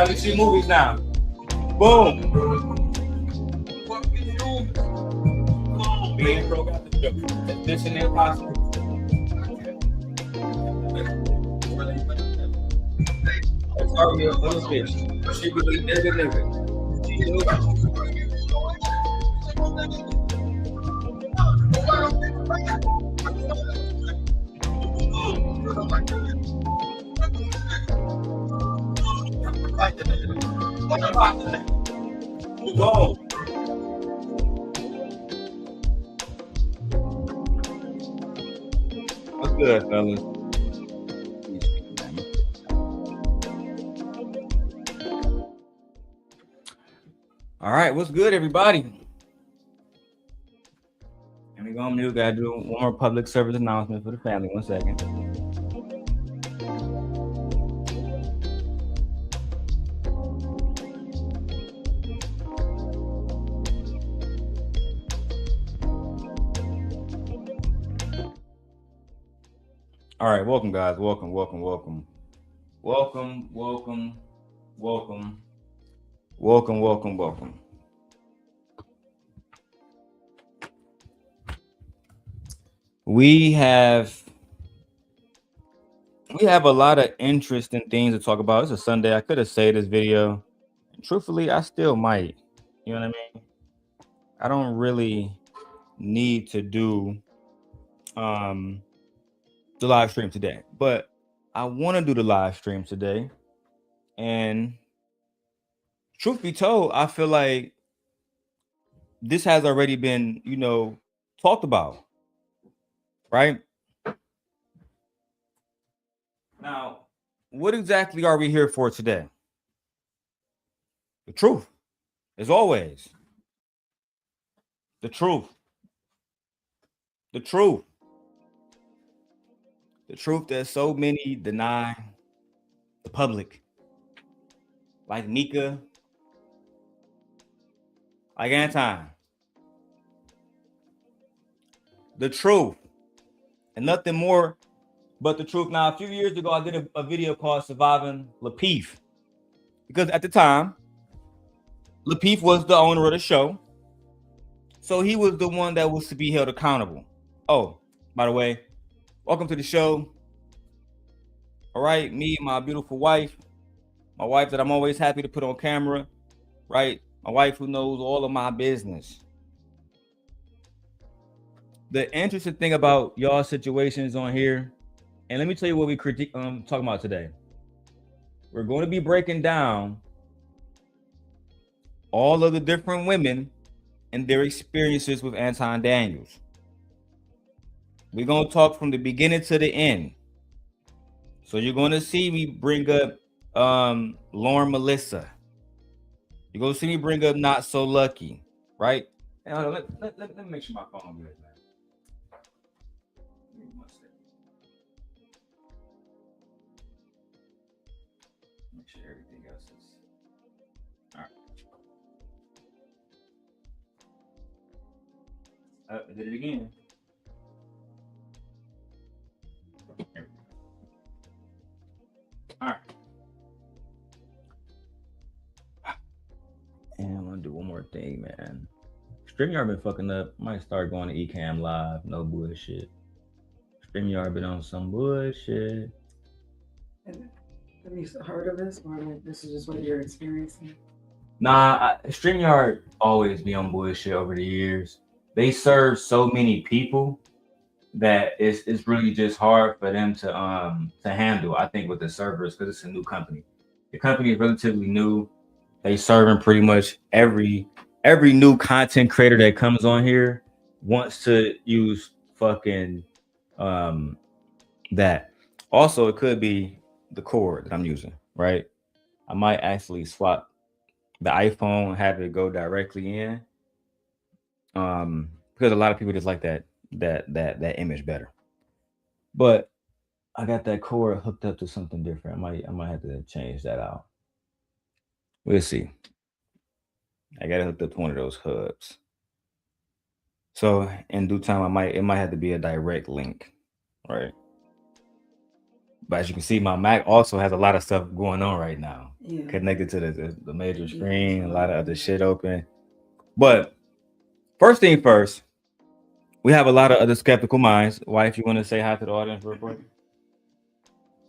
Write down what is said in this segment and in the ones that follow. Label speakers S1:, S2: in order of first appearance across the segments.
S1: We see movies now. Boom. Being broke out the joke. This and impossible. That's already a little bitch. She believe every nigga. Go. What's good, fellas? All right, what's good, everybody? And we go mute. Gotta do one more public service announcement for the family. 1 second. All right, welcome, guys. Welcome. We have a lot of interesting things to talk about. It's a Sunday. I could have saved this video. Truthfully, I still might. You know what I mean? I don't really need to do the live stream today, but I want to do the live stream today. And truth be told, I feel like this has already been, talked about, right? Now, what exactly are we here for today? The truth, as always. The truth. The truth that so many deny the public. Like Micca. Like Anton. The truth. And nothing more but the truth. Now, a few years ago, I did a video called Surviving Lapeef. Because at the time, Lapeef was the owner of the show. So he was the one that was to be held accountable. Oh, by the way, welcome to the show. All right, me and my beautiful wife. My wife that I'm always happy to put on camera, right? My wife who knows all of my business. The interesting thing about y'all situations on here, and let me tell you what we talking about today. We're going to be breaking down all of the different women and their experiences with Anton Daniels. We're going to talk from the beginning to the end. So you're going to see me bring up Lauren Melissa. You're going to see me bring up NotSoLucki, right? And let me make sure my phone good, man. Make sure everything else is all right. I did it again. All right. And I'm gonna do one more thing, man. StreamYard been fucking up. Might start going to Ecamm Live. No bullshit. StreamYard been on some bullshit.
S2: Have you heard of this, or this is just what you're experiencing?
S1: Nah, StreamYard always be on bullshit over the years. They serve so many people that it's really just hard for them to handle, I think, with the servers, because it's a new company. The company is relatively new. They serving pretty much every new content creator that comes on here. wants to use fucking that. Also, it could be the cord that I'm using, right? I might actually swap the iPhone, have it go directly in. Because a lot of people just like that image better. But I got that cord hooked up to something different. I might have to change that out. We'll see. I got it hooked up to one of those hubs. So in due time, it might have to be a direct link, right? But as you can see, my Mac also has a lot of stuff going on right now.
S2: Yeah.
S1: Connected to the major screen, a lot of other shit open. But first thing first, we have a lot of other skeptical minds. Wife, you want to say hi to the audience real quick?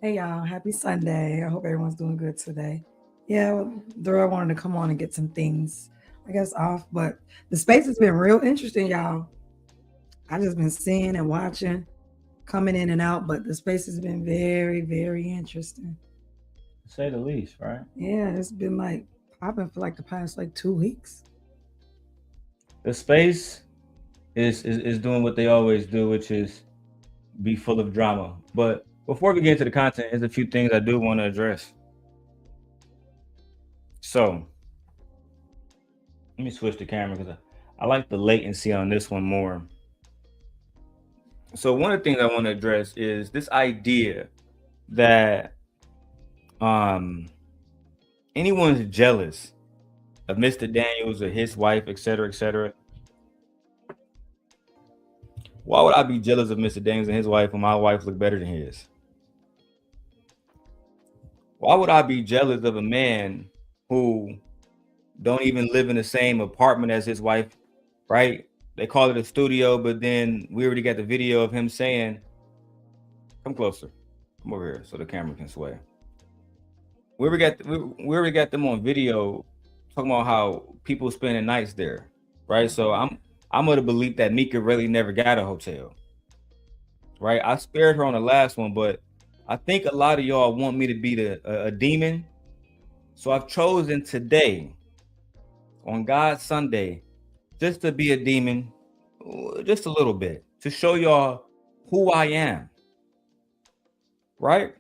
S2: Hey y'all, happy Sunday. I hope everyone's doing good today. Yeah, Dora wanted to come on and get some things, I guess, off, but the space has been real interesting, y'all. I just been seeing and watching, coming in and out, but the space has been very, very interesting.
S1: To say the least, right?
S2: Yeah, it's been like popping for like the past like 2 weeks.
S1: The space is doing what they always do, which is be full of drama. But before we get into the content, there's a few things I do want to address. So let me switch the camera because I like the latency on this one more. So one of the things I want to address is this idea that anyone's jealous of Mr. Daniels or his wife, etc., etc. Why would I be jealous of Mr. Daniels and his wife when my wife look better than his? Why would I be jealous of a man who don't even live in the same apartment as his wife, right? They call it a studio, but then we already got the video of him saying, come closer, come over here so the camera can sway. We already got them on video talking about how people spending nights there, right? So I'm of the belief that Micca really never got a hotel, right? I spared her on the last one, but I think a lot of y'all want me to be a demon. So I've chosen today, on God's Sunday, just to be a demon, just a little bit, to show y'all who I am, right?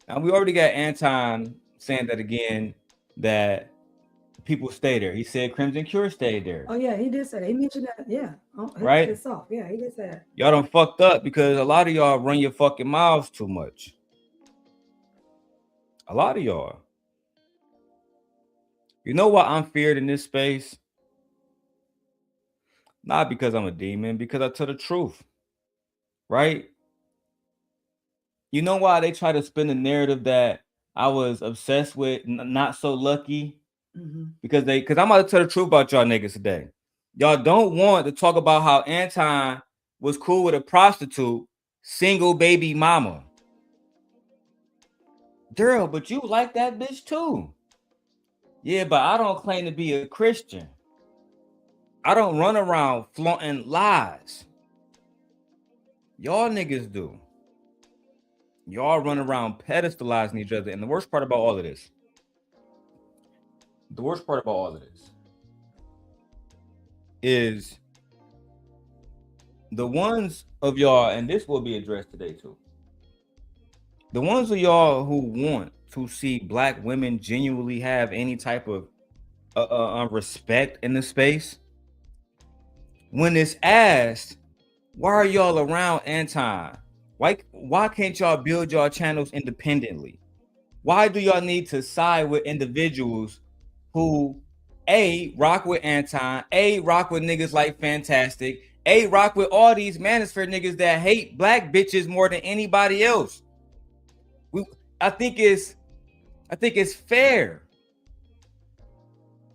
S1: Now, we already got Anton saying that again, that people stay there. He said Crimson Cure stayed there.
S2: Oh yeah, he did say that. He mentioned that. Yeah.
S1: Right?
S2: It's off. Yeah, he did say that.
S1: Y'all done fucked up because a lot of y'all run your fucking mouths too much. A lot of y'all. You know why I'm feared in this space? Not because I'm a demon, because I tell the truth. Right? You know why they try to spin the narrative that I was obsessed with NotSoLucki? Because I'm about to tell the truth about y'all niggas today. Y'all don't want to talk about how Anton was cool with a prostitute, single baby mama. Girl, but you like that bitch too. Yeah, but I don't claim to be a Christian. I don't run around flaunting lies. Y'all niggas do. Y'all run around pedestalizing each other. And the worst part about all of this, is the ones of y'all, and this will be addressed today too. The ones of y'all who want to see Black women genuinely have any type of respect in the space, when it's asked, why are y'all around Anton? Why can't y'all build y'all channels independently? Why do y'all need to side with individuals who A, rock with Anton, A, rock with niggas like Fantastic, A, rock with all these manosphere niggas that hate Black bitches more than anybody else? I think it's fair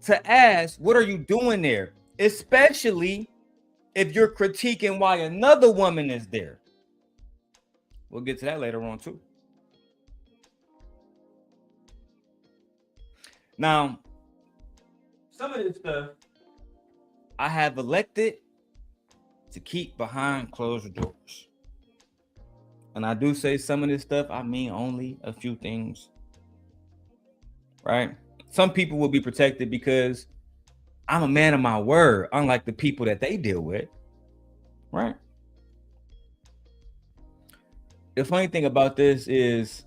S1: to ask, what are you doing there? Especially if you're critiquing why another woman is there. We'll get to that later on too. Now, some of this stuff I have elected to keep behind closed doors. And I do say some of this stuff, I mean only a few things, right? Some people will be protected because I'm a man of my word, unlike the people that they deal with, right? The funny thing about this is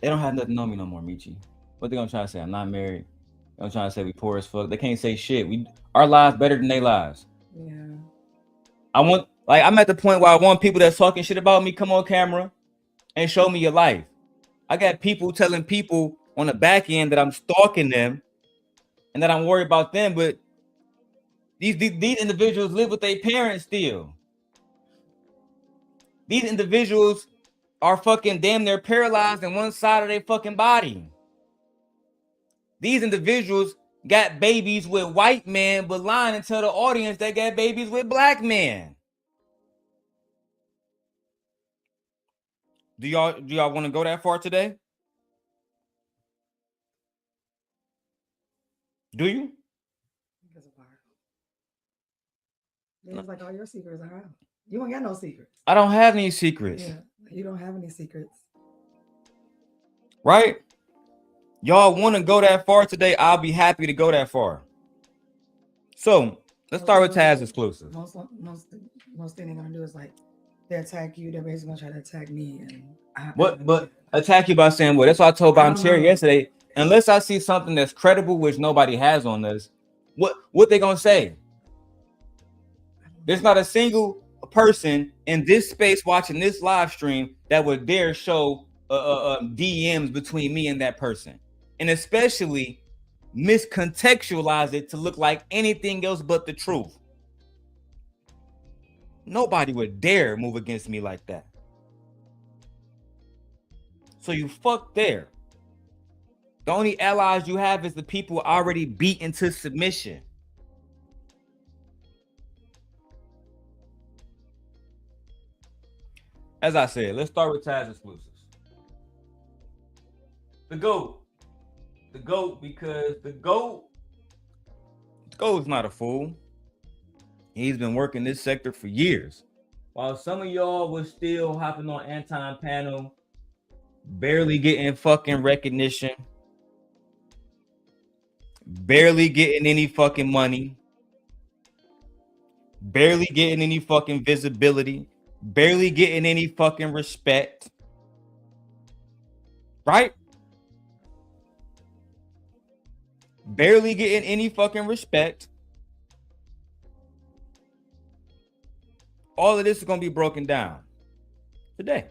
S1: they don't have nothing on me no more, Michi. What they gonna try to say? I'm not married. They gonna try to say we poor as fuck. They can't say shit. Our lives better than their lives.
S2: Yeah.
S1: I'm at the point where I want people that's talking shit about me come on camera and show me your life. I got people telling people on the back end that I'm stalking them and that I'm worried about them, but these individuals live with their parents still. These individuals are fucking damn near paralyzed in one side of their fucking body. These individuals got babies with white men, but lying and tell the audience they got babies with black men. Do y'all want to go that far today? Do you?
S2: It's like all your secrets are out. You ain't got no secrets.
S1: I don't have any secrets.
S2: Yeah, you don't have any secrets.
S1: Right? Y'all want to go that far today? I'll be happy to go that far. So let's start with Taz exclusive.
S2: Most thing they're gonna do is like they attack you. They're basically gonna try to attack me. And
S1: but attack you by saying what? That's what I told Bomb Cherry yesterday. Unless I see something that's credible, which nobody has on this, what they gonna say? There's not a single person in this space watching this live stream that would dare show DMs between me and that person, and especially miscontextualize it to look like anything else but the truth. Nobody would dare move against me like that. So you fuck there. The only allies you have is the people already beat into submission. As I said, let's start with Taz exclusives. The GOAT. The GOAT, because the GOAT is not a fool. He's been working this sector for years. While some of y'all was still hopping on Anton panel, barely getting fucking recognition, barely getting any fucking money, barely getting any fucking visibility, barely getting any fucking respect. Right? Barely getting any fucking respect. All of this is going to be broken down today,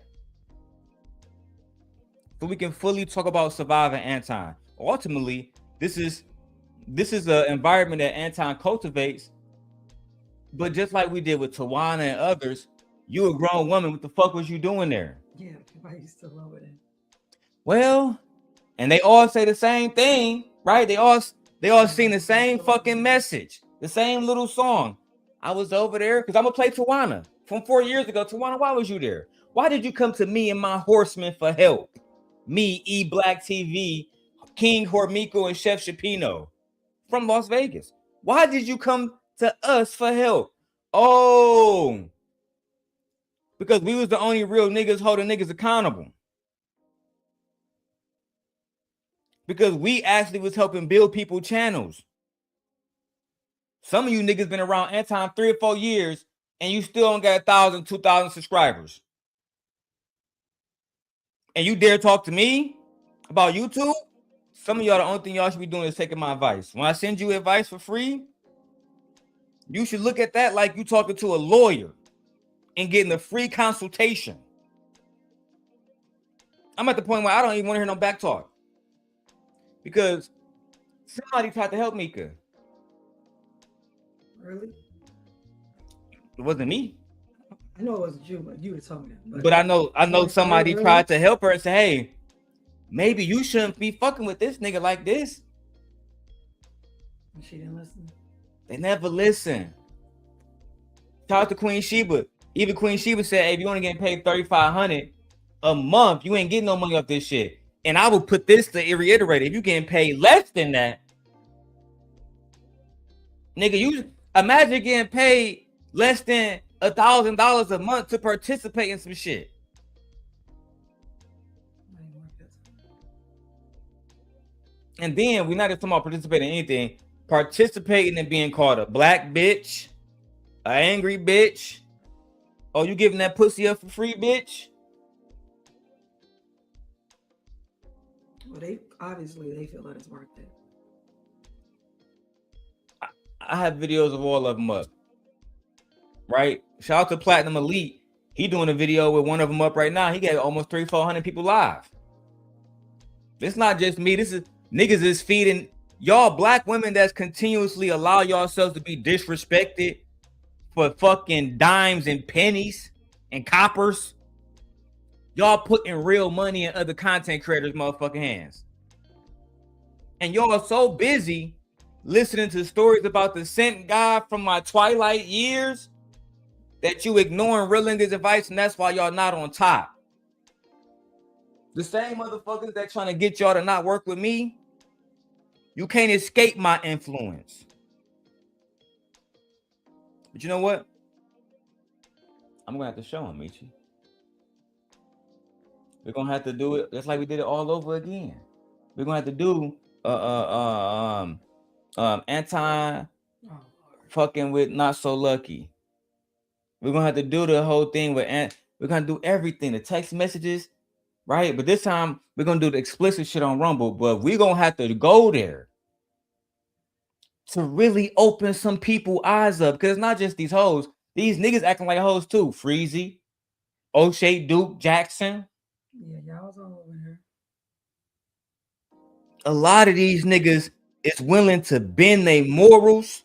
S1: so we can fully talk about surviving Anton. Ultimately, this is an environment that Anton cultivates. But just like we did with Tawana and others, you a grown woman. What the fuck was you doing there?
S2: Yeah, why you still over there?
S1: Well, and they all say the same thing, right? They all sing the same fucking message, the same little song. I was over there because I'm gonna play Tawana from 4 years ago. Tawana, why was you there? Why did you come to me and my horsemen for help? Me, E Black TV, King Hormico, and Chef Shapino from Las Vegas. Why did you come to us for help? Oh, because we was the only real niggas holding niggas accountable. Because we actually was helping build people channels. Some of you niggas been around Anton 3 or 4 years and you still don't got 1,000, 2,000 subscribers. And you dare talk to me about YouTube? Some of y'all, the only thing y'all should be doing is taking my advice. When I send you advice for free, you should look at that like you talking to a lawyer and getting a free consultation. I'm at the point where I don't even want to hear no back talk. Because somebody tried to help Micca.
S2: Really?
S1: It wasn't me.
S2: I know it wasn't you, but you would tell me that.
S1: But I know somebody tried to help her and say, hey, maybe you shouldn't be fucking with this nigga like this.
S2: And she didn't listen.
S1: They never listen. Shout out to Queen Sheba. Even Queen Sheba said, hey, if you only getting paid $3,500 a month, you ain't getting no money off this shit. And I will put this to reiterate, if you getting paid less than that, nigga, you imagine getting paid less than $1,000 a month to participate in some shit. And then we're not just talking about participating in anything. participating in being called a black bitch, an angry bitch. Oh, you giving that pussy up for free, bitch?
S2: Well, they feel that it's worth it.
S1: I have videos of all of them up. Right? Shout out to Platinum Elite. He doing a video with one of them up right now. He got almost 300-400 people live. It's not just me. This is niggas is feeding y'all black women that's continuously allow yourselves to be disrespected for fucking dimes and pennies and coppers. Y'all putting real money in other content creators' motherfucking hands. And y'all are so busy listening to stories about the sent guy from my twilight years that you ignoring real niggas' advice, and that's why y'all not on top. The same motherfuckers that trying to get y'all to not work with me, you can't escape my influence. But you know what? I'm gonna have to show him, Micca. We're gonna have to do it just like we did it all over again. We're gonna have to do Anton fucking with NotSoLucki. We're gonna have to do the whole thing with we're gonna do everything, the text messages, right? But this time we're gonna do the explicit shit on Rumble, but we're gonna have to go there to really open some people's eyes up, because it's not just these hoes. These niggas acting like hoes too. Freezy, O'Shea, Duke, Jackson.
S2: Yeah, y'all was all over here.
S1: A lot of these niggas is willing to bend their morals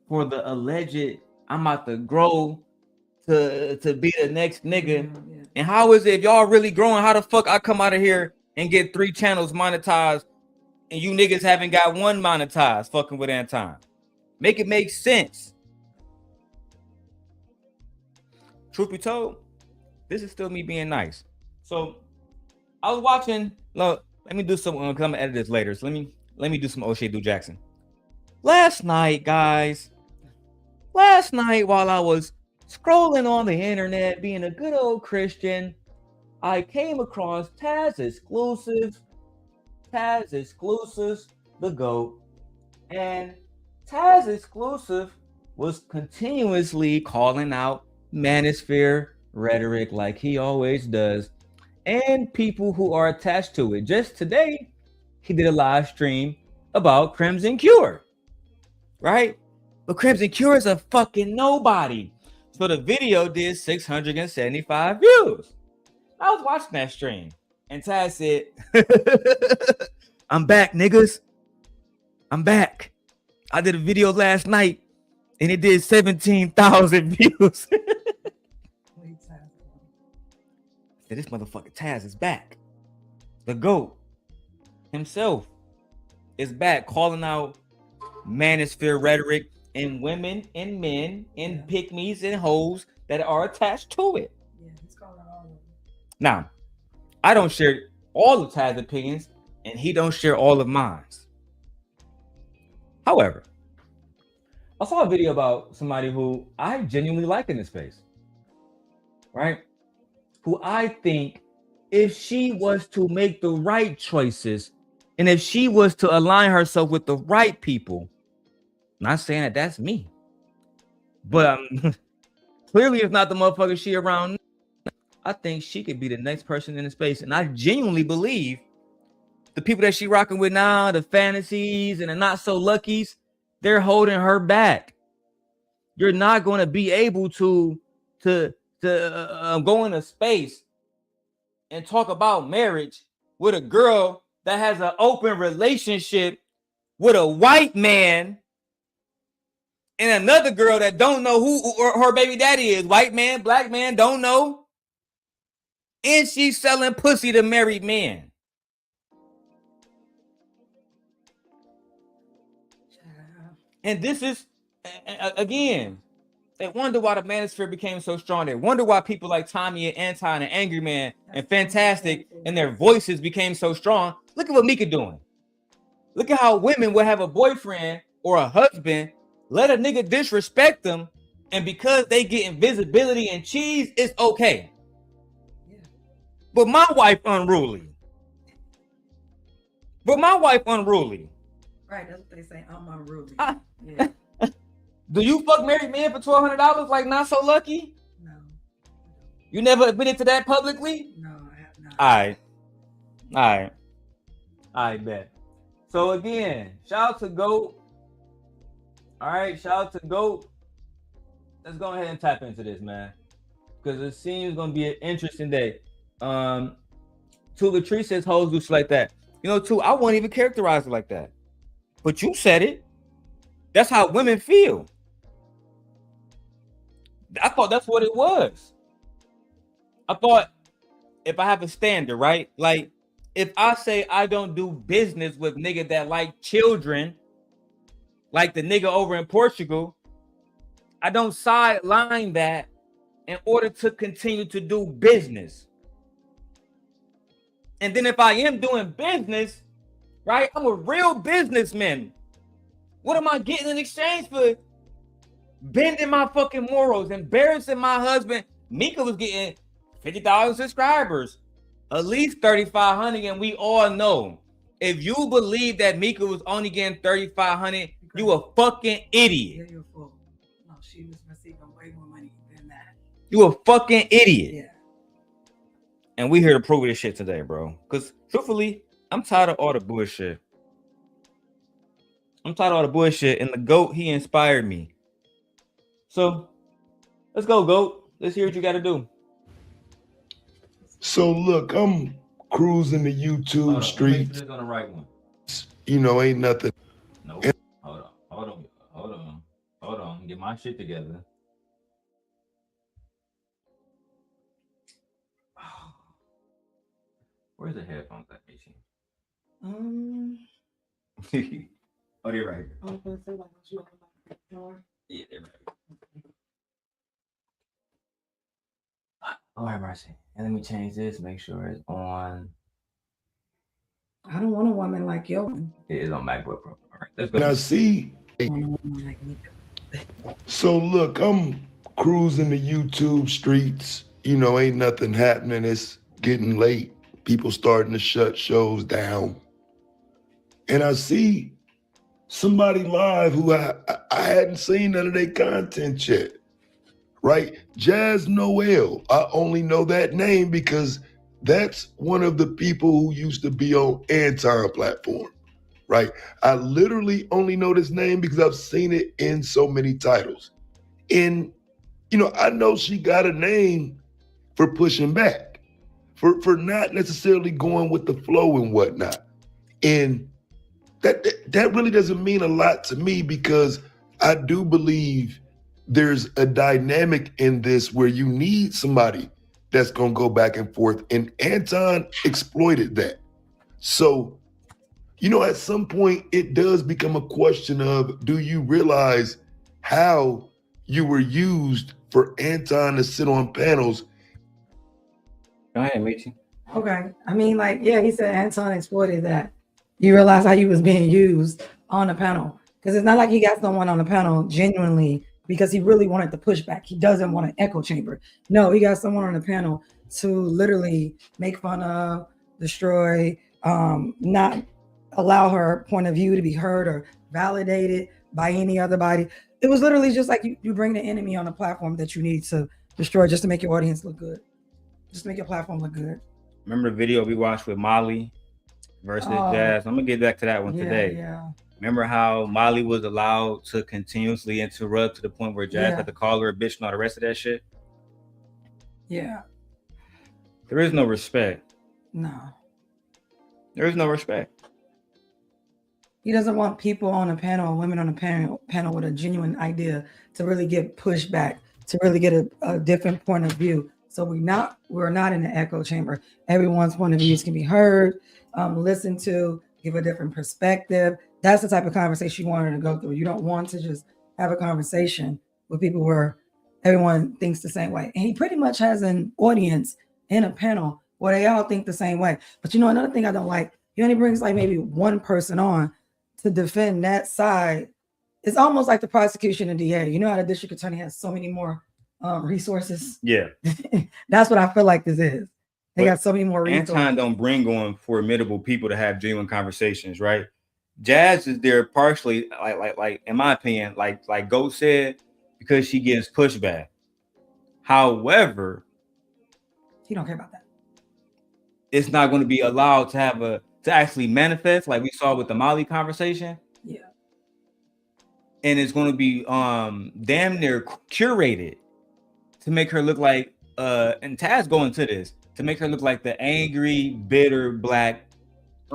S1: for the alleged I'm about to grow to be the next nigga. Yeah. And how is it if y'all really growing? How the fuck I come out of here and get 3 channels monetized and you niggas haven't got one monetized fucking with Anton? Make it make sense. Truth be told, this is still me being nice. So I was watching. Look, let me do some because I'm gonna edit this later. So let me do some O'Shea Do Jackson. Last night, guys. Last night, while I was scrolling on the internet, being a good old Christian, I came across Taz Exclusives, the GOAT, and Taz Exclusive was continuously calling out manosphere rhetoric like he always does, and people who are attached to it. Just today, he did a live stream about Crimson Cure, right? But Crimson Cure is a fucking nobody. So the video did 675 views. I was watching that stream, and Taz said, I'm back, niggas. I'm back. I did a video last night, and it did 17,000 views. This motherfucker Taz is back. The GOAT himself is back, calling out manosphere rhetoric and women and men and pygmies and hoes that are attached to it.
S2: Yeah, he's calling all of them.
S1: Now, I don't share all of Taz's opinions, and he don't share all of mine. However, I saw a video about somebody who I genuinely like in this space, right? Who I think if she was to make the right choices and if she was to align herself with the right people, not saying that that's me, but clearly it's not the motherfucker she around. I think she could be the next person in the space. And I genuinely believe the people that she rocking with now, the fantasies and the NotSoLuckis, they're holding her back. You're not going to be able to go in a space and talk about marriage with a girl that has an open relationship with a white man and another girl that don't know who her baby daddy is. White man, black man, don't know. And she's selling pussy to married men. And this is, again, they wonder why the manosphere became so strong. They wonder why people like Tommy and Anton and Angry Man and Fantastic and their voices became so strong. Look at what Micca doing. Look at how women will have a boyfriend or a husband, let a nigga disrespect them, and because they get visibility and cheese, it's okay. But my wife unruly. But my wife unruly.
S2: Right, that's what they say. I'm unruly.
S1: Yeah. Do you fuck married men for $1,200 like NotSoLucki?
S2: No.
S1: You never admitted to that publicly?
S2: No, I have not.
S1: All right, bet. So again, shout out to GOAT. All right, shout out to GOAT. Let's go ahead and tap into this, man, because it seems gonna be an interesting day. To Latrice says hoes do shit like that. You know, too, I wouldn't even characterize it like that. But you said it. That's how women feel. I thought that's what it was. I thought if I have a standard, right? Like, if I say I don't do business with nigga that like children, like the nigga over in Portugal, I don't sideline that in order to continue to do business. And then if I am doing business, right, I'm a real businessman. What am I getting in exchange for bending my fucking morals, embarrassing my husband? Micca was getting 50,000 subscribers, at least 3,500, and we all know if you believe that Micca was only getting 3,500, you a fucking idiot.
S2: Yeah, you're a fool. No, she was receiving way more money than that.
S1: You a fucking idiot.
S2: Yeah.
S1: And we here to prove this shit today, bro. Because truthfully, I'm tired of all the bullshit. And the GOAT, he inspired me. So let's go, GOAT. Let's hear what you got to do.
S3: So look, I'm cruising the YouTube streets.
S1: On the right one.
S3: You know, ain't nothing.
S1: No, hold on. Get my shit together. Where's the headphones at, Michi? Oh, they're right here. Yeah, they're right. All right, Mercy. And let me change this. Make sure it's on.
S2: I don't want a woman like you.
S1: It is on MacBook Pro. All right, let's go.
S3: Now see. So look, I'm cruising the YouTube streets. You know, ain't nothing happening. It's getting late. People starting to shut shows down. And I see somebody live who I hadn't seen none of their content yet, right? Jas Noelle. I only know that name because that's one of the people who used to be on Anton platform, right? I literally only know this name because I've seen it in so many titles. And, you know, I know she got a name for pushing back, for not necessarily going with the flow and whatnot. And that really doesn't mean a lot to me because I do believe there's a dynamic in this where you need somebody that's going to go back and forth. And Anton exploited that. So, you know, at some point it does become a question of, do you realize how you were used for Anton to sit on panels?
S1: Go ahead, Michi.
S2: Okay. I mean, like, yeah, he said Anton exploited that. You realize how he was being used on the panel. Because it's not like he got someone on the panel genuinely because he really wanted to push back. He doesn't want an echo chamber. No, he got someone on the panel to literally make fun of, destroy, not allow her point of view to be heard or validated by any other body. It was literally just like you bring the enemy on a platform that you need to destroy just to make your audience look good. Just to make your platform look good.
S1: Remember the video we watched with Molly versus Jas? I'm gonna get back to that one today.
S2: Yeah.
S1: Remember how Molly was allowed to continuously interrupt to the point where Jas had to call her a bitch and all the rest of that shit?
S2: Yeah.
S1: There is no respect.
S2: No.
S1: There is no respect.
S2: He doesn't want people on a panel, women on a panel with a genuine idea to really get pushed back, to really get a different point of view. So we're not in the echo chamber. Everyone's point of views can be heard, listened to, give a different perspective. That's the type of conversation you wanted to go through. You don't want to just have a conversation with people where everyone thinks the same way. And he pretty much has an audience in a panel where they all think the same way. But you know, another thing I don't like, he only brings like maybe one person on to defend that side. It's almost like the prosecution and DA. You know how the district attorney has so many more resources?
S1: Yeah.
S2: That's what I feel like this is. They got so many more resources.
S1: Anton don't bring on formidable people to have genuine conversations, right? Jas is there partially, like in my opinion, like Goat said, because she gets pushback. However,
S2: he don't care about that.
S1: It's not going to be allowed to actually manifest, like we saw with the Molly conversation.
S2: Yeah.
S1: And it's going to be damn near curated to make her look like and Taz going to this to make her look like the angry, bitter, black,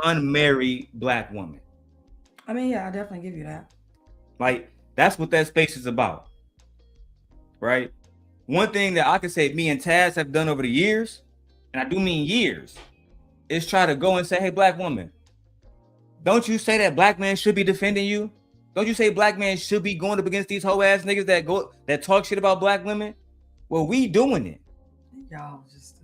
S1: unmarried black woman.
S2: I mean, yeah, I definitely give you that.
S1: Like, that's what that space is about. Right? One thing that I can say me and Taz have done over the years, and I do mean years, is try to go and say, hey, black woman, don't you say that black man should be defending you? Don't you say black man should be going up against these hoe ass niggas that talk shit about black women? Well, we doing it.
S2: Y'all just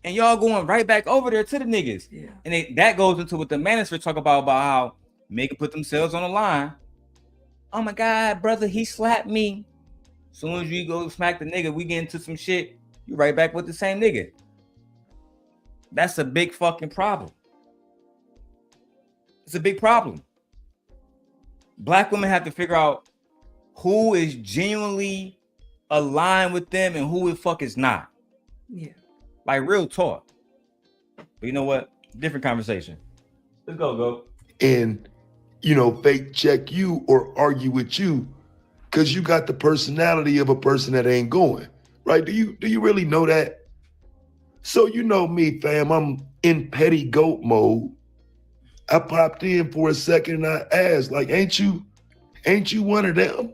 S1: and y'all going right back over there to the niggas.
S2: Yeah.
S1: And that goes into what the manager talk about how Micca put themselves on the line. Oh my God, brother, he slapped me. Soon as you go smack the nigga, we get into some shit. You right back with the same nigga. That's a big fucking problem. It's a big problem. Black women have to figure out who is genuinely aligned with them and who the fuck is not.
S2: Yeah.
S1: Like real talk. But you know what? Different conversation. Let's go.
S3: And, fake check you or argue with you because you got the personality of a person that ain't going. Right? Do you really know that? So you know me, fam, I'm in petty goat mode. I popped in for a second and I asked, like, ain't you one of them?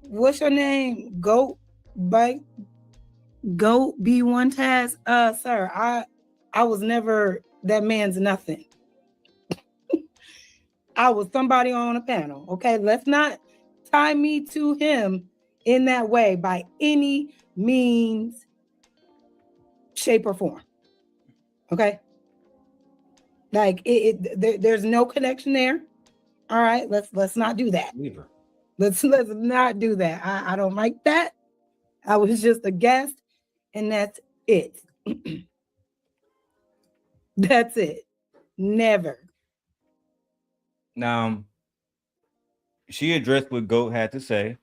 S4: What's your name? Goat B1 Taz? Sir, I was never that man's nothing. I was somebody on a panel. Okay, let's not tie me to him in that way by any means, shape, or form. Okay, like there's no connection there. All right, let's not do that. Let's not do that. I don't like that. I was just a guest, and that's it. That's it. Never.
S1: Now, she addressed what Goat had to say,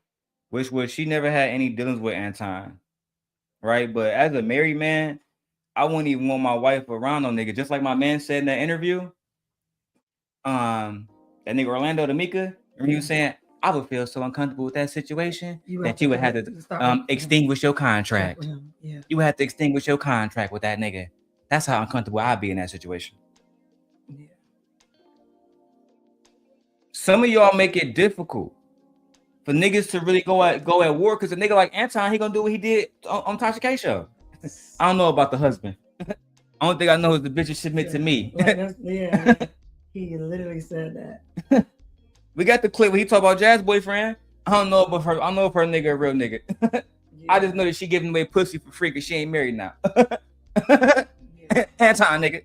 S1: which was she never had any dealings with Anton, right? But as a married man, I wouldn't even want my wife around no nigga. Just like my man said in that interview, that nigga Orlando to Micca, and he was saying, I would feel so uncomfortable with that situation that you would have to extinguish your contract.
S2: Yeah.
S1: You would have to extinguish your contract with that nigga. That's how uncomfortable I'd be in that situation.
S2: Yeah.
S1: Some of y'all make it difficult for niggas to really go at war because a nigga like Anton, he gonna do what he did on Tasha K show. I don't know about the husband. Only thing I know is the bitches submit to me.
S2: Yeah. He literally said that.
S1: We got the clip where he talk about Jazz boyfriend. I don't know about her. I don't know if her nigga a real nigga. I just know that she giving away pussy for free because she ain't married now. Anton nigga.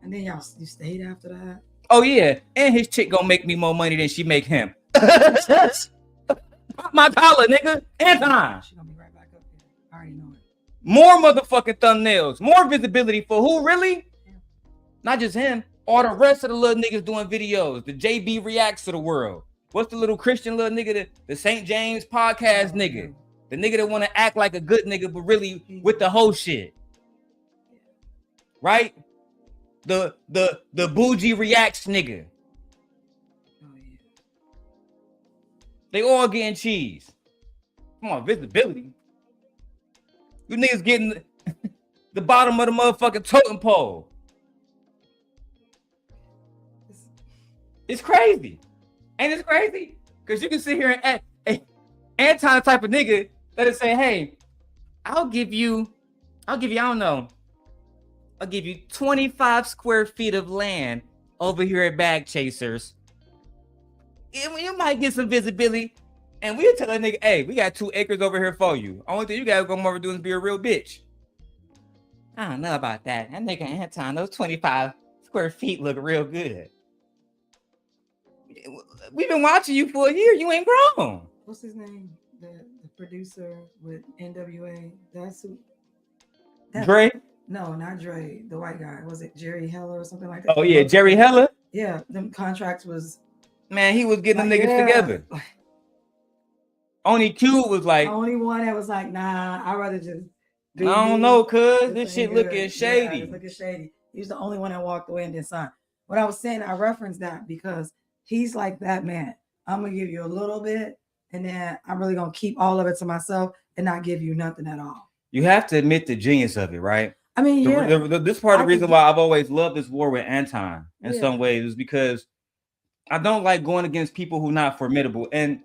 S2: And then you stayed after that.
S1: Oh yeah, and his chick gonna make me more money than she make him. My collar, nigga. Anton.
S2: She gonna be right back up here. I already know it.
S1: More motherfucking thumbnails, more visibility for who really?
S2: Yeah.
S1: Not just him. All the rest of the little niggas doing videos. The JB reacts to the world. What's the little Christian little nigga? The St. James podcast nigga. The nigga that want to act like a good nigga, but really with the whole shit. Right? The bougie reacts nigga.
S2: Oh, yeah.
S1: They all getting cheese. Come on, visibility. You niggas getting the bottom of the motherfucking totem pole. It's crazy. Ain't it crazy? Because you can sit here and act Anton type of nigga that'll say, hey, I'll give you, I don't know. I'll give you 25 square feet of land over here at Bag Chasers. You might get some visibility. And we'll tell that nigga, hey, we got 2 acres over here for you. Only thing you gotta go over doing is be a real bitch. I don't know about that. That nigga Anton, those 25 square feet look real good. We've been watching you for a year. You ain't grown.
S2: What's his name? The producer with NWA. That's who.
S1: Dre?
S2: No, not Dre. The white guy. Was it Jerry Heller or something like that?
S1: Oh yeah, Jerry Heller.
S2: Yeah, them contracts was.
S1: Man, he was getting them
S2: like,
S1: niggas
S2: yeah.
S1: together. Only Q was like,
S2: The only one that was like, nah, I'd rather just.
S1: I don't know, cuz this
S2: ain't
S1: shit
S2: good.
S1: looking shady.
S2: Yeah, it's looking shady. He's the only one that walked away and didn't sign. What I was saying, I referenced that because he's like that man. I'm gonna give you a little bit, and then I'm really gonna keep all of it to myself and not give you nothing at all.
S1: You have to admit the genius of it, right?
S2: I mean,
S1: This part of the reason why I've always loved this war with Anton in some ways is because I don't like going against people who are not formidable. And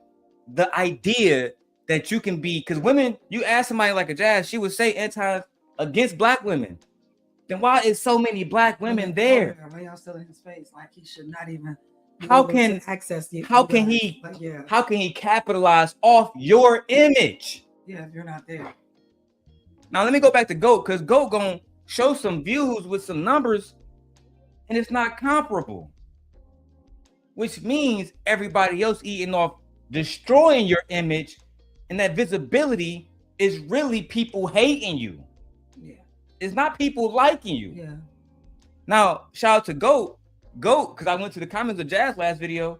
S1: the idea that you can be, because women, you ask somebody like a Jas, she would say Anton's against black women. Then why is so many black women there?
S2: Why y'all still in his face? Like he should not even.
S1: How can
S2: access you?
S1: How can he? Like, how can he capitalize off your image?
S2: Yeah, if you're not there.
S1: Now let me go back to GOAT, because GOAT gonna show some views with some numbers, and it's not comparable. Which means everybody else eating off, destroying your image, and that visibility is really people hating you.
S2: Yeah.
S1: It's not people liking you.
S2: Yeah.
S1: Now, shout out to GOAT, because I went to the comments of Jas last video,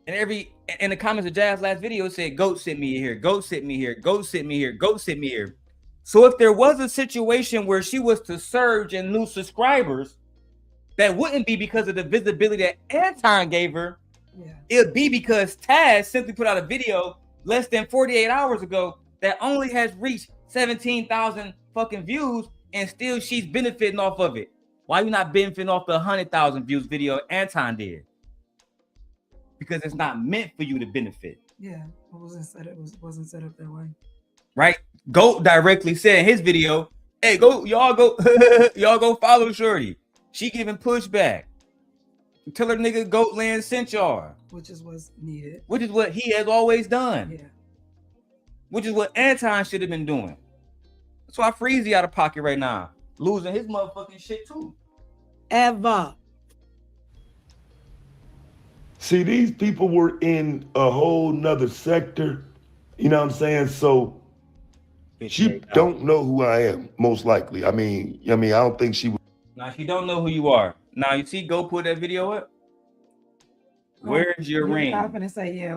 S1: and in the comments of Jas last video, it said, GOAT sent me here, GOAT sent me here, GOAT sent me here, GOAT sent me here. So if there was a situation where she was to surge in new subscribers, that wouldn't be because of the visibility that Anton gave her. Yeah. It'd be because Taz simply put out a video less than 48 hours ago that only has reached 17,000 fucking views, and still she's benefiting off of it. Why you not benefiting off the 100,000 views video Anton did? Because it's not meant for you to benefit.
S2: Yeah, it wasn't set up that way.
S1: Right? GOAT directly said in his video, hey, y'all go follow Shorty. She giving pushback. Tell her nigga GOAT Land sent y'all.
S2: Which is what's needed.
S1: Which is what he has always done.
S2: Yeah.
S1: Which is what Anton should have been doing. That's why Freezy out of pocket right now. Losing his motherfucking shit too.
S4: Ever.
S3: See, these people were in a whole nother sector. You know what I'm saying? So she don't know who I am, most likely. I mean, I don't think she would.
S1: Now she don't know who you are. Now you see, go put that video up. Where's your ring?
S2: I'm gonna say, yeah,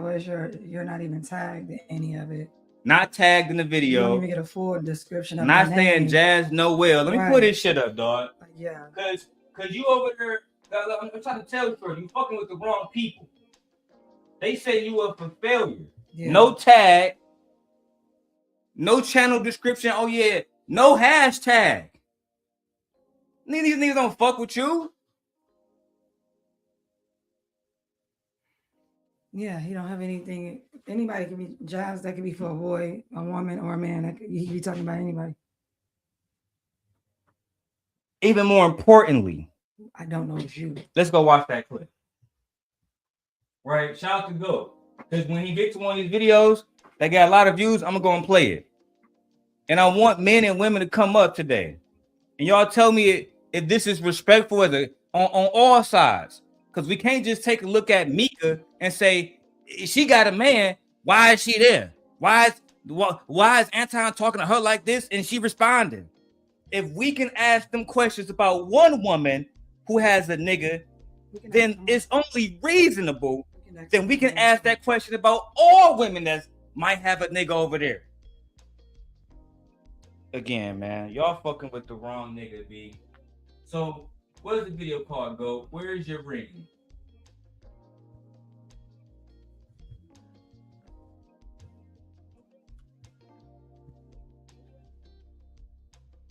S2: you're not even tagged in any of it.
S1: Not tagged in the video.
S2: You don't even get a full description of
S1: not saying Jas Noelle. Let me put this shit up, dog.
S2: Yeah.
S1: Cause you over there, I'm trying to tell you, you fucking with the wrong people. They say you up for failure. Yeah. No tag. No channel description. Oh yeah. No hashtag. These niggas don't fuck with you.
S2: Yeah, he don't have anything. Anybody can be Jas. That could be for a boy, a woman, or a man. He could be talking about anybody.
S1: Even more importantly,
S2: I don't know it's you.
S1: Let's go watch that clip. Right, shout out to GOAT. Because when he gets to one of these videos that got a lot of views, I'm gonna go and play it. And I want men and women to come up today. And y'all tell me if this is respectful as on all sides. Because we can't just take a look at Micca and say, she got a man, why is she there? Why is Anton talking to her like this and she responding? If we can ask them questions about one woman who has a nigga, then it's only reasonable then we can ask that question about all women that might have a nigga over there. Again, man, y'all fucking with the wrong nigga, B. So, what is the video called, GOAT? Where is your ring?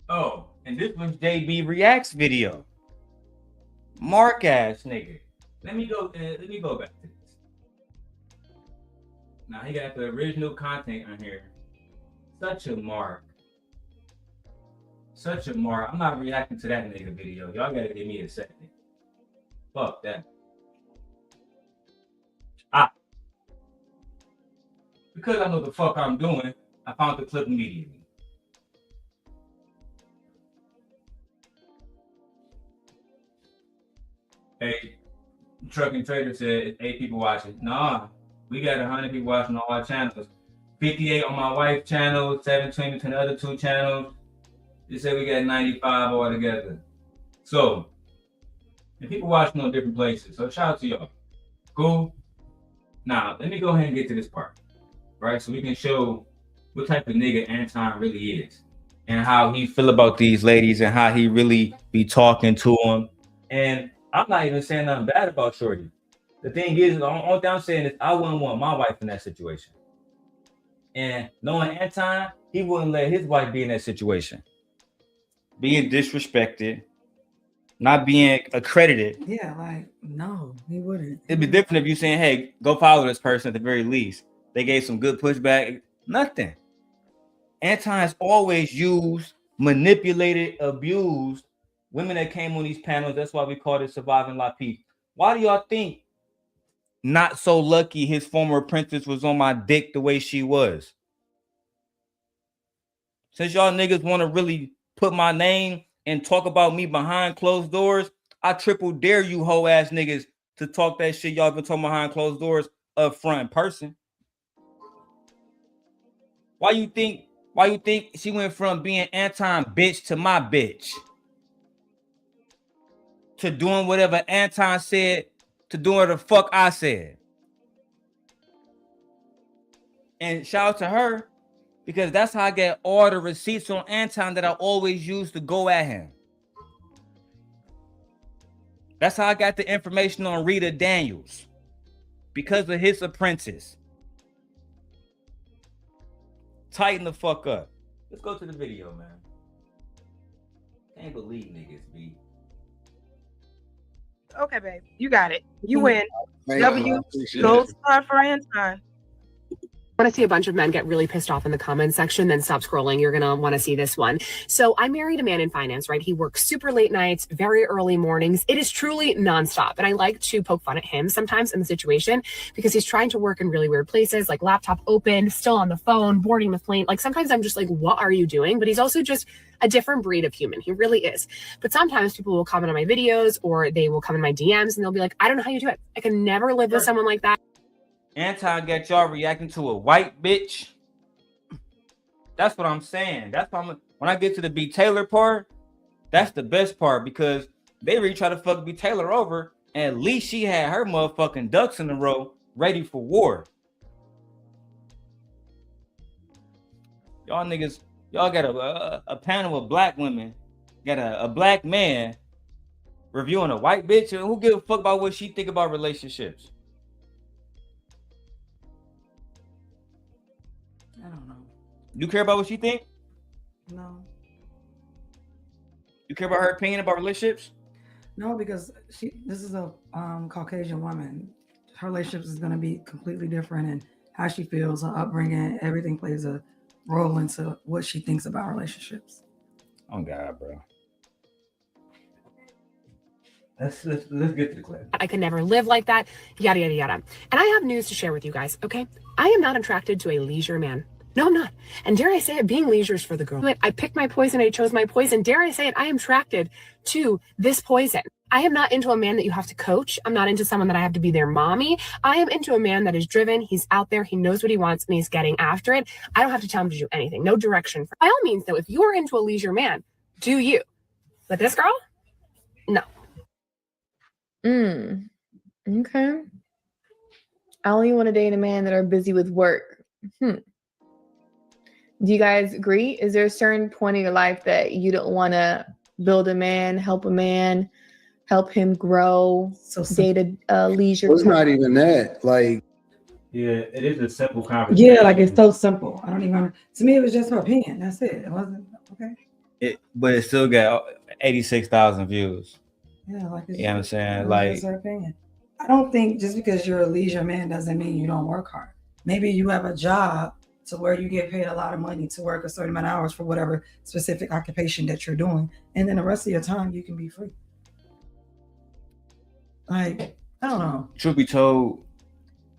S1: Oh, and this was JB Reacts video. Mark ass nigga. Let me go back to this. Now he got the original content on here. Such a mark. Such a mark. I'm not reacting to that nigga video. Y'all gotta give me a second. Fuck that. Because I know the fuck I'm doing, I found the clip immediately. Hey, Truck and Trader said 8 people watching. Nah, we got 100 people watching all our channels. 58 on my wife's channel, 720 between the other 2 channels. They say we got 95 altogether. So, and people watching on different places. So shout out to y'all. Cool. Now, let me go ahead and get to this part, right? So we can show what type of nigga Anton really is and how he feel about these ladies and how he really be talking to them. And I'm not even saying nothing bad about Shorty. The thing is, the only thing I'm saying is I wouldn't want my wife in that situation. And knowing Anton, he wouldn't let his wife be in that situation. Being disrespected, not being accredited.
S2: Yeah, like, no, he wouldn't.
S1: It'd be different if you saying, hey, go follow this person at the very least. They gave some good pushback. Nothing. Anton has always used, manipulated, abused women that came on these panels. That's why we call it Surviving LaPeef. Why do y'all think NotSoLucki, his former apprentice, was on my dick the way she was? Since y'all niggas want to really put my name and talk about me behind closed doors, I triple dare you hoe ass niggas to talk that shit y'all been talking behind closed doors up front in person. Why you think she went from being Anton bitch to my bitch? To doing whatever Anton said, to doing what the fuck I said. And shout out to her, because that's how I get all the receipts on Anton that I always use to go at him. That's how I got the information on Rita Daniels, because of his apprentice. Tighten the fuck up. Let's go to the video, man. Can't believe niggas, B.
S4: Okay, babe. You got it. You win.
S3: Man,
S4: W. Gold star for Anton.
S5: Want to see a bunch of men get really pissed off in the comment section, then stop scrolling. You're going to want to see this one. So I married a man in finance, right? He works super late nights, very early mornings. It is truly nonstop. And I like to poke fun at him sometimes in the situation because he's trying to work in really weird places, like laptop open, still on the phone, boarding the plane. Like sometimes I'm just like, what are you doing? But he's also just a different breed of human. He really is. But sometimes people will comment on my videos or they will come in my DMs and they'll be like, I don't know how you do it. I can never live with someone like that.
S1: Anton got y'all reacting to a white bitch. That's what I'm saying. That's why when I get to the B Taylor part, that's the best part, because they really try to fuck B Taylor over, and at least she had her motherfucking ducks in a row ready for war. Y'all niggas, y'all got a panel of black women, got a black man reviewing a white bitch, and who gives a fuck about what she think about relationships?
S2: I don't know.
S1: You care about what she think?
S2: No.
S1: You care about her opinion about relationships?
S2: No, because this is a Caucasian woman. Her relationships is going to be completely different, and how she feels, her upbringing, everything plays a role into what she thinks about relationships.
S1: Oh God, bro. Let's get to the clip.
S5: I could never live like that, yada, yada, yada. And I have news to share with you guys, okay? I am not attracted to a leisure man. No, I'm not. And dare I say it, being leisure is for the girl. I picked my poison, I chose my poison. Dare I say it, I am attracted to this poison. I am not into a man that you have to coach. I'm not into someone that I have to be their mommy. I am into a man that is driven. He's out there. He knows what he wants and he's getting after it. I don't have to tell him to do anything. No direction. By all means, though, if you're into a leisure man, do you. But this girl, no.
S6: Okay. I only want to date a man that are busy with work. Do you guys agree? Is there a certain point in your life that you don't want to build a man, help him grow,
S2: So
S6: date a leisure?
S7: Well, it's not even that. Like,
S1: Yeah, it is a simple conversation.
S2: Yeah, like it's so simple. I don't even. To me, it was just her opinion. That's it. It wasn't okay.
S1: But it still got 86,000 views.
S2: Yeah, like it's
S1: You know what I'm saying?
S2: it was
S1: Like,
S2: just her opinion. I don't think just because you're a leisure man doesn't mean you don't work hard. Maybe you have a job to where you get paid a lot of money to work a certain amount of hours for whatever specific occupation that you're doing, and then the rest of your time you can be free. Like, I don't know.
S1: truth be told,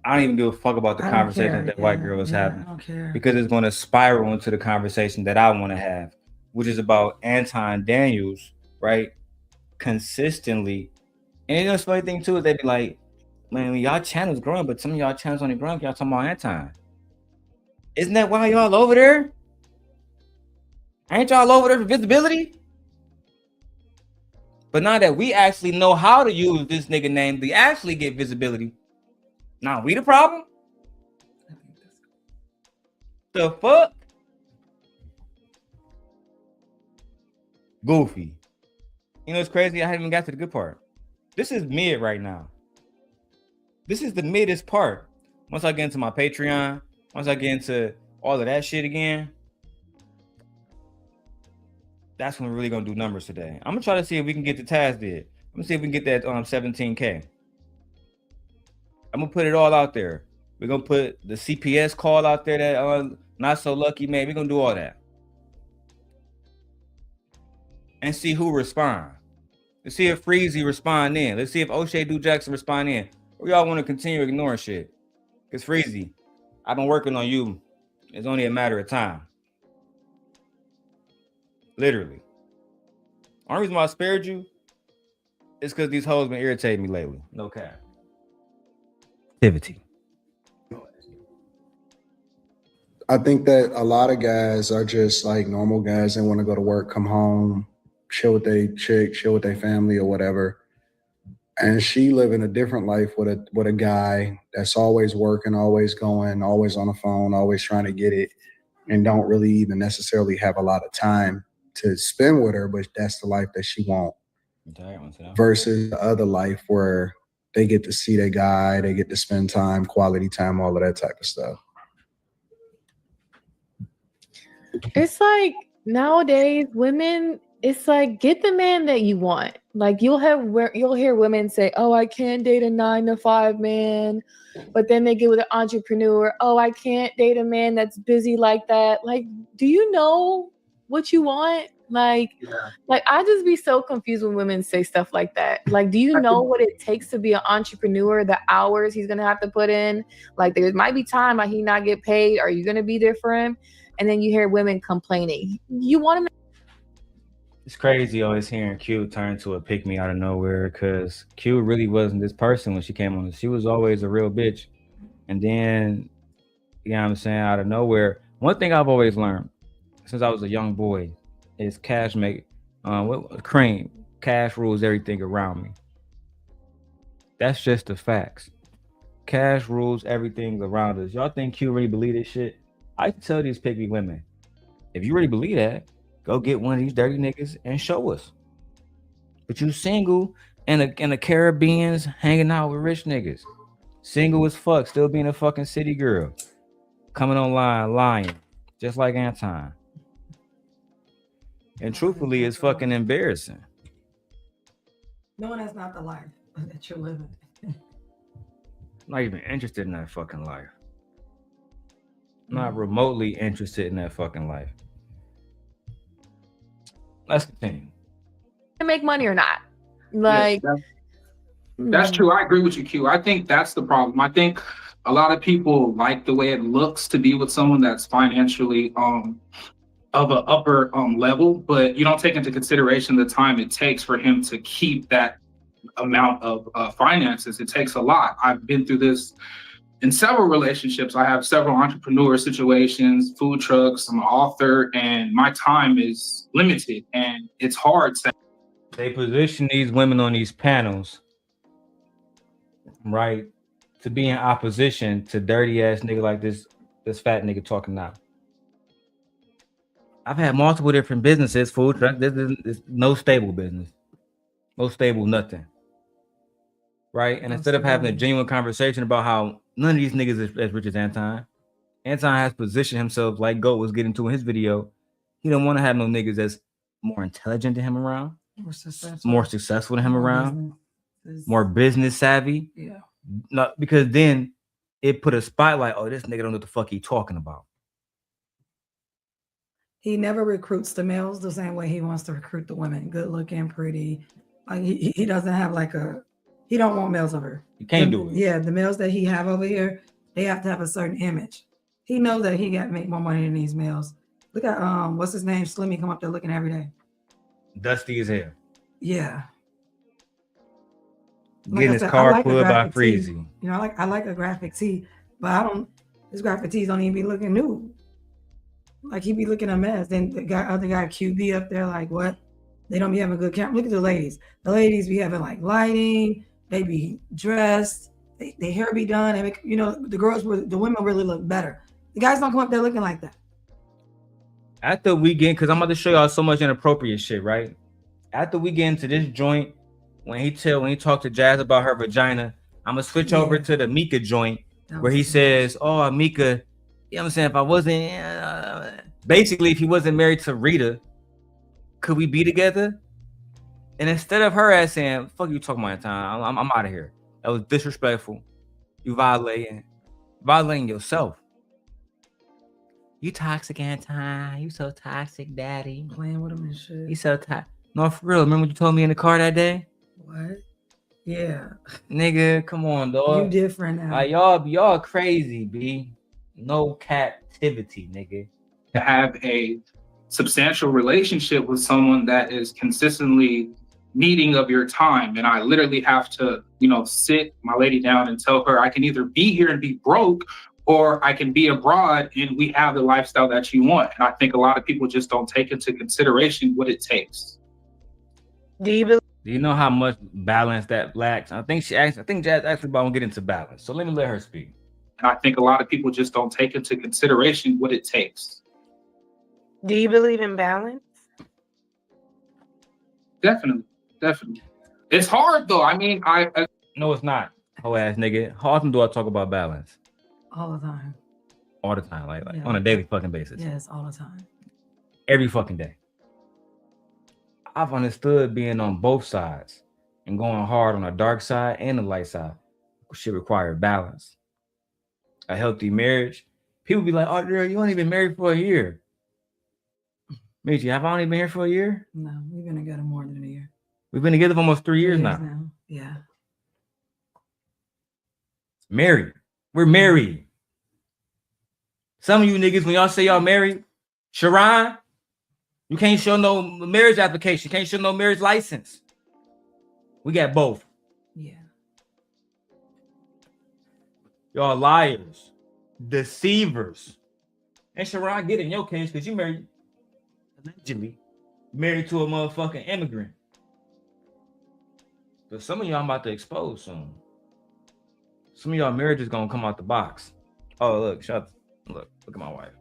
S1: I don't even give a fuck about the
S2: I don't
S1: conversation
S2: care.
S1: that white girl was having,
S2: I don't care.
S1: because it's going to spiral into the conversation that I want to have, which is about Anton Daniels, right? Consistently. And you know, the funny thing too is they be like, man, y'all channel's growing, but some of y'all channels only growing, y'all talking about Anton. Isn't that why y'all over there? Ain't y'all over there for visibility? But now that we actually know how to use this nigga name to actually get visibility, now we the problem? The fuck? Goofy. You know what's crazy? I haven't even got to the good part. This is mid right now. This is the middest part. Once I get into my Patreon, once I get into all of that shit again, that's when we're really gonna do numbers today. I'm gonna try to see if we can get the task did. I'm gonna see if we can get that 17K. I'm gonna put it all out there. We're gonna put the CPS call out there that NotSoLucki made. We're gonna do all that. And see who respond. Let's see if Freezy respond in. Let's see if O'Shea Do Jackson respond in. Or y'all want to continue ignoring shit. Because Freezy, I've been working on you. It's only a matter of time. Literally. Only reason why I spared you is because these hoes been irritating me lately. No cap. Activity.
S7: I think that a lot of guys are just like normal guys. They want to go to work, come home, chill with their chick, chill with their family or whatever. And she living a different life with a guy that's always working, always going, always on the phone, always trying to get it, and don't really even necessarily have a lot of time to spend with her, but that's the life that she wants. Versus the other life where they get to see their guy, they get to spend time, quality time, all of that type of stuff.
S6: It's like nowadays women, it's like get the man that you want. Like you'll hear women say, "Oh, I can't date a 9-to-5 man," but then they get with an entrepreneur. "Oh, I can't date a man that's busy like that." Like, do you know what you want? Like I just be so confused when women say stuff like that. Like, do you know what it takes to be an entrepreneur? The hours he's gonna have to put in. Like, there might be time like he not get paid. Are you gonna be there for him? And then you hear women complaining. You want to.
S1: It's crazy always hearing Q turn to a pick me out of nowhere because Q really wasn't this person when she came on. She was always a real bitch. And then, you know what I'm saying, out of nowhere. One thing I've always learned since I was a young boy is cash cream. Cash rules everything around me. That's just the facts. Cash rules everything around us. Y'all think Q really believe this shit? I tell these pick me women, if you really believe that, go get one of these dirty niggas and show us. But you single and the Caribbeans hanging out with rich niggas. Single as fuck, still being a fucking city girl. Coming online, lying, just like Anton. And truthfully, it's fucking embarrassing.
S2: No, that's not the life that you're living.
S1: Not even interested in that fucking life. Not remotely interested in that fucking life. Let's continue.
S6: Make money or not? Like,
S8: yes, that's true. I agree with you, Q. I think that's the problem. I think a lot of people like the way it looks to be with someone that's financially of an upper level, but you don't take into consideration the time it takes for him to keep that amount of finances. It takes a lot. I've been through this in several relationships. I have several entrepreneur situations, food trucks, I'm an author, and my time is limited and it's hard to.
S1: They position these women on these panels, right, to be in opposition to dirty ass nigga like this fat nigga talking now. I've had multiple different businesses, food truck. There's no stable business, no stable nothing, right? And instead of having a genuine conversation about how none of these niggas is as rich as Anton has positioned himself like Goat was getting to in his video. He don't want to have no niggas that's more intelligent than him around, more successful than him around, more business savvy.
S2: Yeah.
S1: Not because then it put a spotlight. Oh, this nigga don't know what the fuck he talking about.
S2: He never recruits the males the same way he wants to recruit the women. Good looking, pretty. Like he doesn't have like he don't want males over.
S1: You can't do it.
S2: Yeah, the males that he have over here, they have to have a certain image. He knows that he got to make more money than these males. Look at what's his name? Slimmy come up there looking every day.
S1: Dusty as hell.
S2: Yeah.
S1: Getting his car pulled by Freezy.
S2: You know, I like a graphic tee, but His graphic tees don't even be looking new. Like he be looking a mess. Then the other guy QB up there, like what? They don't be having good camera. Look at the ladies. The ladies be having like lighting. They be dressed. They hair be done. They make, the women really look better. The guys don't come up there looking like that.
S1: After we get, because I'm about to show y'all so much inappropriate shit, right? After we get into this joint, when he talked to Jas about her vagina, I'm gonna switch over to the Micca joint where he says, "Oh, Micca, you know what I'm saying? If I wasn't, basically, if he wasn't married to Rita, could we be together?" And instead of her ass saying, "Fuck you talking about time, I'm out of here." That was disrespectful. You violating yourself. You toxic, Anton. You so toxic, daddy.
S2: Playing with him and shit.
S1: You so toxic. No, for real. Remember what you told me in the car that day?
S2: What? Yeah.
S1: Nigga, come on, dog.
S2: You different now.
S1: Like, y'all crazy, B. No captivity, nigga.
S8: To have a substantial relationship with someone that is consistently needing of your time. And I literally have to, sit my lady down and tell her I can either be here and be broke, or I can be abroad and we have the lifestyle that you want. And I think a lot of people just don't take into consideration what it takes.
S1: Do you know how much balance that lacks? I think Jas actually about to get into balance. So let me let her speak.
S8: And I think a lot of people just don't take into consideration what it takes.
S9: Do you believe in balance?
S8: Definitely. It's hard though. I mean,
S1: No, it's not. Hoe ass nigga. How often do I talk about balance?
S2: All the time.
S1: All the time, like
S2: Yeah.
S1: on a daily fucking basis.
S2: Yes, all the time.
S1: Every fucking day. I've understood being on both sides and going hard on the dark side and the light side. Shit require balance. A healthy marriage. People be like, "Oh, girl, you only been married for a year." Micca, have I only been here for a year?
S2: No, we've been together more than a year.
S1: We've been together for almost 3 years now.
S2: Yeah.
S1: Married. We're married. Some of you niggas, when y'all say y'all married, Sharon, you can't show no marriage application. Can't show no marriage license. We got both.
S2: Yeah.
S1: Y'all liars, deceivers. And Sharon, get in your case because you allegedly married to a motherfucking immigrant. But some of y'all I'm about to expose soon. Some of y'all marriages gonna come out the box. Oh, look, look at my wife.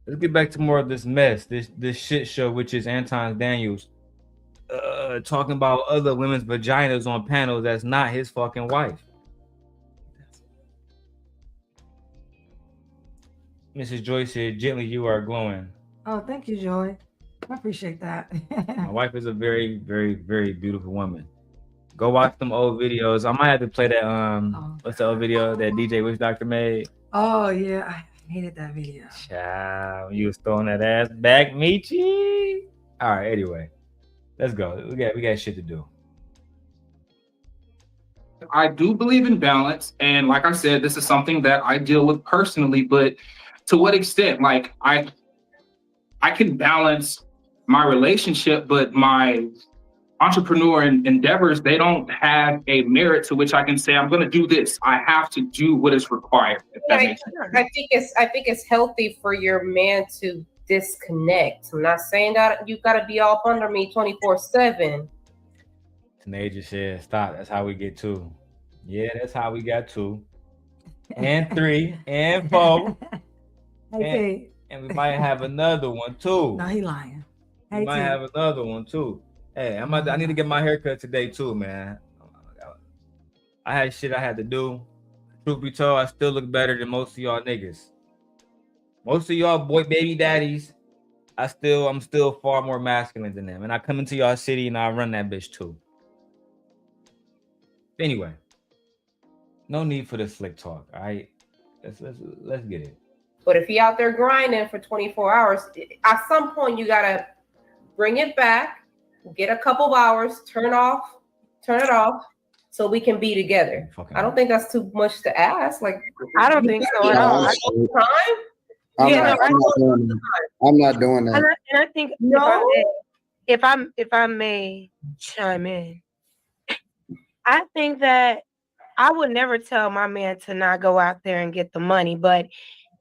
S1: Let's get back to more of this mess, this shit show, which is Anton Daniels talking about other women's vaginas on panels that's not his fucking wife. Mrs. Joy said, "Gently, you are glowing."
S2: Oh, thank you, Joy. I appreciate that.
S1: My wife is a very, very, very beautiful woman. Go watch them old videos. I might have to play that. What's the old video that DJ Wish Doctor made?
S2: Oh yeah, I hated that video.
S1: Child, you was throwing that ass back, Michi. All right, anyway, let's go. We got shit to do.
S8: I do believe in balance, and like I said, this is something that I deal with personally. But to what extent? Like I can balance my relationship, but my entrepreneur endeavors, they don't have a merit to which I can say I'm going to do this. I have to do what is required.
S10: I think it's healthy for your man to disconnect. I'm not saying that you got to be all up under me 24/7.
S1: Tanaja said, "Stop. That's how we get 2. Yeah, that's how we got 2 and 3 and 4. And we might have another one too.
S2: No, he lying.
S1: We might have another one too. Hey, I need to get my haircut today too, man. I had shit I had to do. Truth be told, I still look better than most of y'all niggas. Most of y'all boy baby daddies, I'm still far more masculine than them. And I come into y'all city and I run that bitch too. Anyway, no need for the slick talk. All right, let's get it.
S10: But if he out there grinding for 24 hours, at some point you gotta bring it back, get a couple of hours, turn it off, so we can be together. I don't think that's too much to ask. Like,
S9: I don't think so at all.
S7: I'm not doing that.
S9: And I think if I may chime in, I think that I would never tell my man to not go out there and get the money, but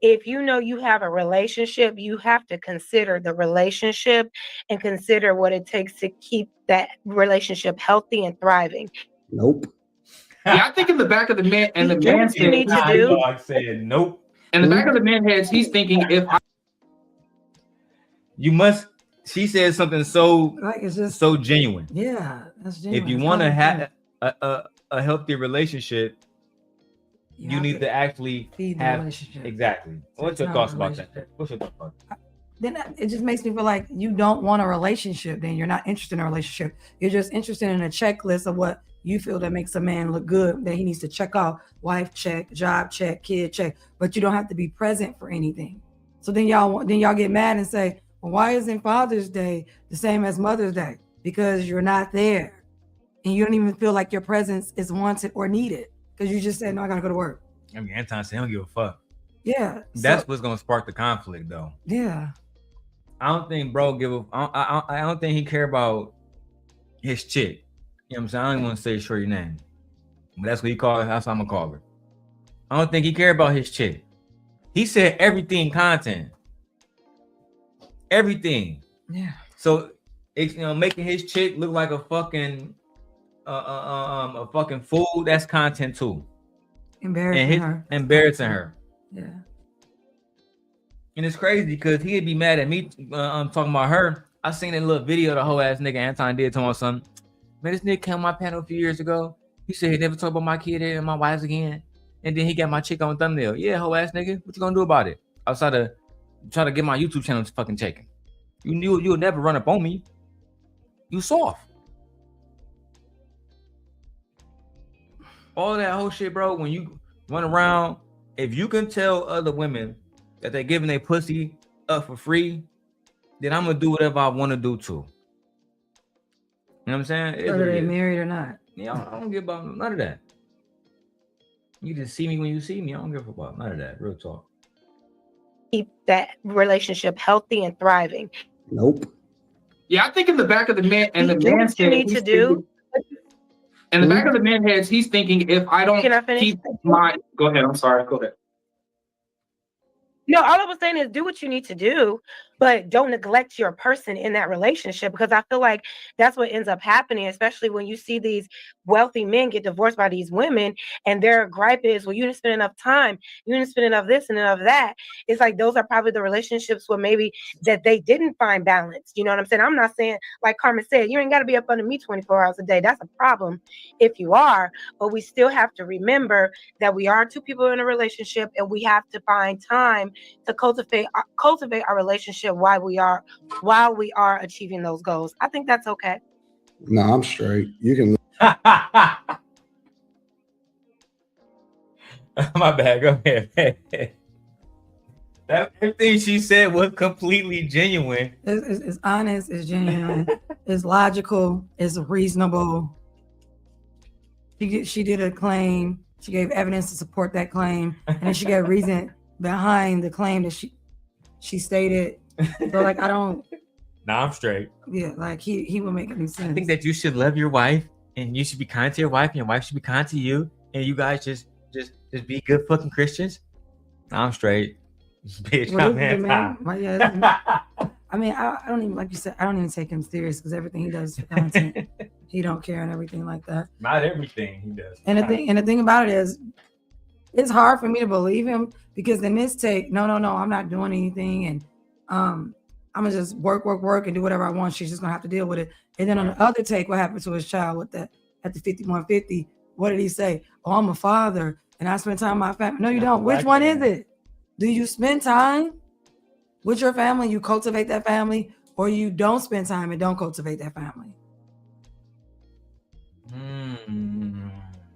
S9: if you know you have a relationship, you have to consider the relationship and consider what it takes to keep that relationship healthy and thriving.
S7: Nope.
S8: Yeah, I think in the back of the man and the
S9: Do
S8: man's
S9: what you need to do.
S1: I said nope.
S8: In the back of the man's head, he's thinking if I
S1: You must. She said something so
S2: Like it's just
S1: so genuine.
S2: yeah, that's genuine.
S1: If you
S2: It's
S1: want to
S2: not
S1: have a healthy relationship, you
S2: have
S1: need to actually
S2: feed the
S1: have
S2: relationship.
S1: exactly. What's
S2: It's
S1: your
S2: not
S1: thoughts
S2: a
S1: about that?
S2: relationship.
S1: What's your thoughts about that?
S2: Then it just makes me feel like you don't want a relationship. Then you're not interested in a relationship. You're just interested in a checklist of what you feel that makes a man look good, that he needs to check off: wife check, job check, kid check. But you don't have to be present for anything. So then y'all get mad and say, well, why isn't Father's Day the same as Mother's Day? Because you're not there, and you don't even feel like your presence is wanted or needed because you just said, no, I gotta go to work.
S1: I mean, Anton said, "I don't give a fuck."
S2: Yeah,
S1: That's what's gonna spark the conflict, though.
S2: yeah.
S1: I don't think bro I don't think he care about his chick. You know what I'm saying? I don't even want to say shorty name, but that's what he called. That's what I'm gonna call her. I don't think he care about his chick. He said everything content, everything.
S2: Yeah.
S1: So it's making his chick look like a fucking fool. That's content too.
S2: Embarrassing her.
S1: Embarrassing her.
S2: Yeah.
S1: And it's crazy because he'd be mad at me talking about her. I seen that little video the whole ass nigga Anton did talking about something. Man, this nigga came on my panel a few years ago. He said he'd never talk about my kid and my wives again. And then he got my chick on thumbnail. Yeah, whole ass nigga. What you gonna do about it? Outside of try to get my YouTube channel fucking taken. You knew you would never run up on me. You soft. All that whole shit, bro. When you run around, if you can tell other women that they're giving their pussy up for free, then I'm gonna do whatever I want to do too. You know what I'm saying?
S2: Whether they married or not.
S1: Yeah, I don't give about none of that. You just see me when you see me. I don't give about none of that. Real talk.
S9: Keep that relationship healthy and thriving.
S7: Nope.
S8: Yeah, I think in the back of the man and the
S9: Do
S8: man's
S9: what you
S8: head,
S9: need to do.
S8: in the back of the man's head, he's thinking if I don't
S9: Can I finish?
S8: keep my go ahead, I'm sorry, go ahead.
S9: No, all I was saying is do what you need to do, but don't neglect your person in that relationship, because I feel like that's what ends up happening, especially when you see these wealthy men get divorced by these women and their gripe is, well, you didn't spend enough time, you didn't spend enough this and enough that. It's like those are probably the relationships where maybe that they didn't find balance. You know what I'm saying? I'm not saying, like Carmen said, you ain't got to be up under me 24 hours a day. That's a problem if you are, but we still have to remember that we are two people in a relationship and we have to find time to cultivate our relationship while we are achieving those goals. I think that's okay.
S7: No, I'm straight. You can.
S1: My bad. Go ahead. That everything she said was completely genuine.
S2: It's honest. It's genuine. It's logical. It's reasonable. She did a claim. She gave evidence to support that claim, and then she gave reason behind the claim that she stated. So like I don't.
S1: Nah, I'm straight.
S2: Yeah, like he would make any sense.
S1: I think that you should love your wife, and you should be kind to your wife, and your wife should be kind to you, and you guys just be good fucking Christians. Nah, I'm straight. Bitch,
S2: Well,
S1: I'm anti.
S2: I mean, I don't even, like you said, I don't even take him serious because everything he does is for content. He don't care and everything like that.
S1: Not everything he does.
S2: And the thing about it is, it's hard for me to believe him because in this take, no, I'm not doing anything, and I'm gonna just work and do whatever I want. She's just gonna have to deal with it. And then on the other take, what happened to his child with that at the 5150? What did he say? Oh, I'm a father and I spend time with my family. No, you don't. Which one is it? Do you spend time with your family? You cultivate that family, or you don't spend time and don't cultivate that family?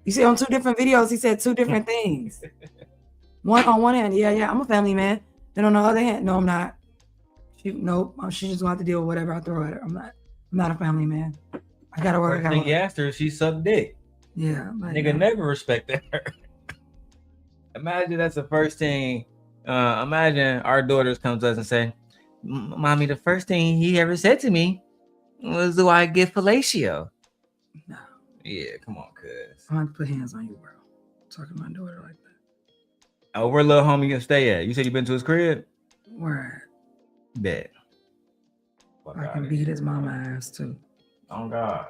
S2: You see, on two different videos, he said two different things. On one hand, yeah, I'm a family man. Then on the other hand, no, I'm not. She's just gonna have to deal with whatever I throw at her. I'm not a family man. I gotta work.
S1: First thing he asked her, she sucked dick.
S2: Yeah,
S1: nigga never respected her. Imagine that's the first thing. Imagine our daughters come to us and say, "Mommy, the first thing he ever said to me was, do I get fellatio?" No. Yeah, come on, cuz.
S2: I'm gonna put hands on you, bro. talking to my daughter like that.
S1: Oh, where little homie gonna stay at? You said you been to his crib?
S2: Where
S1: Bet.
S2: I can beat his mama ass too.
S1: Oh God.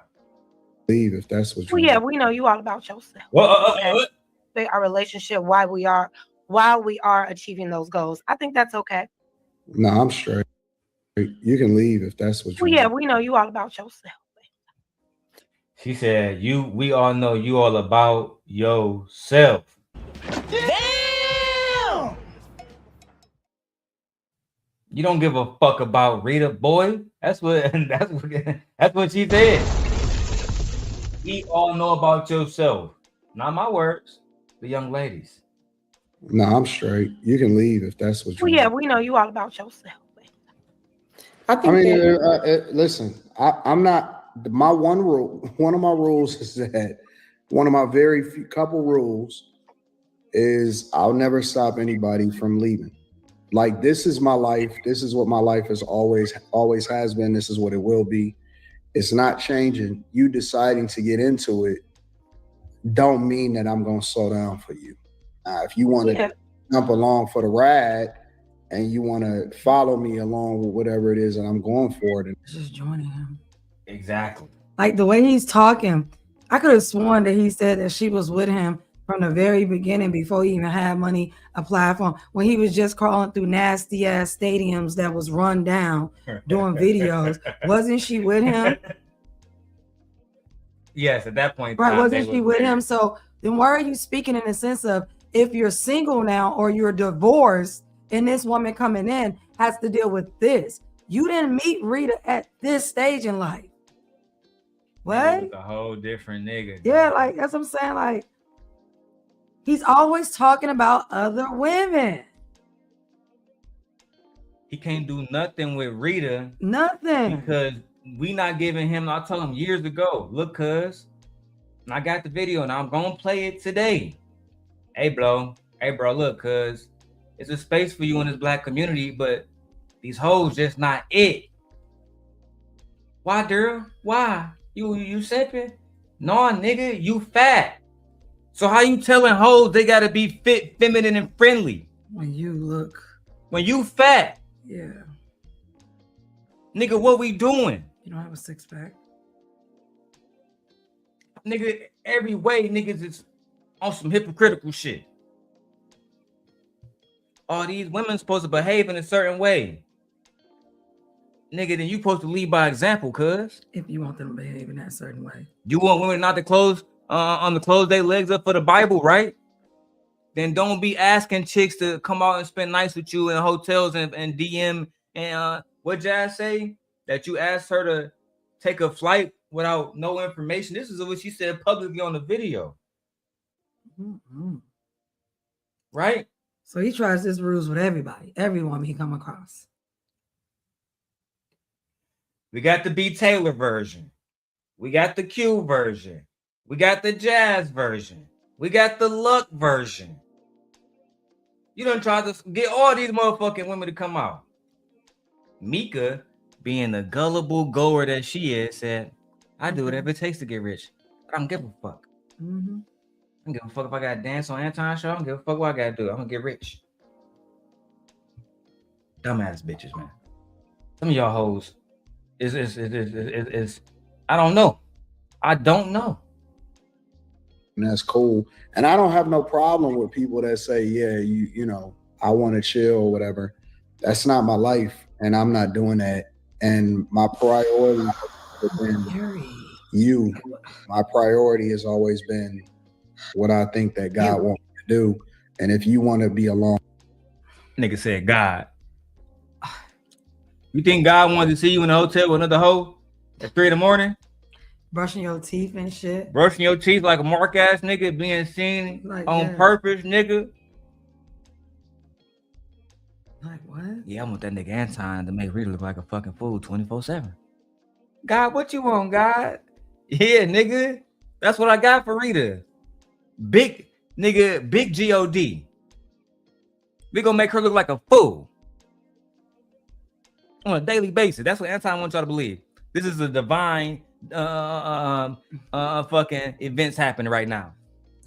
S7: Leave if that's what you
S9: Well, yeah,
S7: want.
S9: we know you all about yourself.
S1: What?
S9: Our relationship, while we are achieving those goals. I think that's okay.
S7: No, I'm straight. You can leave if that's what you
S9: Well, yeah,
S7: want.
S9: we know you all about yourself.
S1: She said, we all know you all about yourself.
S11: Damn!
S1: You don't give a fuck about Rita, boy. That's what she said. We all know about yourself. Not my words, the young ladies.
S7: No, I'm straight. You can leave if that's what you
S9: Well,
S7: want.
S9: yeah, we know you all about yourself.
S4: I
S7: I
S4: think
S7: mean,
S4: that
S7: listen, I'm not. My one rule, one of my rules is that one of my very few couple rules is I'll never stop anybody from leaving. Like, this is my life. This is what my life has always has been. This is what it will be. It's not changing. You deciding to get into it don't mean that I'm going to slow down for you. If you want to jump along for the ride and you want to follow me along with whatever it is that I'm going for, then
S2: Just joining him.
S1: Exactly.
S2: Like the way he's talking, I could have sworn that he said that she was with him from the very beginning before he even had money applied for him. When he was just crawling through nasty ass stadiums that was run down doing videos. Wasn't she with him?
S1: Yes, at that point.
S2: Right, wasn't she with him? So then why are you speaking in the sense of if you're single now or you're divorced and this woman coming in has to deal with this? You didn't meet Rita at this stage in life. What?
S1: It's a whole different nigga.
S2: Yeah, like that's what I'm saying. Like he's always talking about other women.
S1: He can't do nothing with Rita.
S2: Nothing.
S1: Because we not giving him, I told him years ago, look, cuz, and I got the video and I'm gonna play it today. Hey bro, look, cuz, it's a space for you in this black community, but these hoes just not it. Why, girl? Why? You sipping? No, nigga, you fat. So how you telling hoes they gotta be fit, feminine, and friendly?
S2: When you look.
S1: When you fat.
S2: Yeah.
S1: Nigga, what we doing?
S2: You don't have a six pack.
S1: Nigga, every way niggas is on some hypocritical shit. All these women supposed to behave in a certain way. Nigga, then you supposed to lead by example, cuz.
S2: If you want them to behave in that certain way.
S1: You want women not to close their legs up for the Bible, right? Then don't be asking chicks to come out and spend nights with you in hotels and DM and what Jas say? That you asked her to take a flight without no information. This is what she said publicly on the video.
S2: Mm-hmm.
S1: Right?
S2: So he tries this rules with everybody, every woman he come across.
S1: We got the B. Taylor version. We got the Q version. We got the Jas version. We got the Luck version. You done tried to get all these motherfucking women to come out. Micca, being the gullible goer that she is, said, I do whatever it takes to get rich. I don't give a fuck.
S2: Mm-hmm.
S1: I don't give a fuck if I gotta dance on Anton show. I don't give a fuck what I gotta do. I'm gonna get rich. Dumbass bitches, man. Some of y'all hoes is I don't know. I don't know.
S7: and that's cool. And I don't have no problem with people that say, yeah, you know, I want to chill or whatever. That's not my life, and I'm not doing that. And my priority has been you. My priority has always been what I think that God wants me to do. And if you want to be alone,
S1: nigga said God. You think God wanted to see you in a hotel with another hoe at 3 a.m?
S2: Brushing your teeth and shit.
S1: Brushing your teeth like a mark ass nigga, being seen
S2: like
S1: on
S2: that.
S1: purpose, nigga.
S2: Like what?
S1: Yeah, I want that nigga Anton to make Rita look like a fucking fool 24/7. God, what you want, God? Yeah, nigga. That's what I got for Rita. Big nigga, big G-O-D. We gonna make her look like a fool on a daily basis. That's what Anton wants y'all to believe. This is a divine fucking events happening right now,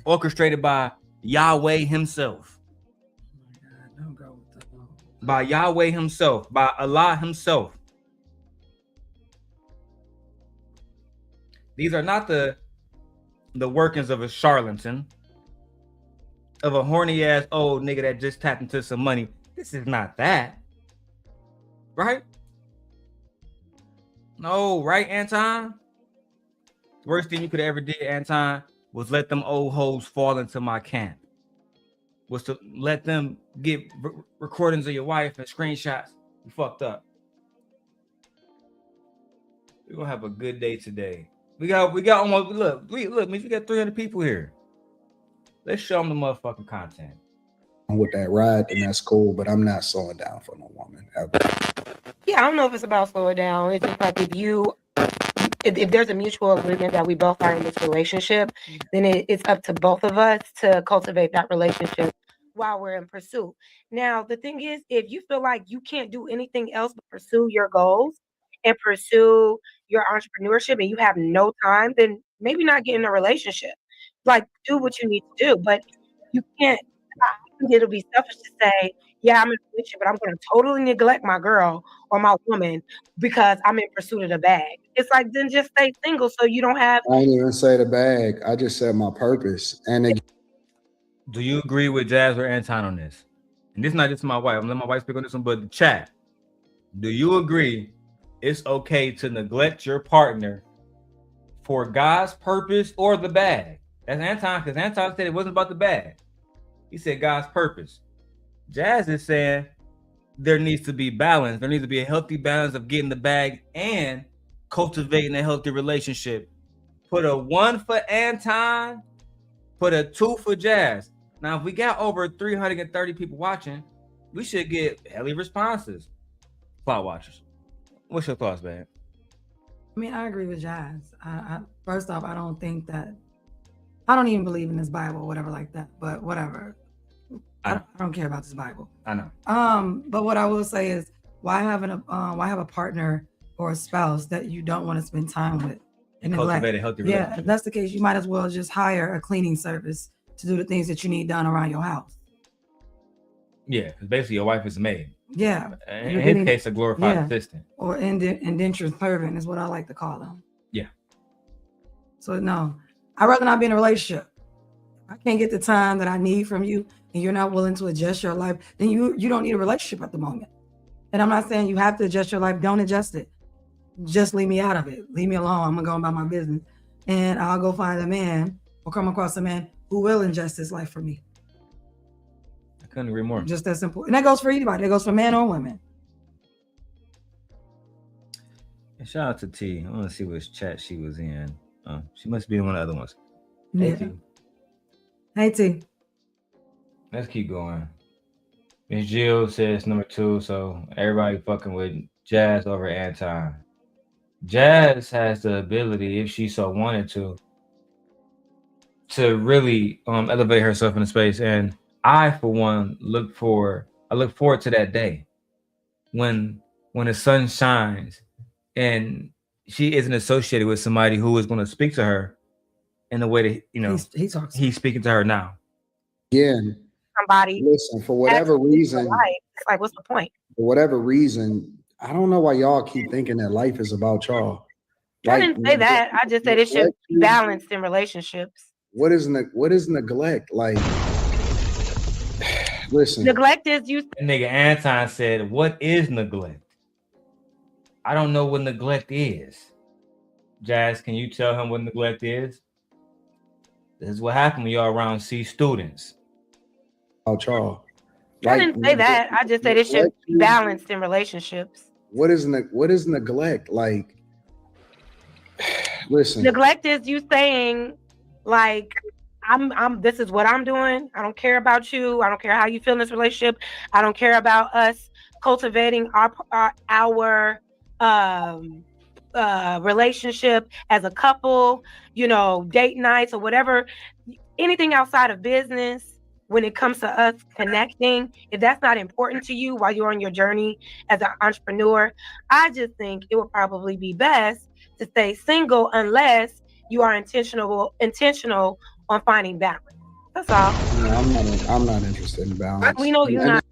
S1: orchestrated by Yahweh himself.
S2: Don't go with the
S1: By Yahweh himself, by Allah himself. These are not the workings of a charlatan, of a horny ass old nigga that just tapped into some money. This is not that. Right? No, right, Anton? Worst thing you could ever did, Anton, was let them old hoes fall into my camp. Was to let them get recordings of your wife and screenshots. You fucked up. We're gonna have a good day today. We got almost look, we got 300 people here. Let's show them the motherfucking content.
S7: With that ride, then that's cool, but I'm not slowing down for no woman ever.
S9: Yeah, I don't know if it's about slowing down. It's just like if there's a mutual agreement that we both are in this relationship, then it's up to both of us to cultivate that relationship while we're in pursuit. Now, the thing is, if you feel like you can't do anything else but pursue your goals and pursue your entrepreneurship and you have no time, then maybe not get in a relationship. Like, do what you need to do, but you can't. I think it'll be selfish to say, yeah, I'm in a relationship, but I'm going to totally neglect my girl or my woman because I'm in pursuit of the bag. It's like, then just stay single so you don't have.
S7: I didn't even say the bag. I just said my purpose. And
S1: do you agree with Jas or Anton on this? And this is not just my wife. I'm gonna let my wife speak on this one, but the chat. Do you agree it's okay to neglect your partner for God's purpose or the bag? That's Anton, because Anton said it wasn't about the bag. He said God's purpose. Jas is saying there needs to be balance. There needs to be a healthy balance of getting the bag and cultivating a healthy relationship. Put a 1 for Anton, put a 2 for Jas. Now, if we got over 330 people watching, we should get hella responses. Cloud watchers. What's your thoughts, man?
S2: I mean, I agree with Jas. I first off, I don't even believe in this Bible or whatever like that, but whatever. I don't care about this Bible.
S1: I know.
S2: But what I will say is, why have a partner or a spouse that you don't want to spend time with and
S1: cultivate a healthy relationship?
S2: Yeah, if that's the case, you might as well just hire a cleaning service to do the things that you need done around your house.
S1: Yeah, because basically your wife is a maid.
S2: Yeah.
S1: In his case, a glorified assistant.
S2: Or indentured servant is what I like to call them.
S1: Yeah.
S2: So no, I'd rather not be in a relationship. If I can't get the time that I need from you and you're not willing to adjust your life, then you don't need a relationship at the moment. And I'm not saying you have to adjust your life. Don't adjust it. Just leave me out of it. Leave me alone. I'm going to go about my business. And I'll go find a man or come across a man who will adjust his life for me.
S1: I couldn't agree more.
S2: Just that simple. And that goes for anybody. That goes for men or women.
S1: And shout out to T. I want to see which chat she was in. She must be in one of the other ones.
S2: Yeah.
S1: Hey, T.
S2: Hey, T.
S1: Let's keep going. Miss Jill says number 2. So everybody fucking with Jas over Anton. Jas has the ability, if she so wanted to really elevate herself in the space. And I, for one, look forward to that day when the sun shines and she isn't associated with somebody who is going to speak to her in the way that he's speaking to her now.
S7: Yeah.
S9: Somebody.
S7: Listen, for whatever reason,
S9: it's like, what's the point?
S7: For whatever reason, I don't know why y'all keep thinking that life is about y'all.
S9: I didn't say that. I just said it should be balanced in relationships.
S7: What is neglect? Like, listen.
S9: Neglect is you.
S1: Nigga Anton said, "What is neglect?" I don't know what neglect is. Jas, can you tell him what neglect is? This is what happened when y'all around C students.
S7: About y'all.
S9: I didn't say that. I just said it should be balanced in relationships.
S7: What is neglect? Like, listen.
S9: Neglect is you saying, like, I'm this is what I'm doing. I don't care about you. I don't care how you feel in this relationship. I don't care about us cultivating our relationship as a couple, date nights or whatever, anything outside of business. When it comes to us connecting, if that's not important to you while you're on your journey as an entrepreneur, I just think it would probably be best to stay single unless you are intentional on finding balance. That's all.
S7: No, I'm not interested in balance.
S9: We know you're not.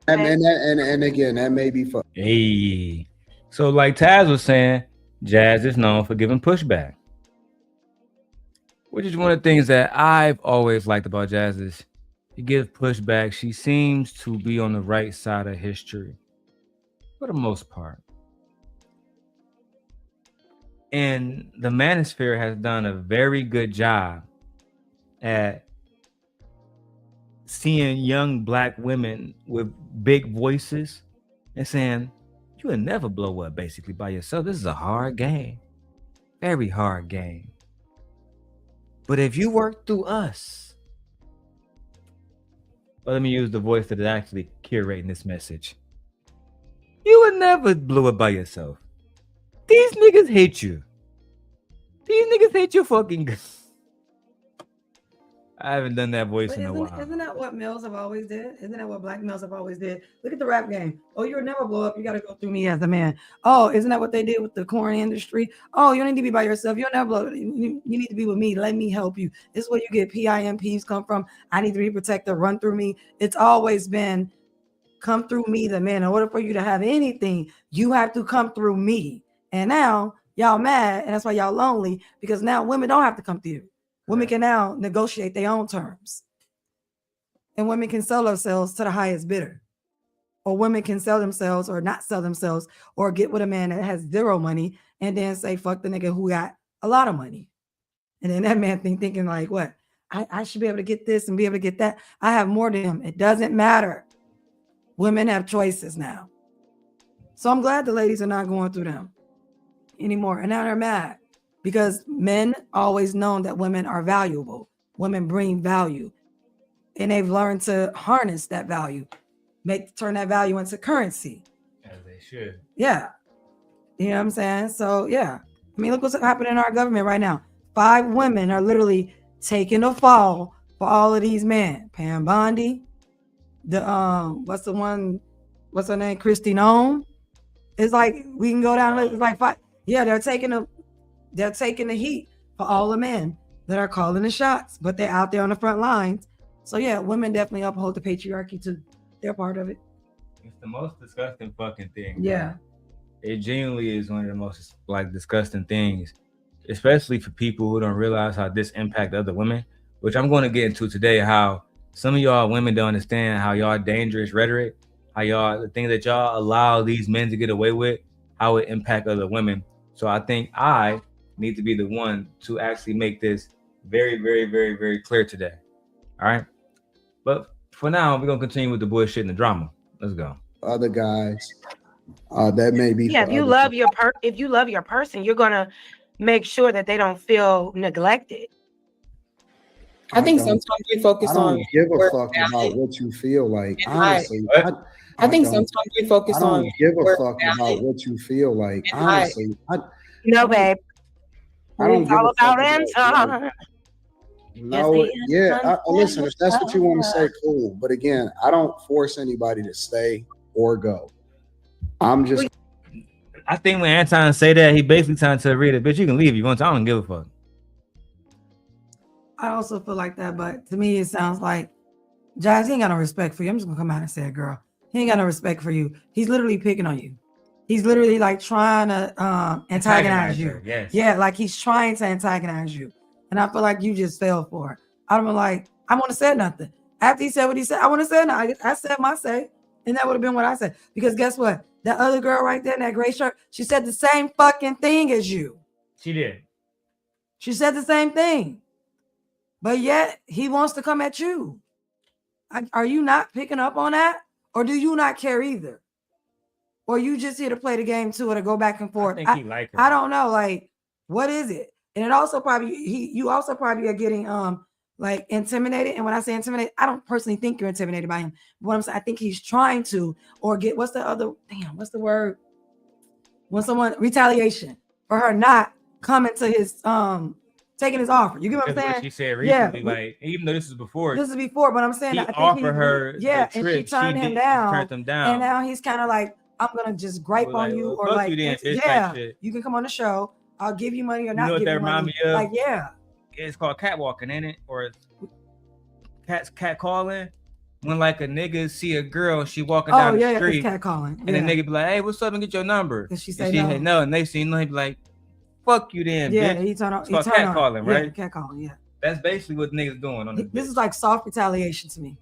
S7: And again, that may be for.
S1: Hey, so like Taz was saying, Jas is known for giving pushback, which is one of the things that I've always liked about Jas is she gives pushback. She seems to be on the right side of history for the most part. And the manosphere has done a very good job at seeing young Black women with big voices and saying, you will never blow up basically by yourself. This is a hard game. Very hard game. But if you work through us, well, let me use the voice that is actually curating this message. You would never blow up by yourself. These niggas hate you. These niggas hate your fucking guts. I haven't done that voice in a while.
S2: Isn't that what males have always did? Isn't that what Black males have always did? Look at the rap game. Oh, you'll never blow up. You got to go through me as a man. Oh, isn't that what they did with the corn industry? Oh, you don't need to be by yourself. You'll never blow up. You need to be with me. Let me help you. This is where you get PIMPs come from. I need to be protected. Run through me. It's always been come through me, the man. In order for you to have anything, you have to come through me. And now y'all mad, and that's why y'all lonely, because now women don't have to come through you. Women can now negotiate their own terms. And women can sell themselves to the highest bidder. Or women can sell themselves or not sell themselves or get with a man that has zero money and then say, fuck the nigga who got a lot of money. And then that man thinking like, what? I should be able to get this and be able to get that. I have more than him. It doesn't matter. Women have choices now. So I'm glad the ladies are not going through them anymore. And now they're mad. Because men always known that women are valuable. Women bring value. And they've learned to harness that value. Turn that value into currency.
S1: As they should.
S2: Yeah. You know what I'm saying? So, yeah. I mean, look what's happening in our government right now. 5 women are literally taking a fall for all of these men. Pam Bondi. What's her name? Christy Nome. It's like, we can go down, it's like 5. Yeah, they're taking the heat for all the men that are calling the shots, but they're out there on the front lines. So yeah, women definitely uphold the patriarchy to their part of it.
S1: It's the most disgusting fucking thing.
S2: Yeah.
S1: Bro. It genuinely is one of the most like disgusting things, especially for people who don't realize how this impacts other women, which I'm going to get into today, how some of y'all women don't understand how y'all dangerous rhetoric, the things that y'all allow these men to get away with, how it impact other women. So I think I need to be the one to actually make this very, very, very, very clear today. All right. But for now, we're going to continue with the bullshit and the drama. Let's go.
S7: Other guys, that may be.
S9: Yeah, if you love your person, you're going to make sure that they don't feel neglected.
S11: I think sometimes we focus on.
S7: I don't give a fuck about what you feel like. Honestly,
S11: I think sometimes we focus on.
S7: I don't give a fuck about what you feel like. Honestly,
S9: no, babe.
S7: It's
S9: all about Anton.
S7: No, yeah. Listen, if that's what you want to say, cool. But again, I don't force anybody to stay or go. I'm just.
S1: I think when Anton say that, he basically trying to read it. Bitch, you can leave if you want to. I don't give a fuck.
S2: I also feel like that, but to me, it sounds like Jas, he ain't got no respect for you. I'm just gonna come out and say it, girl. He ain't got no respect for you. He's literally picking on you. He's literally like trying to antagonize you.
S1: Yes.
S2: Yeah, like he's trying to antagonize you. And I feel like you just fell for it. I'm like, I want to say nothing. After he said what he said, I want to say nothing. I said my say, and that would have been what I said. Because guess what? That other girl right there in that gray shirt, she said the same fucking thing as you.
S1: She did.
S2: She said the same thing. But yet he wants to come at you. Are you not picking up on that? Or do you not care either? Or you just here to play the game too, or to go back and forth?
S1: I think he like her.
S2: I don't know. Like, what is it? And it also probably you also probably are getting like intimidated. And when I say intimidated, I don't personally think you're intimidated by him. But what I'm saying, I think he's trying to, or get what's the word? When someone retaliation for her not coming to his taking his offer. You get what I'm saying?
S1: What she said recently, like, even though this is before,
S2: but I'm saying
S1: he
S2: I think
S1: offered her,
S2: and she turned him down.
S1: And
S2: now he's kind of like, I'm gonna just gripe on you, or like, you can come on the show. I'll give you money or not give you money.
S1: Remind me of?
S2: Like, yeah,
S1: it's called catwalking, ain't it? Or cat calling when like a nigga see a girl, she walking down the street,
S2: it's cat calling.
S1: and the nigga be like, "Hey, what's up?" and get your number.
S2: And she
S1: and
S2: say
S1: she
S2: no.
S1: Had no, and they see no, he be like, "Fuck you, then,
S2: Yeah,
S1: bitch."
S2: he turn on.
S1: It's
S2: He
S1: called
S2: turn
S1: cat
S2: on.
S1: calling, right?
S2: Yeah, cat calling. Yeah.
S1: That's basically what niggas doing on
S2: This is like soft retaliation to me.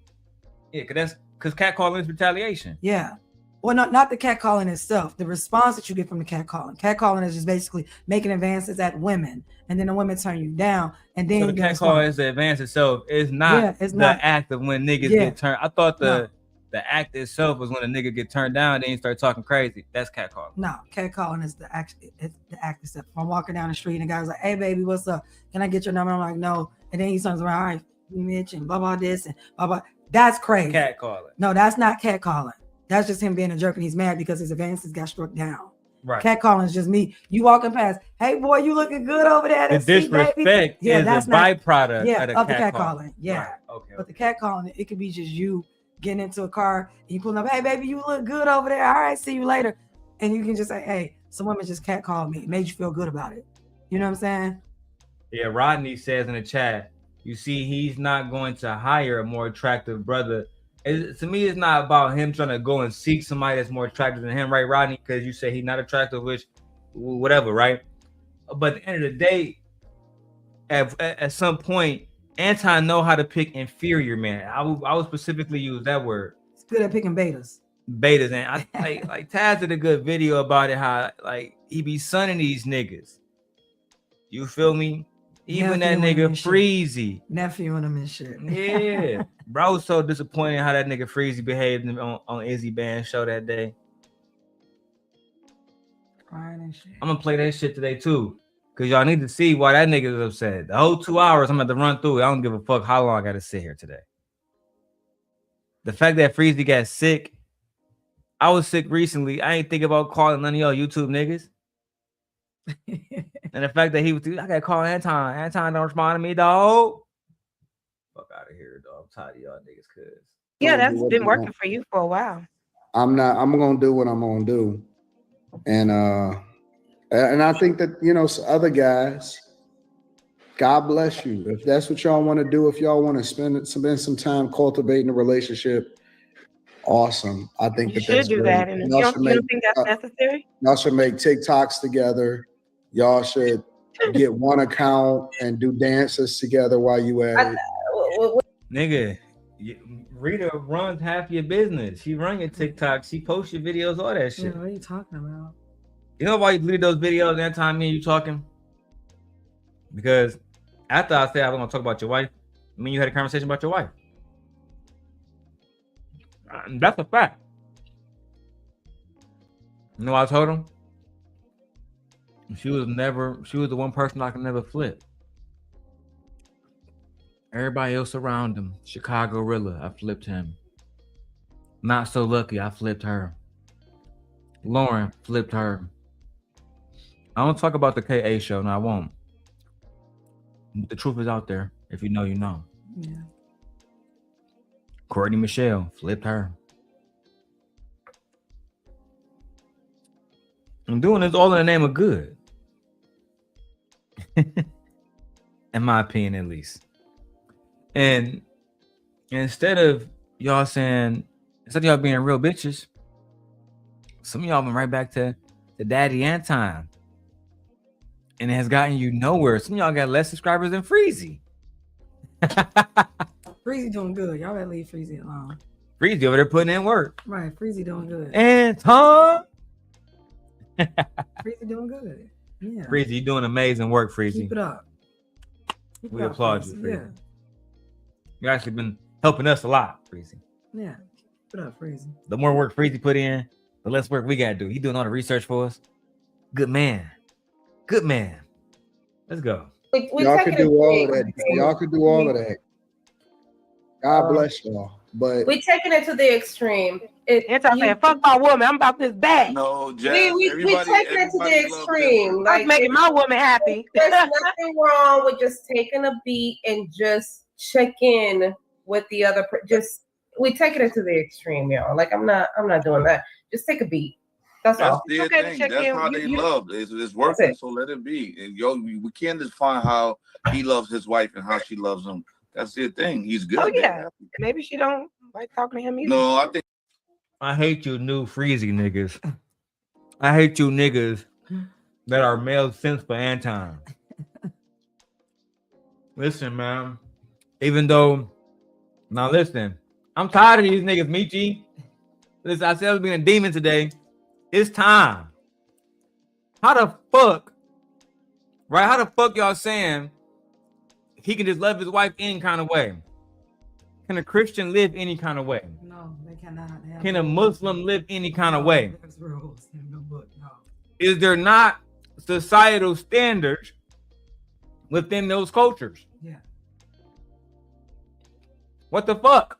S1: Yeah, because cat calling is retaliation.
S2: Yeah. Well, not the cat calling itself. The response that you get from the cat calling. Cat calling is just basically making advances at women, and then the women turn you down, and then
S1: So the cat call is the advance itself. It's not act of when niggas get turned. I thought the act itself was when a nigga get turned down, then you start talking crazy. That's cat calling.
S2: No, cat calling is the act. It's the act itself. If I'm walking down the street and the guy's like, "Hey, baby, what's up? Can I get your number?" I'm like, "No," and then he turns around, "All right, you mentioned blah blah this and blah blah." That's crazy.
S1: Cat calling.
S2: No, that's not cat calling. That's just him being a jerk and he's mad because his advances got struck down.
S1: Right.
S2: Cat calling is just me. You walking past, "Hey boy, you looking good over there."
S1: The disrespect is
S2: that's
S1: a byproduct
S2: of the cat calling. Yeah.
S1: Right. Okay.
S2: But the cat calling, it could be just you getting into a car and you pulling up, "Hey baby, you look good over there. All right, see you later." And you can just say, "Hey, some women just cat called me." It made you feel good about it. You know what I'm saying?
S1: Yeah, Rodney says in the chat, you see, he's not going to hire a more attractive brother. To me, it's not about him trying to go and seek somebody that's more attractive than him, right, Rodney? Because you say he's not attractive, which, whatever, right? But at the end of the day, at some point, Anton know how to pick inferior men. I would specifically use that word.
S2: It's good at picking betas.
S1: Betas, and I like Taz did a good video about it. How like he be sunning these niggas. You feel me? Even that nigga Freezy.
S2: Nephew and him and shit.
S1: Yeah. Bro, I was so disappointed how that nigga Freezy behaved on Izzy Band show that day.
S2: Crying and shit.
S1: I'm gonna play that shit today too. Cause y'all need to see why that nigga is upset. The whole 2 hours I'm gonna run through it. I don't give a fuck how long I gotta sit here today. The fact that Freezy got sick. I was sick recently. I ain't think about calling none of y'all YouTube niggas. And the fact that he was, I gotta call Anton. Anton don't respond to me, dog. Fuck out of here, dog. I'm tired of y'all niggas, cuz.
S9: Yeah, that's been working for you for a while.
S7: I'm gonna do what I'm gonna do. And I think that, you know, other guys, God bless you. If that's what y'all want to do, if y'all want to spend some time cultivating a relationship, awesome. I think
S9: You should do that. And you don't think that's necessary?
S7: Y'all should make TikToks together. Y'all should get one account and do dances together while you at it.
S1: Nigga, Rita runs half your business. She run your TikTok. She posts your videos, all that shit.
S2: Yeah, what are you talking about?
S1: You know why you deleted those videos that time me and you talking? Because after I said I was gonna talk about your wife, me and you had a conversation about your wife. That's a fact. You know what I told him? She was the one person I could never flip. Everybody else around him, Chicago Rilla, I flipped him. NotSoLucki, I flipped her. Lauren flipped her. I don't talk about the KA show, and I won't. The truth is out there. If you know, you know.
S2: Yeah.
S1: Courtney Michelle flipped her. I'm doing this all in the name of good. In my opinion, at least. And instead of y'all being real bitches, some of y'all been right back to the Daddy Anton. And it has gotten you nowhere. Some of y'all got less subscribers than Freezy.
S2: Freezy doing good. Y'all better leave Freezy alone.
S1: Freezy over there putting in work.
S2: Right, Freezy doing good.
S1: Anton!
S2: Freezy doing good. Yeah.
S1: Freezy, you doing amazing work, Freezy.
S2: Keep it up.
S1: We applaud you, Freezy. Yeah. You actually been helping us a lot, Freezy.
S2: Yeah. Keep it up, Freezy.
S1: The more work Freezy put in, the less work we gotta do. He doing all the research for us. Good man. Good man. Let's go.
S7: Y'all could do all of that. Y'all could do all of that. God bless y'all. But
S10: we're taking it to the extreme.
S9: Anton saying, "Fuck my woman. I'm about this bag."
S12: No, Jas,
S10: we taking it to the extreme.
S9: Like making my woman happy.
S10: There's nothing wrong with just taking a beat and just check in with the other. We taking it to the extreme, y'all. Like I'm not doing that. Just take a beat. That's all.
S12: Their thing. That's how they love. It's working, so let it be. And we can't define how he loves his wife and how she loves him. That's the thing. He's good.
S9: Oh yeah, maybe she don't like talking to him either.
S12: No, I think
S1: I hate you new freezy niggas. I hate you niggas that are male sense for Anton. Listen, man. Even though, now listen, I'm tired of these niggas, Michi. Listen, I said I was being a demon today. It's time. How the fuck, right? How the fuck y'all saying he can just love his wife any kind of way? Can a Christian live any kind of way?
S2: No, they cannot.
S1: Can a Muslim live any kind of way?
S2: There's rules in the book. No.
S1: Is there not societal standards within those cultures?
S2: Yeah.
S1: What the fuck?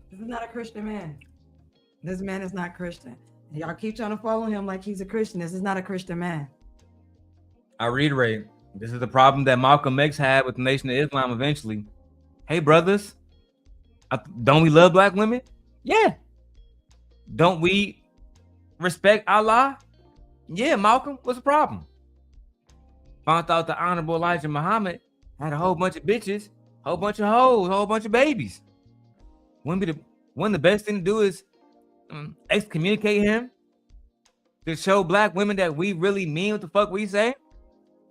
S2: This is not a Christian man. This man is not Christian. Y'all keep trying to follow him like he's a Christian. This is not a Christian man.
S1: I reiterate, this is the problem that Malcolm X had with the Nation of Islam eventually. Hey, brothers, don't we love black women? Yeah. Don't we respect Allah? Yeah, Malcolm, what's the problem? Found out the Honorable Elijah Muhammad had a whole bunch of bitches, whole bunch of hoes, whole bunch of babies. Wouldn't the best thing to do is excommunicate him to show black women that we really mean what the fuck we say?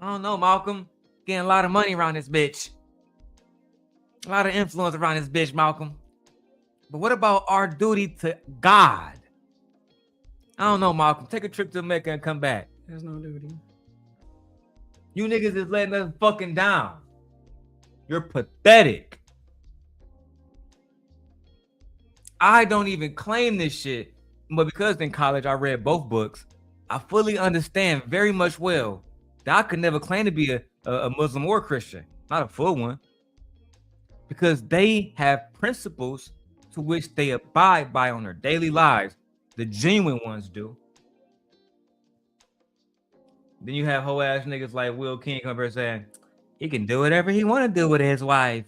S1: I don't know, Malcolm. Getting a lot of money around this bitch. A lot of influence around this bitch, Malcolm. But what about our duty to God? I don't know, Malcolm. Take a trip to Mecca and come back.
S2: There's no duty.
S1: You niggas is letting us fucking down. You're pathetic. I don't even claim this shit, but because in college I read both books, I fully understand very much well that I could never claim to be a Muslim or Christian, not a full one, because they have principles to which they abide by on their daily lives. The genuine ones do. Then you have whole ass niggas like Will King come here saying he can do whatever he want to do with his wife.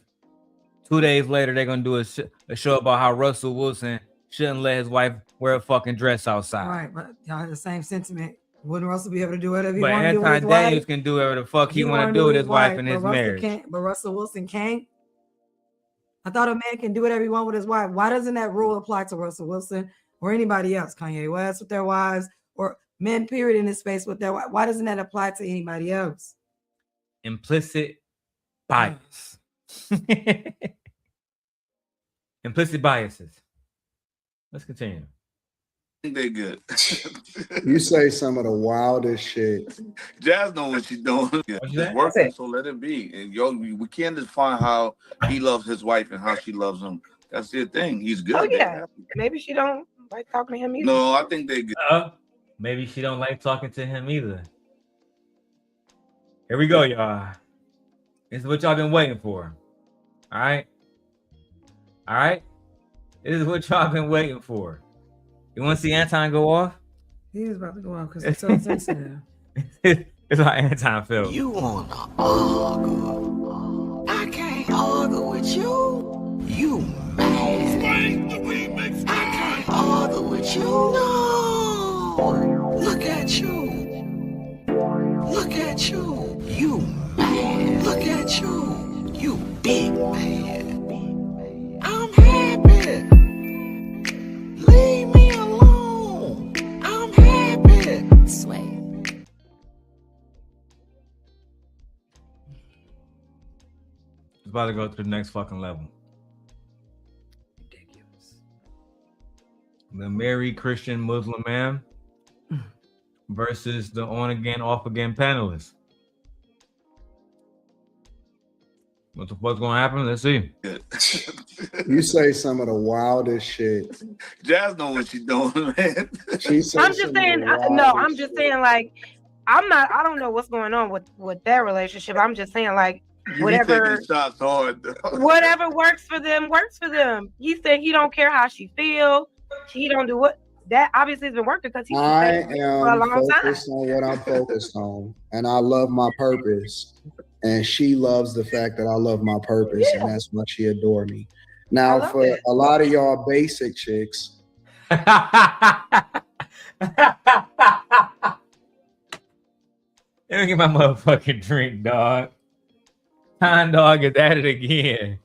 S1: 2 days later, they're gonna do a show about how Russell Wilson shouldn't let his wife wear a fucking dress outside.
S2: All right, but y'all have the same sentiment. Wouldn't Russell be able to do whatever he
S1: But
S2: want to do with his
S1: Anton
S2: wife?
S1: Daniels can do whatever the fuck he want to do with his wife and his marriage.
S2: But Russell Wilson can't. I thought a man can do whatever he wants with his wife. Why doesn't that rule apply to Russell Wilson or anybody else? Kanye West with their wives, or men, period, in this space with their wife. Why doesn't that apply to anybody else?
S1: Implicit bias. Implicit biases. Let's continue.
S12: I think they good.
S7: You say some of the wildest shit.
S12: Jas know what she's doing. It's working, so let it be. And we can't define how he loves his wife and how she loves him. That's the thing. He's good.
S9: Oh yeah, maybe she don't like talking to him either.
S12: No, I think they good.
S1: Maybe she don't like talking to him either. Here we go, y'all. This is what y'all been waiting for. All right. All right. This is what y'all been waiting for. You want to see Anton go off?
S2: He is about to go off because it's so sensitive.
S1: It's how Anton feels.
S13: You wanna argue? I can't argue with you. You mad? I can't argue with you. No. Look at you. Look at you. You mad? Look at you. You big mad. I'm happy. Leave me alone. I'm happy. Sway.
S1: It's about to go to the next fucking level. Ridiculous. The married Christian Muslim man versus the on again, off again panelists. What the fuck's gonna happen? Let's see.
S7: You say some of the wildest shit.
S12: Jas know what she's doing, man.
S9: I'm just saying, I'm just saying, like, I don't know what's going on with their relationship. I'm just saying, like, whatever
S12: shots hard,
S9: whatever works for them, works for them. He said he don't care how she feel. He don't do what that obviously has been working because he's
S7: I
S9: for a
S7: am
S9: long time.
S7: focused on what I'm focused on, and I love my purpose. And she loves the fact that I love my purpose, and that's why she adore me. Now, for a lot of y'all basic chicks,
S1: Let me get my motherfucking drink, dog. Time dog is at it again.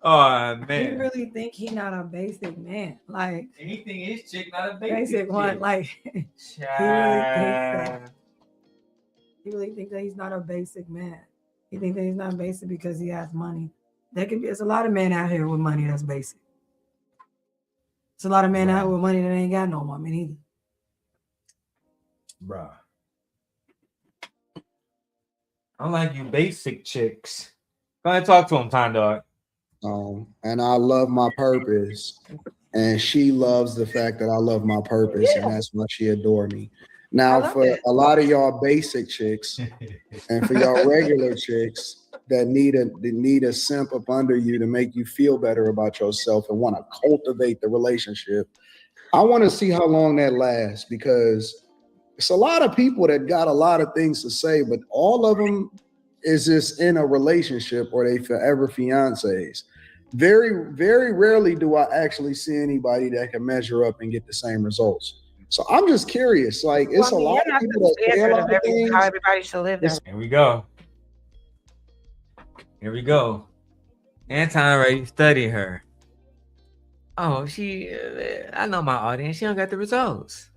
S1: Oh
S2: He
S1: man.
S2: really think he not a basic man. Like
S1: And he think his chick not a
S2: basic one.
S1: chick.
S2: Like he really thinks that. He really thinks that he's not a basic man. He thinks that he's not basic because he has money. There's a lot of men out here with money that's basic. It's a lot of men out here with money that ain't got no woman either.
S1: Bruh. I like you basic chicks. Go ahead and talk to him, Time Dog.
S7: And I love my purpose. And she loves the fact that I love my purpose, and that's why she adore me. Now, for a lot of y'all basic chicks, and for y'all regular chicks that need a simp up under you to make you feel better about yourself and want to cultivate the relationship, I want to see how long that lasts, because it's a lot of people that got a lot of things to say, but all of them is just in a relationship or they forever fiancés. Very, very rarely do I actually see anybody that can measure up and get the same results. So I'm just curious. Like, it's a lot of people that say a lot of things.
S9: How everybody should live their
S1: Here we go. Here we go. Anton already studied her. Oh, I know my audience. She don't got the results.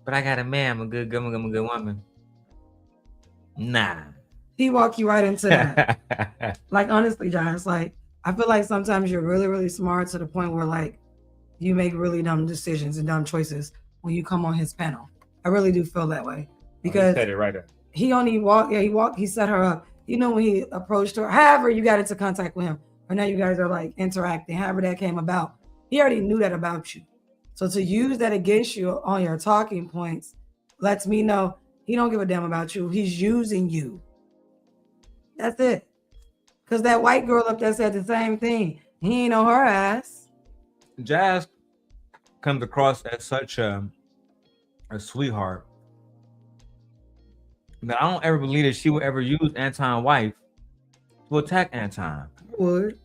S1: But I got a man. I'm a good woman. Nah.
S2: He walk you right into that. Like, honestly, Jas, like, I feel like sometimes you're really, really smart to the point where, like, you make really dumb decisions and dumb choices when you come on his panel. I really do feel that way. Because
S1: he said it right there.
S2: He set her up. You know, when he approached her, however you got into contact with him, or now you guys are like interacting, however that came about, he already knew that about you. So to use that against you on your talking points lets me know he don't give a damn about you. He's using you. That's it. Because that white girl up there said the same thing. He ain't on her ass.
S1: Jas comes across as such a sweetheart that I don't ever believe that she would ever use Anton's wife to attack Anton.
S2: Would.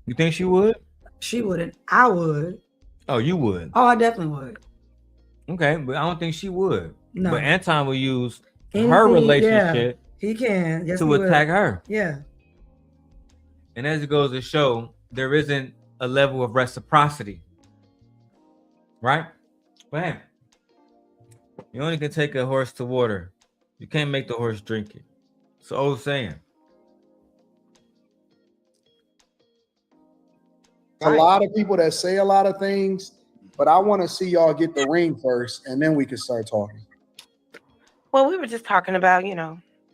S1: You think she would?
S2: She wouldn't. I would.
S1: Oh, you would?
S2: Oh, I definitely would.
S1: Okay, but I don't think she would.
S2: No.
S1: But Anton will use her relationship
S2: he can. Yes,
S1: to attack her.
S2: Yeah.
S1: And as it goes to show, there isn't a level of reciprocity. Right? But hey, you only can take a horse to water. You can't make the horse drink it. It's an old saying.
S7: A lot of people that say a lot of things, but I want to see y'all get the ring first, and then we can start talking.
S9: Well, we were just talking about,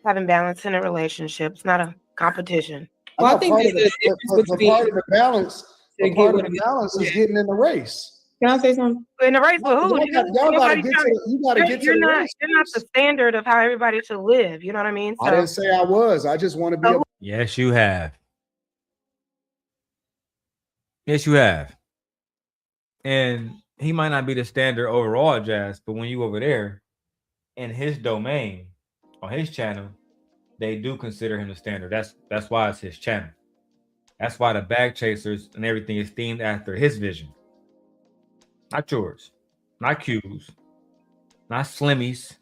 S9: having balance in a relationship. It's not a competition.
S11: Well, I think
S7: part of the balance is getting in the race.
S11: Can I say something?
S9: In the race with who?
S7: Y'all gotta get to the race.
S9: You're not the standard of how everybody should live. You know what I mean?
S7: I didn't say I was. I just want to be.
S1: Yes, you have. Yes, you have. And he might not be the standard overall, Jas, but when you over there in his domain, on his channel, they do consider him the standard. That's why it's his channel. That's why the bag chasers and everything is themed after his vision. Not yours. Not Q's. Not Slimmy's.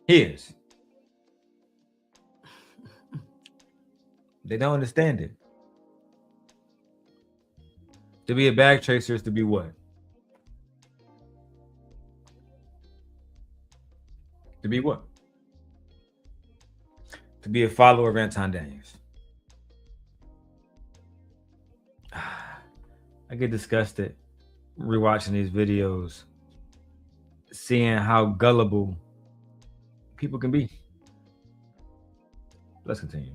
S1: His. They don't understand it. To be a bag chaser is to be what? To be what? To be a follower of Anton Daniels. I get disgusted rewatching these videos, seeing how gullible people can be. Let's continue.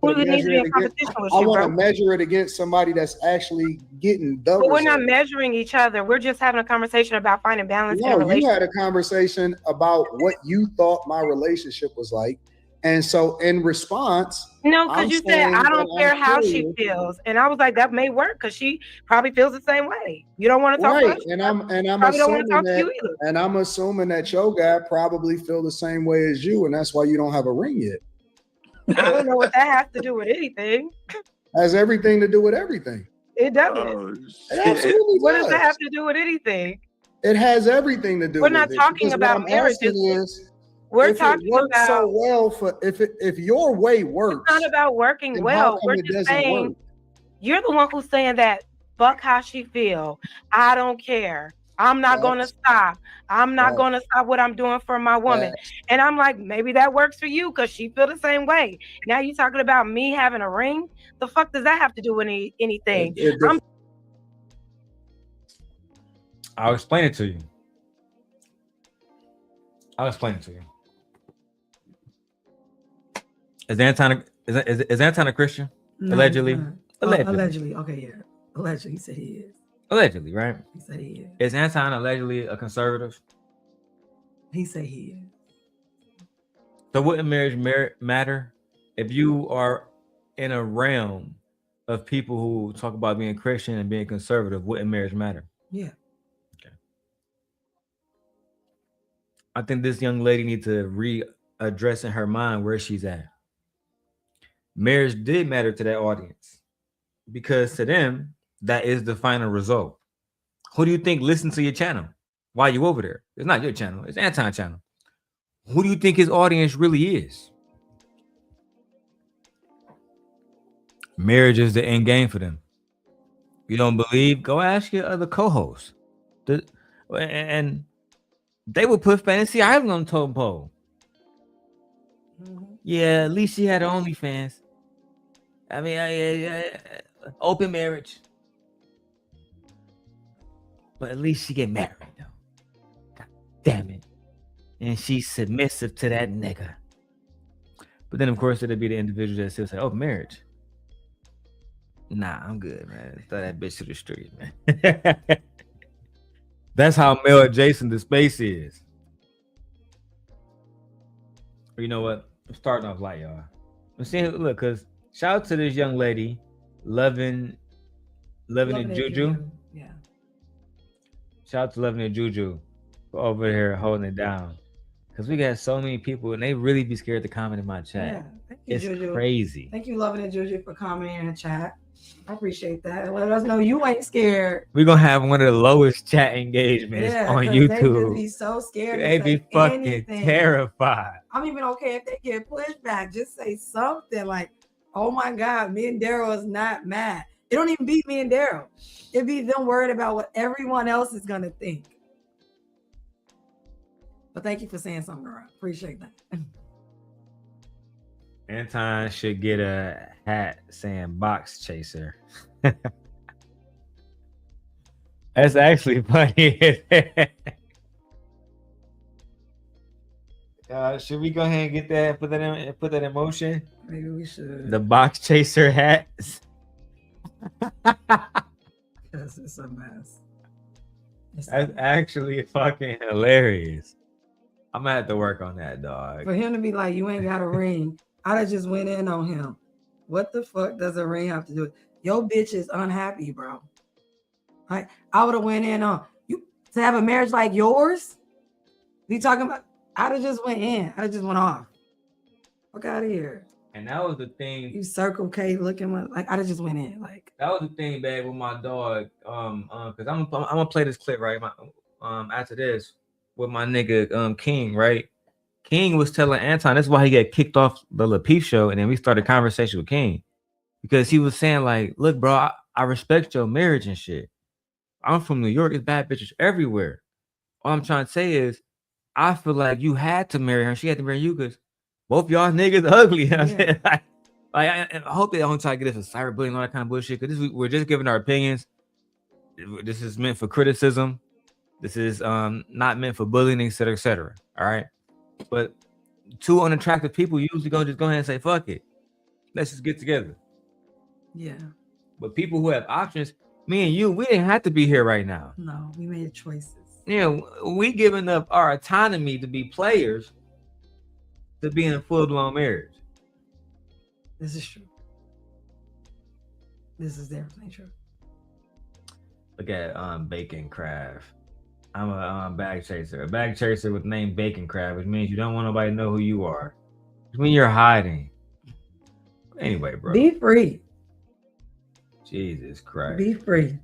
S9: I
S7: want to measure it against somebody that's actually getting the
S9: But we're not measuring each other. We're just having a conversation about finding balance in a relationship.
S7: You had a conversation about what you thought my relationship was like. And so in response,
S9: no, because you said, I don't care how she feels. And I was like, that may work because she probably feels the same way. You don't want to talk about
S7: and I'm assuming that your guy probably feel the same way as you, and that's why you don't have a ring yet.
S9: I don't know what that has to do with anything.
S7: Has everything to do with everything.
S9: It doesn't.
S7: It absolutely
S9: What
S7: does.
S9: does that have to do with anything?
S7: It has everything to do with it.
S9: We're not talking about marriage. We're
S7: if
S9: talking
S7: it works
S9: about
S7: so well for if your way works,
S9: it's not about working
S7: then
S9: well.
S7: how come
S9: We're
S7: it
S9: just
S7: doesn't
S9: saying
S7: work?
S9: you're the one who's saying that fuck how she feel. I don't care. I'm not gonna stop. I'm not
S7: Facts.
S9: gonna stop what I'm doing for my woman.
S7: Facts.
S9: And I'm like, maybe that works for you because she feel the same way. Now you talking about me having a ring? The fuck does that have to do with anything?
S1: I'll explain it to you. I'll explain it to you. Is Anton a Christian?
S2: No,
S1: Allegedly.
S2: he's not.
S1: Allegedly.
S2: Allegedly. Okay, yeah. Allegedly, he said he is.
S1: Allegedly, right?
S2: He said he is.
S1: Is Anton allegedly a conservative?
S2: He said he is.
S1: So wouldn't marriage matter if you are in a realm of people who talk about being Christian and being conservative? Wouldn't marriage matter?
S2: Yeah.
S1: Okay. I think this young lady needs to readdress in her mind where she's at. Marriage did matter to that audience because to them, that is the final result. Who do you think listens to your channel while you over there? It's not your channel. It's Anton's channel. Who do you think his audience really is? Marriage is the end game for them. You don't believe? Go ask your other co-hosts. And they would put Fantasy Island on the totem pole. Yeah, at least she had her OnlyFans. I mean, open marriage. But at least she get married, though. God damn it. And she's submissive to that nigga. But then, of course, it'd be the individual that still say, oh, marriage. Nah, I'm good, man. Throw that bitch to the street, man. That's how male adjacent the space is. You know what? I'm starting off light, y'all. I'm seeing, look, because shout out to this young lady, loving it Juju.
S2: Yeah.
S1: Shout out to Loving It Juju over here holding it down. Because we got so many people and they really be scared to comment in my chat.
S2: Yeah. Thank you,
S1: It's
S2: Juju.
S1: crazy.
S2: Thank you, Loving It Juju, for commenting in the chat. I appreciate that. And let us know you ain't scared.
S1: We're going to have one of the lowest chat engagements on
S2: 'cause
S1: YouTube.
S2: They just be so scared.
S1: They
S2: to
S1: be
S2: say
S1: fucking
S2: anything.
S1: terrified.
S2: I'm even okay if they get pushback. Just say something like, oh my God, me and Daryl is not mad. It don't even be me and Daryl. It be them worried about what everyone else is going to think. But thank you for saying something, Nora. Appreciate that.
S1: Anton should get a hat saying box chaser. That's actually funny. Should we go ahead and get that? Put that in motion.
S2: Maybe we should.
S1: The box chaser hats.
S2: Because it's a mess.
S1: That's actually fucking hilarious. I'm gonna have to work on that, dog.
S2: For him to be like, you ain't got a ring. I just went in on him. What the fuck does a ring have to do with your bitch is unhappy, bro? Like, I would have went in on you to have a marriage like yours. We talking about? I'd have just went in. I'd have just went off. Fuck out of here.
S1: And that was the thing.
S2: You Circle K looking like I'd have just went in. Like
S1: that was the thing, babe, with my dog. Because I'm gonna play this clip right. After this with my nigga King, right? King was telling Anton that's why he got kicked off the Lapeef show, and then we started a conversation with King because he was saying like, "Look, bro, I respect your marriage and shit. I'm from New York. It's bad bitches everywhere. All I'm trying to say is, I feel like you had to marry her. She had to marry you because both y'all niggas ugly." You know what I'm saying? I hope they don't try to get us a cyberbullying and all that kind of bullshit because we're just giving our opinions. This is meant for criticism. This is not meant for bullying, etc., etc. All right. But two unattractive people usually just go ahead and say, fuck it. Let's just get together.
S2: Yeah.
S1: But people who have options, me and you, we didn't have to be here right now.
S2: No, we made choices.
S1: Yeah, we giving up our autonomy to be players to be in a full-blown marriage.
S2: This is true. This is definitely true.
S1: Look at Bacon Craft. I'm a bag chaser. A bag chaser with the name Bacon Crab, which means you don't want nobody to know who you are. Which means you're hiding. Anyway, bro.
S2: Be free.
S1: Jesus Christ.
S2: Be free.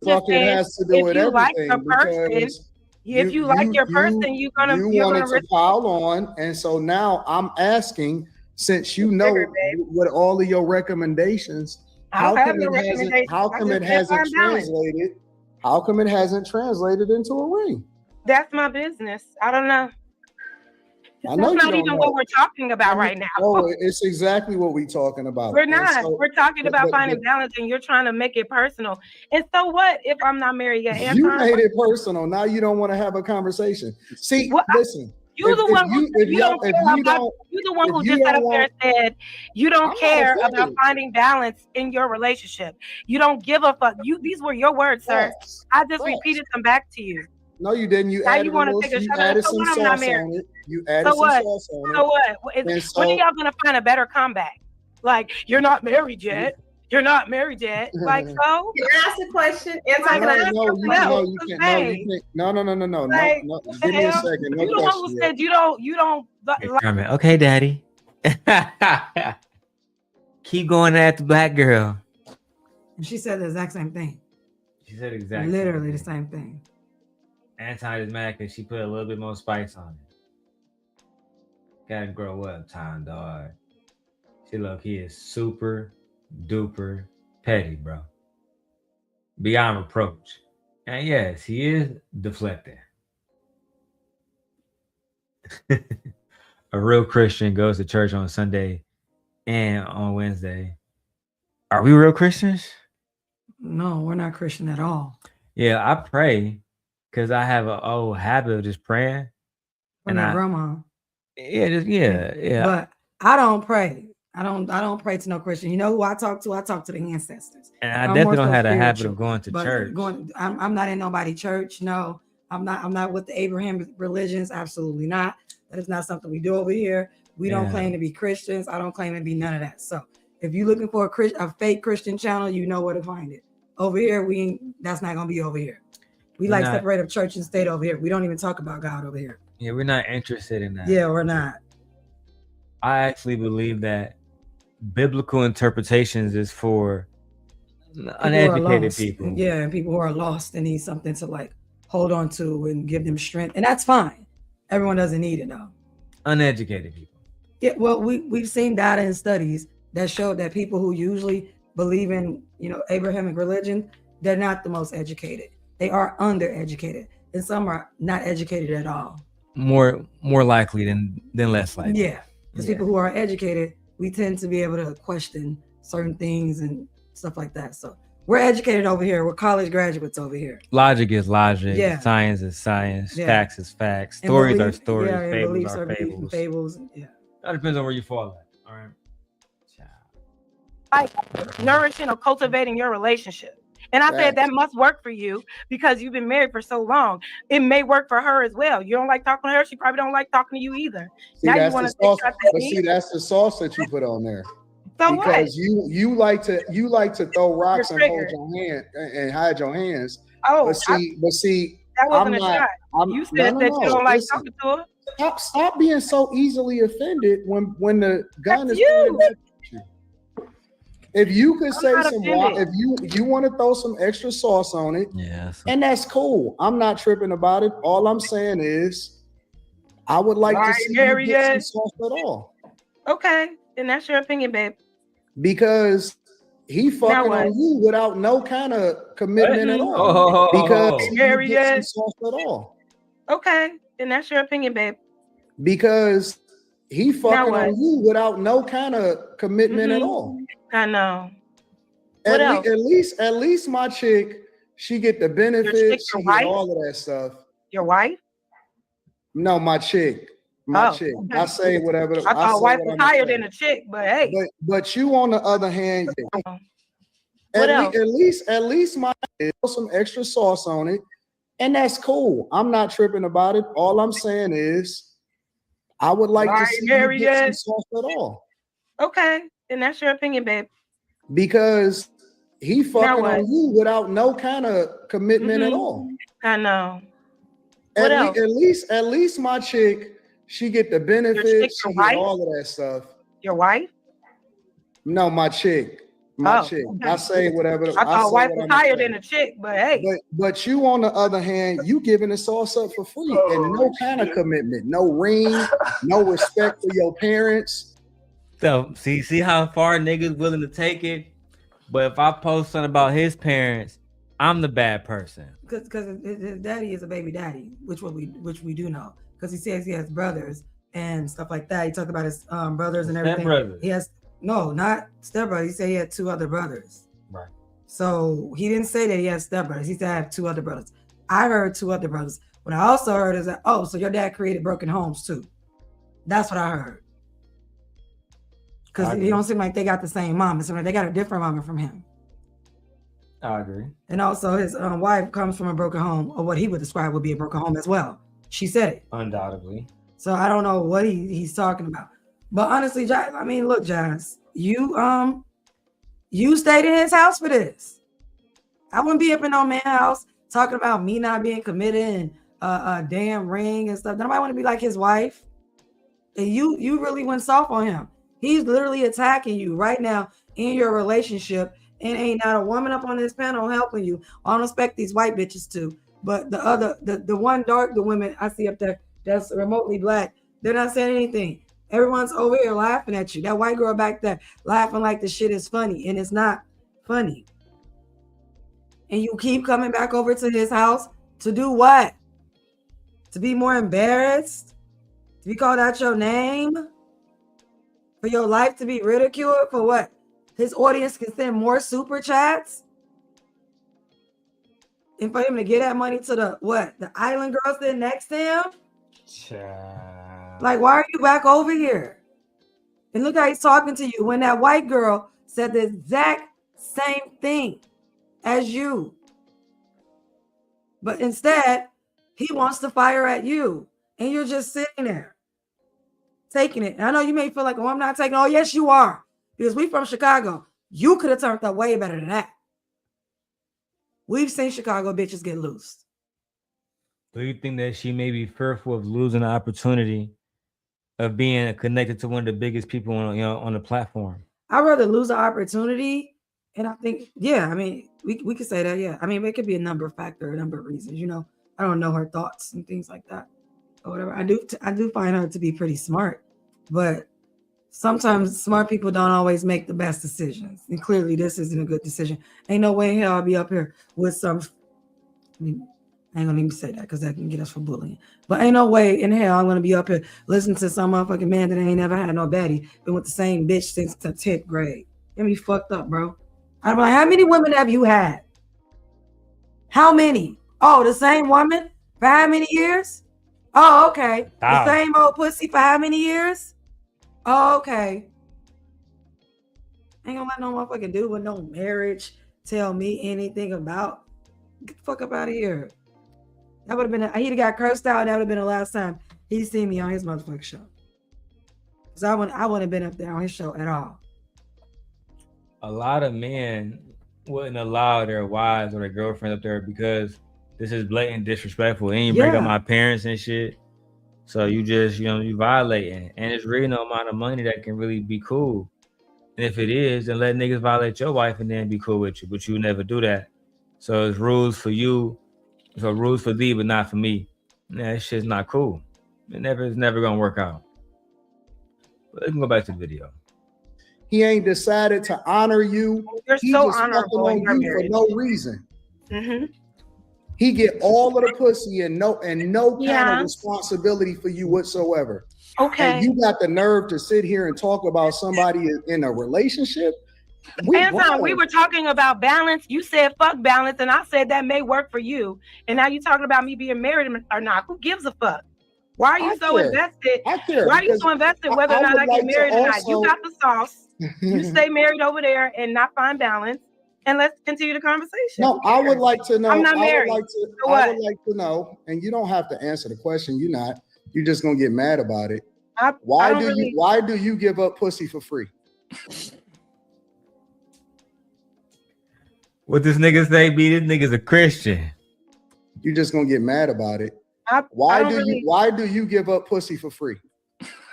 S7: Fuck, it has to do with everything.
S9: Like a person,
S7: because
S9: If you like your person, you're gonna
S7: wanted to pile on, and so now I'm asking, since you know what all of your recommendations, how come it hasn't translated? How come it hasn't translated into a ring?
S9: That's my business. I don't know.
S7: I know
S9: that's not even what we're talking about right now.
S7: Oh, it's exactly what we're talking about.
S9: We're not. We're talking about finding balance, and you're trying to make it personal. And so what if I'm not married yet? Anton?
S7: You made it personal. Now you don't want to have a conversation. See, listen.
S9: You're the one who just sat up there and said you don't care about finding balance in your relationship. You don't give a fuck. These were your words, sir. I just repeated them back to you.
S7: No, you didn't. You added some sauce on it. You added some sauce on it.
S9: So what? When are y'all gonna find a better comeback? Like, you're not married yet. You're not married yet. Like, so?
S10: Can I ask a question?
S7: No. Give me a second. No
S9: you the one who said you don't.
S1: Okay, daddy. Keep going at the black girl.
S2: And she said the exact same thing.
S1: She said exactly.
S2: Literally the same thing.
S1: Anton is mad because she put a little bit more spice on it. Gotta grow up, time, dog. She he is super duper petty, bro. Beyond reproach. And yes, he is deflecting. A real Christian goes to church on Sunday and on Wednesday. Are we real Christians?
S2: No, we're not Christian at all.
S1: Yeah, I pray because I have an old habit of just praying.
S2: From your grandma.
S1: Yeah.
S2: But I don't pray. I don't pray to no Christian. You know who I talk to? I talk to the ancestors.
S1: And I definitely don't have the habit of going to church.
S2: I'm not in nobody's church. No, I'm not with the Abraham religions. Absolutely not. That is not something we do over here. We don't claim to be Christians. I don't claim to be none of that. So if you're looking for a fake Christian channel, you know where to find it. Over here, that's not gonna be over here. We separate up church and state over here. We don't even talk about God over here.
S1: Yeah, we're not interested in that.
S2: Yeah, we're not.
S1: I actually believe that biblical interpretations is for uneducated people.
S2: Yeah, and people who are lost and need something to hold on to and give them strength. And that's fine. Everyone doesn't need it though.
S1: Uneducated people.
S2: Yeah, well, we've seen data and studies that show that people who usually believe in, Abrahamic religion, they're not the most educated. They are undereducated. And some are not educated at all.
S1: More likely than less likely.
S2: Yeah. Because people who are educated, we tend to be able to question certain things and stuff like that. So we're educated over here. We're college graduates over here.
S1: Logic is logic.
S2: Yeah.
S1: Science is science. Yeah. Facts is facts. Stories are stories.
S2: Yeah,
S1: fables are fables.
S2: Fables. Yeah.
S1: That depends on where you fall at. All right.
S9: Like nourishing or cultivating your relationship. And I said that must work for you because you've been married for so long. It may work for her as well. You don't like talking to her. She probably don't like talking to you either.
S7: See, now you want to that's the sauce that you put on there.
S9: So
S7: because what? you like to throw rocks and hold your hand and hide your hands.
S9: Oh,
S7: but see,
S9: that wasn't a shot. You said that you don't like talking to her.
S7: Stop being so easily offended when the gun is
S9: you.
S7: If you could say if you want to throw some extra sauce on it, and that's cool. I'm not tripping about it. All I'm saying is, I would like to see you get some sauce at all.
S9: Okay, then that's your opinion, babe.
S7: Because he fucking on you without no kind of commitment at all. Because he didn't get some sauce at all.
S9: Okay, then that's your opinion, babe.
S7: Because he fucking on you without no kind of commitment at all.
S9: I know.
S7: At least my chick, she get the benefits, she get all of that stuff.
S9: Your wife?
S7: No, my chick. My chick. Okay. I say whatever.
S9: I thought wife was higher than a chick, but hey.
S7: But you on the other hand, at least my some extra sauce on it, and that's cool. I'm not tripping about it. All I'm saying is, I would like to see you get some sauce at all.
S9: Okay, then that's your opinion, babe.
S7: Because he fucking on you without no kind of commitment at all.
S9: I know.
S7: At least my chick, she get the benefits, she get all of that stuff.
S9: Your wife?
S7: No, my chick. my
S9: Oh,
S7: chick.
S9: okay.
S7: I say whatever.
S9: I thought
S7: say
S9: wife
S7: what
S9: was
S7: I'ma
S9: higher
S7: say.
S9: than a chick, but hey.
S7: But you, on the other hand, you giving the sauce up for free and no kind of commitment, no ring, no respect for your parents.
S1: So see how far niggas willing to take it. But if I post something about his parents, I'm the bad person.
S2: Because his daddy is a baby daddy, which we do know. Because he says he has brothers and stuff like that. He talked about his brothers and everything.
S1: Stepbrothers.
S2: He has not stepbrothers. He said he had 2 other brothers.
S1: Right.
S2: So he didn't say that he has stepbrothers. He said I have 2 other brothers. I heard 2 other brothers. What I also heard is that, oh, so your dad created broken homes too. That's what I heard. Because it don't seem like they got the same mom. It seems like they got a different mama from him.
S1: I agree.
S2: And also his wife comes from a broken home, or what he would describe would be a broken home as well. She said it.
S1: Undoubtedly.
S2: So I don't know what he's talking about. But honestly, I mean, look, Jas, you stayed in his house for this. I wouldn't be up in no man's house talking about me not being committed and a damn ring and stuff. Nobody want to be like his wife. And you really went soft on him. He's literally attacking you right now in your relationship, and ain't not a woman up on this panel helping you. I don't expect these white bitches to, but the one dark, the women I see up there that's remotely black, they're not saying anything. Everyone's over here laughing at you. That white girl back there laughing like the shit is funny, and it's not funny. And you keep coming back over to his house to do what? To be more embarrassed? To be called out your name? For your life to be ridiculed? For what? His audience can send more super chats? And for him to get that money to the island girl sitting next to him?
S1: Child.
S2: Like, why are you back over here? And look how he's talking to you when that white girl said the exact same thing as you. But instead, he wants to fire at you. And you're just sitting there, taking it. And I know you may feel like, oh, I'm not taking it. Oh, yes, you are. Because we from Chicago. You could have turned out way better than that. We've seen Chicago bitches get loose.
S1: Do you think that she may be fearful of losing the opportunity of being connected to one of the biggest people on the platform?
S2: I'd rather lose the opportunity. And I think, yeah, I mean, we could say that, yeah. I mean, it could be a number of factors, a number of reasons, I don't know her thoughts and things like that or whatever. I do find her to be pretty smart, but sometimes smart people don't always make the best decisions. And clearly this isn't a good decision. Ain't no way in hell I'll be up here with some, I ain't gonna even say that because that can get us for bullying. But ain't no way in hell I'm gonna be up here listening to some motherfucking man that ain't never had no baddie, been with the same bitch since the 10th grade. Get me fucked up, bro. I'm like, how many women have you had? How many? Oh, the same woman for how many years? Oh, okay. The same old pussy for how many years? Oh, okay. Ain't gonna let no motherfucking dude with no marriage tell me anything about. Get the fuck up out of here. That would have been, he'd have got cursed out. That would have been the last time he'd seen me on his motherfucking show. Because I wouldn't have been up there on his show at all.
S1: A lot of men wouldn't allow their wives or their girlfriends up there because this is blatant disrespectful. And you bring up my parents and shit. So you just, you violating. And it's really no amount of money that can really be cool. And if it is, then let niggas violate your wife and then be cool with you. But you never do that. So it's rules for you. So rules for thee, but not for me. Yeah, that shit's not cool. It's never gonna work out. But let's go back to the video.
S7: He ain't decided to honor you.
S9: You're
S7: He
S9: so
S7: just
S9: honorable
S7: fucking
S9: in your
S7: on you
S9: marriage.
S7: for no reason.
S9: Mm-hmm.
S7: He get all of the pussy and no kind
S9: Yeah.
S7: of responsibility for you whatsoever.
S9: Okay.
S7: And you got the nerve to sit here and talk about somebody in a relationship.
S9: Anton, we were talking about balance. You said fuck balance, and I said that may work for you. And now you're talking about me being married or not. Who gives a fuck? Why are you so invested?
S7: I care.
S9: Why are you so invested whether or not I get married or not? You got the sauce. You stay married over there and not find balance. And let's continue the conversation.
S7: No, I would like to know.
S9: I'm not married.
S7: I would like to know, and you don't have to answer the question. You're just gonna get mad about it. Why do you give up pussy for free?
S1: What this nigga say? This nigga's a Christian.
S7: You're just gonna get mad about it. Why do you give up pussy for free?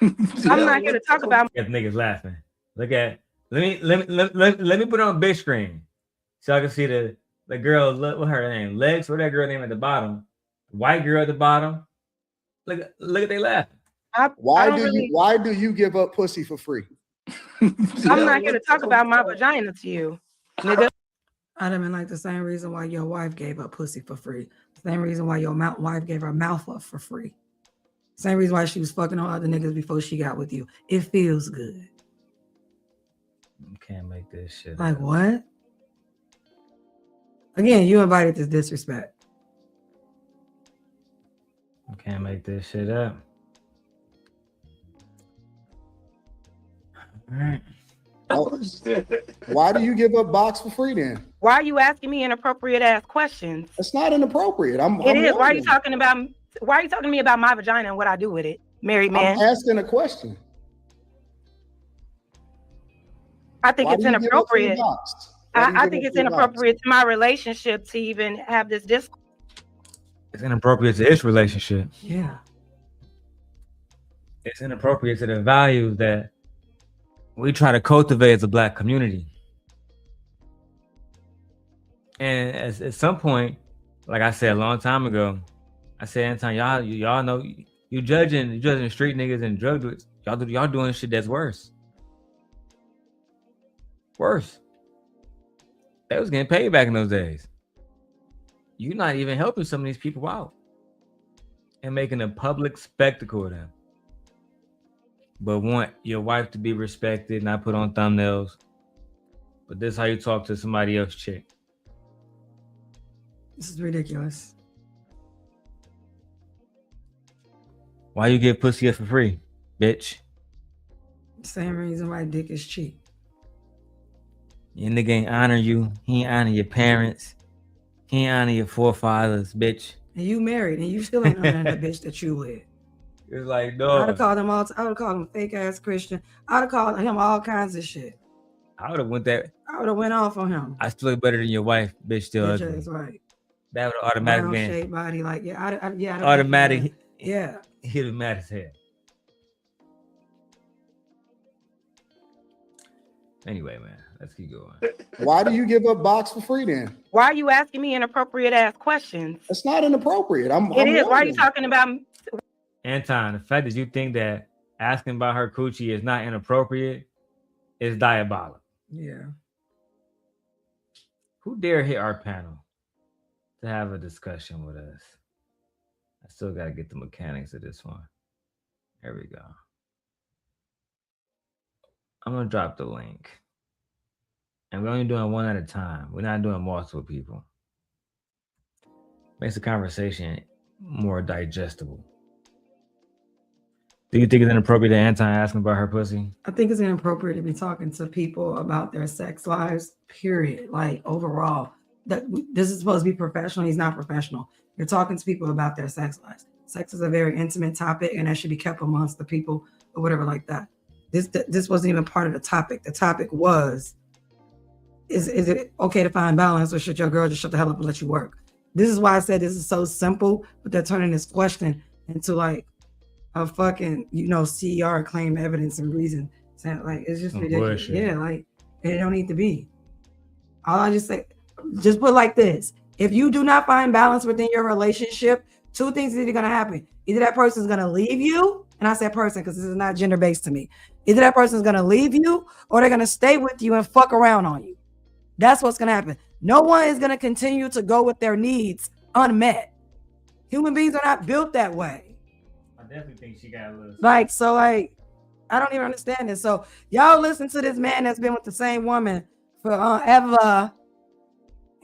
S9: I'm not here to talk about.
S1: Niggas laughing. Look at Let me put it on big screen so I can see the girl. What her name? Legs. What that girl name at the bottom? White girl at the bottom. Look at they laughing.
S7: Why do you give up pussy for free?
S9: I'm not going to talk about my vagina to you, nigga.
S2: I'd have been like the same reason why your wife gave up pussy for free. Same reason why your wife gave her mouth up for free. Same reason why she was fucking on other niggas before she got with you. It feels good.
S1: You can't make this shit
S2: like
S1: up.
S2: What? Again, you invited this disrespect.
S1: You can't make this shit up. All right.
S7: Why do you give up box for free then?
S9: Why are you asking me inappropriate ass questions?
S7: It's not inappropriate.
S9: It is. Why are you talking to me about my vagina and what I do with it, married man?
S7: I'm asking a question.
S9: I think it's inappropriate. I think it's inappropriate to my relationship to even have this discourse.
S1: It's inappropriate to its relationship.
S2: Yeah.
S1: It's inappropriate to the values that we try to cultivate as a Black community. And at some point, like I said a long time ago, I said, Anton, y'all know you judging street niggas and drug dealers. Y'all doing shit that's worse. Worse. They was getting paid back in those days. You're not even helping some of these people out and making a public spectacle of them. But want your wife to be respected, not put on thumbnails. But this is how you talk to somebody else's chick.
S2: This is ridiculous.
S1: Why you give pussy up for free, bitch?
S2: Same reason why dick is cheap.
S1: Your nigga ain't honor you. He ain't honor your parents. He ain't honor your forefathers, bitch.
S2: And you married and you still ain't honoring the bitch that you with.
S1: It's like,
S2: I
S1: no.
S2: would have called him I would called him fake ass Christian. I would have called him all kinds of shit.
S1: I would have went that.
S2: I would have went off on him.
S1: I still look better than your wife, bitch. Still
S2: Bitch
S1: ugly.
S2: is right.
S1: That would automatically been
S2: shaped body, like
S1: automatic.
S2: Yeah.
S1: He'd have mad as hell. Anyway, man, let's keep going.
S7: Why do you give up box for free then?
S9: Why are you asking me inappropriate ass questions?
S7: It's not inappropriate.
S9: It is. Why are you talking about?
S1: Anton, the fact that you think that asking about her coochie is not inappropriate is diabolical.
S2: Yeah.
S1: Who dare hit our panel to have a discussion with us? I still got to get the mechanics of this one. There we go. I'm going to drop the link. And we're only doing one at a time. We're not doing multiple people. Makes the conversation more digestible. Do you think it's inappropriate to Anton asking about her pussy?
S2: I think it's inappropriate to be talking to people about their sex lives, period. Like overall, that this is supposed to be professional. He's not professional. You're talking to people about their sex lives. Sex is a very intimate topic and that should be kept amongst the people or whatever like that. This wasn't even part of the topic. The topic was, is it okay to find balance or should your girl just shut the hell up and let you work? This is why I said this is so simple, but they're turning this question into like a fucking, CER claim evidence and reason. So, like, it's just ridiculous.
S1: Bullshit.
S2: Yeah, like, it don't need to be. All I just say, just put it like this. If you do not find balance within your relationship, two things are either going to happen. Either that person's going to leave you, and I said person because this is not gender-based to me. Either that person's going to leave you or they're going to stay with you and fuck around on you. That's what's going to happen. No one is going to continue to go with their needs unmet. Human beings are not built that way.
S1: I definitely think she got a little...
S2: I don't even understand this. So y'all listen to this man that's been with the same woman for ever.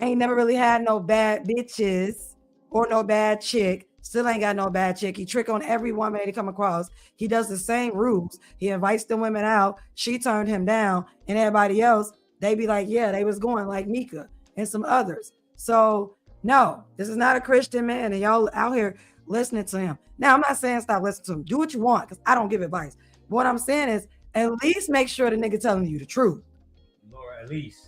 S2: Ain't never really had no bad bitches or no bad chick. Still ain't got no bad chick. He trick on every woman that he come across. He does the same rules. He invites the women out. She turned him down. And everybody else, they be like, yeah, they was going like Micca and some others. So no, this is not a Christian man. And y'all out here listening to him. Now, I'm not saying stop listening to him. Do what you want because I don't give advice. What I'm saying is at least make sure the nigga telling you the truth.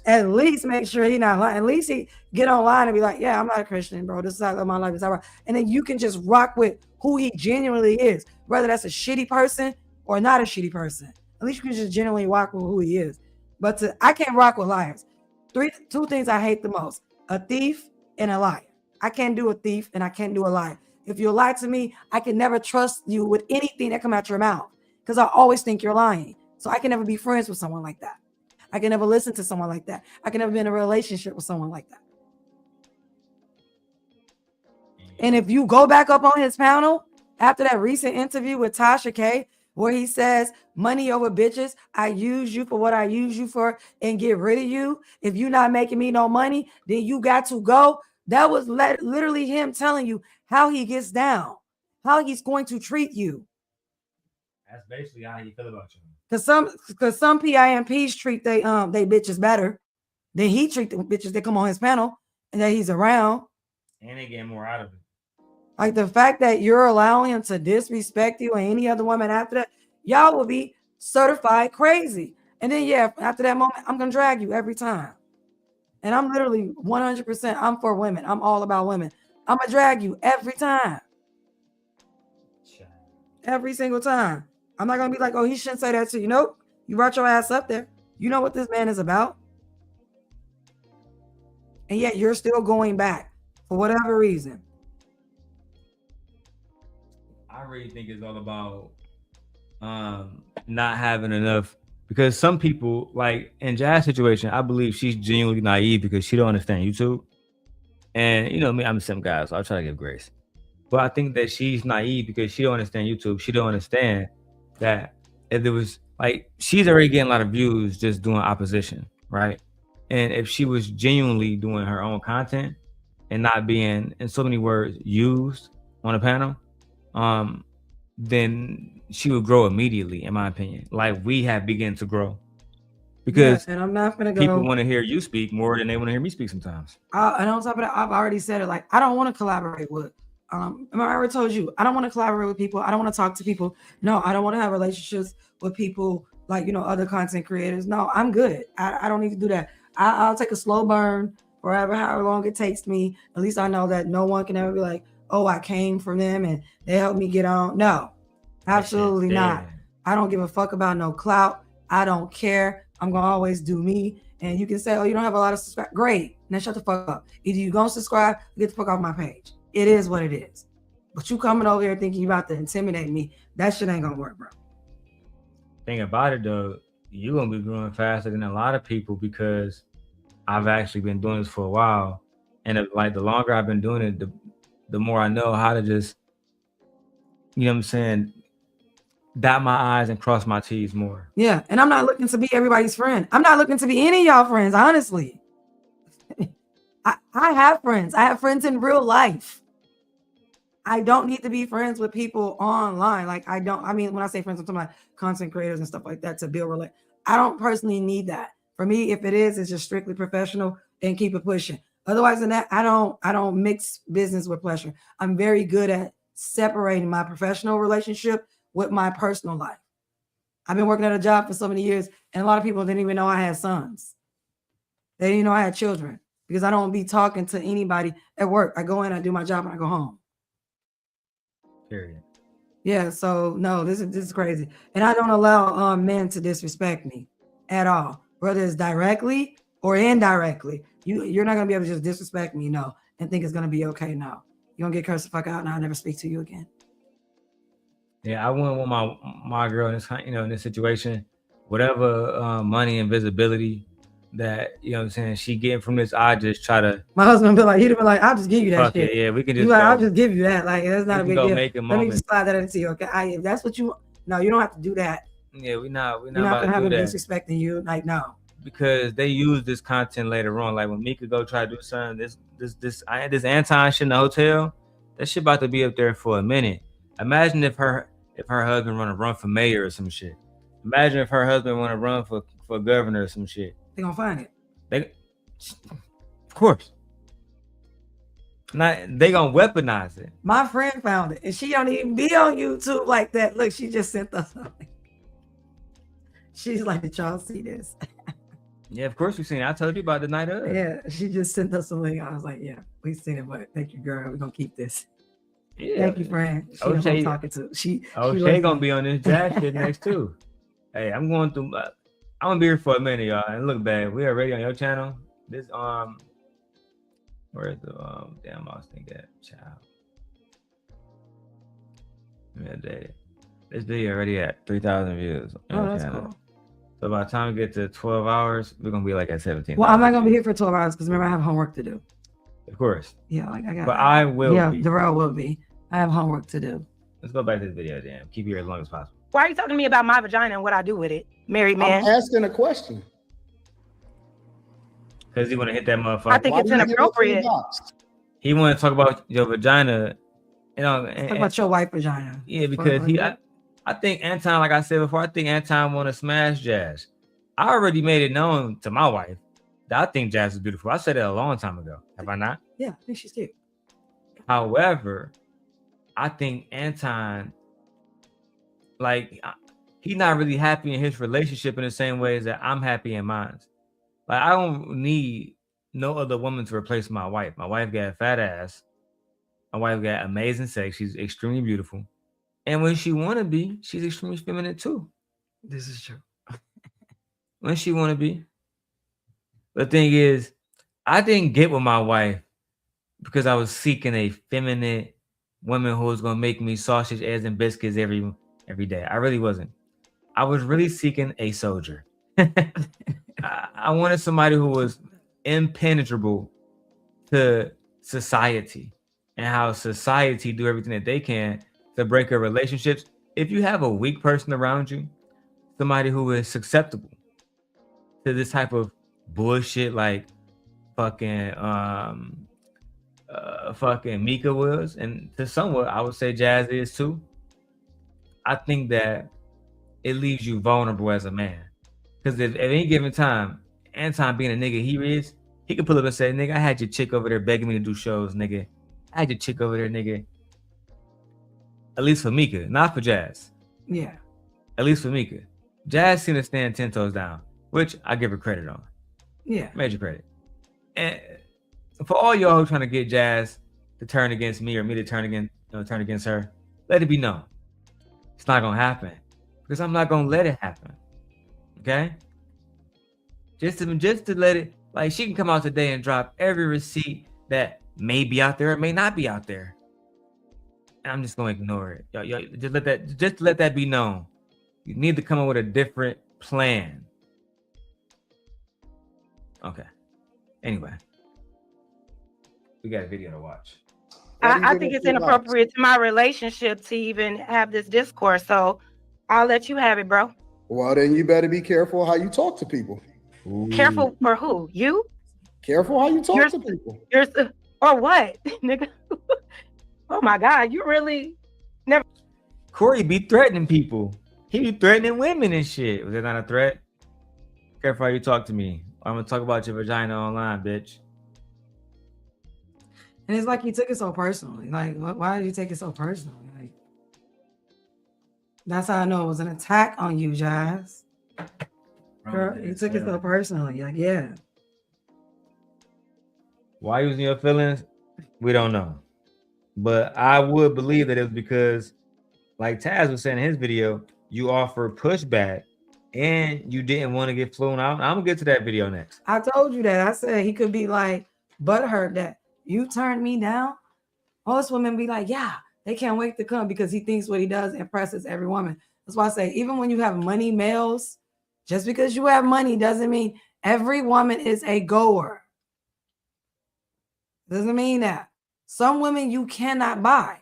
S2: At least make sure he not lying. At least he get online and be like, yeah, I'm not a Christian, bro. This is how my life is. And then you can just rock with who he genuinely is, whether that's a shitty person or not a shitty person. At least you can just genuinely rock with who he is. But I can't rock with liars. Two things I hate the most: a thief and a liar. I can't do a thief and I can't do a liar. If you lie to me, I can never trust you with anything that come out your mouth because I always think you're lying. So I can never be friends with someone like that. I can never listen to someone like that. I can never be in a relationship with someone like that. And if you go back up on his panel after that recent interview with Tasha K, where he says, money over bitches, I use you for what I use you for and get rid of you. If you're not making me no money, then you got to go. That was literally him telling you how he gets down, how he's going to treat you.
S1: That's basically how you feel about you.
S2: Because some PIMPs treat they bitches better than he treat the bitches that come on his panel and that he's around.
S1: And they get more out of it.
S2: Like the fact that you're allowing him to disrespect you and any other woman after that, y'all will be certified crazy. And then, yeah, after that moment, I'm going to drag you every time. And I'm literally 100%, I'm for women. I'm all about women. I'm going to drag you every time. Every single time. I'm not going to be like, oh, he shouldn't say that to you. Nope. You brought your ass up there. You know what this man is about. And yet you're still going back for whatever reason.
S1: I really think it's all about not having enough, because some people, like in Jaz's situation, I believe she's genuinely naive because she don't understand YouTube. And you know me, I'm a simp guy, so I'll try to give grace. But I think that she's naive because she don't understand YouTube. She don't understand that if there was, like, she's already getting a lot of views just doing opposition, right? And if she was genuinely doing her own content and not being, in so many words, used on a panel, then she would grow immediately, in my opinion. Like we have begun to grow, because
S2: and I'm not gonna go.
S1: People want to hear you speak more than they want to hear me speak sometimes.
S2: And on top of that, I've already said it. Like I don't want to collaborate with. I already told you I don't want to collaborate with people. I don't want to talk to people. No, I don't want to have relationships with people like other content creators. No, I'm good. I don't need to do that. I'll take a slow burn forever, however long it takes me. At least I know that no one can ever be like, oh, I came from them and they helped me get on. No, absolutely not. I don't give a fuck about no clout. I don't care. I'm going to always do me. And you can say, oh, you don't have a lot of subscribers. Great. Now shut the fuck up. Either you going to subscribe or get the fuck off my page. It is what it is. But you coming over here thinking you about to intimidate me, that shit ain't going to work, bro.
S1: Thing about it, though, you're going to be growing faster than a lot of people because I've actually been doing this for a while. And the longer I've been doing it, the more I know how to just, you know what I'm saying, dot my I's and cross my T's more.
S2: Yeah, and I'm not looking to be everybody's friend. I'm not looking to be any of y'all friends, honestly. I have friends. I have friends in real life. I don't need to be friends with people online. I mean, when I say friends, I'm talking about content creators and stuff like that to build relate. I don't personally need that. For me, if it is, it's just strictly professional and keep it pushing. Otherwise than that, I don't mix business with pleasure. I'm very good at separating my professional relationship with my personal life. I've been working at a job for so many years, and a lot of people didn't even know I had sons. They didn't know I had children because I don't be talking to anybody at work. I go in, I do my job, and I go home.
S1: Period.
S2: Yeah, so no, this is crazy. And I don't allow men to disrespect me at all, whether it's directly or indirectly. You're not gonna be able to just disrespect me, no, and think it's gonna be okay. No, you're gonna get cursed the fuck out, and I'll never speak to you again.
S1: Yeah, I wouldn't want my girl in this, in this situation, whatever money and visibility that what I'm saying she getting from this, I just try to.
S2: My husband be like, he'd be like, I'll just give you that shit.
S1: Yeah, we can just.
S2: I'll just give you that. Like that's not a big deal.
S1: Let
S2: me just slide that into you, okay? If that's what you. No, you don't have to do that.
S1: Yeah, we're not
S2: gonna have him disrespecting you. Like no.
S1: Because they use this content later on. Like when Micca go try to do something, this Anton shit in the hotel, that shit about to be up there for a minute. Imagine if her husband want to run for mayor or some shit. Imagine if her husband want to run for governor or some shit.
S2: They gonna find it.
S1: Of course. They gonna weaponize it.
S2: My friend found it, and she don't even be on YouTube like that. Look, she just sent us something. She's like, did y'all see this?
S1: Yeah, of course we seen it. I told you about the night of.
S2: Yeah, she just sent us a link. I was like, yeah, we seen it, but thank you, girl. We're gonna keep this.
S1: Yeah.
S2: Thank you, friend. She knows I'm talking to. She
S1: gonna be on this jazz shit next too. Hey, I'm going through. I'm gonna be here for a minute, y'all. And look, babe, we already on your channel. This where's the damn I was thinking that child. Yeah, this video already at 3,000 views.
S2: Oh, that's cool.
S1: So by the time we get to 12 hours, we're gonna be like at 17.
S2: Well, I'm not gonna be here for 12 hours because remember I have homework to do.
S1: Of course.
S2: Yeah, like I got.
S1: But I will.
S2: Yeah,
S1: be.
S2: Darrell will be. I have homework to do.
S1: Let's go back to this video, damn. Keep you here as long as possible.
S9: Why are you talking to me about my vagina and what I do with it, married man?
S7: I'm asking a question.
S1: Because he want to hit that motherfucker.
S9: I think it's inappropriate.
S1: He want to talk about your vagina, you know.
S2: Talk about your white vagina.
S1: Yeah, because I think Anton, like I said before, I think Anton want to smash Jas. I already made it known to my wife that I think Jas is beautiful. I said it a long time ago. Have I not?
S2: Yeah, I think she's cute.
S1: However, I think Anton, like, he's not really happy in his relationship in the same way as that I'm happy in mine. Like, I don't need no other woman to replace my wife. My wife got a fat ass. My wife got amazing sex. She's extremely beautiful. And when she want to be, she's extremely feminine too.
S2: This is true.
S1: When she want to be. The thing is, I didn't get with my wife because I was seeking a feminine woman who was going to make me sausage, eggs, and biscuits every day. I really wasn't. I was really seeking a soldier. I wanted somebody who was impenetrable to society and how society do everything that they can to break up relationships. If you have a weak person around you, somebody who is susceptible to this type of bullshit like fucking Micca was, and to somewhat I would say Jas is too. I think that it leaves you vulnerable as a man. Because if at any given time, Anton being a nigga he could pull up and say, nigga, I had your chick over there begging me to do shows, nigga. I had your chick over there, nigga. At least for Micca, not for Jas.
S2: Yeah.
S1: At least for Micca. Jas seemed to stand 10 toes down, which I give her credit on.
S2: Yeah.
S1: Major credit. And for all y'all who trying to get Jas to turn against me or me to turn against her, let it be known. It's not gonna happen. Because I'm not gonna let it happen. Okay? Just to let it, like, she can come out today and drop every receipt that may be out there or may not be out there. And I'm just gonna ignore it. Y'all, just let that be known. You need to come up with a different plan. Okay. Anyway. We got a video to watch.
S9: I think it's inappropriate to my relationship to even have this discourse. So I'll let you have it, bro.
S7: Well, then you better be careful how you talk to people.
S1: Ooh.
S9: Careful for who? You?
S7: Careful how you talk to people.
S9: Or what, nigga? Oh my God, you really never.
S1: Corey be threatening people. He be threatening women and shit. Was that not a threat? Careful how you talk to me. I'm gonna talk about your vagina online, bitch.
S2: And it's like he took it so personally. Like, why did you take it so personally? Like, that's how I know it was an attack on you, Jas. Girl, you took it so personally. Like, yeah.
S1: Why using your feelings? We don't know. But I would believe that it was because, like Taz was saying in his video, you offered pushback and you didn't want to get flown out. I'm gonna get to that video next.
S2: I told you that. I said he could be like butthurt that you turned me down. Most women be like, yeah, they can't wait to come because he thinks what he does impresses every woman. That's why I say, even when you have money males, just because you have money doesn't mean every woman is a goer. Doesn't mean that. Some women you cannot buy.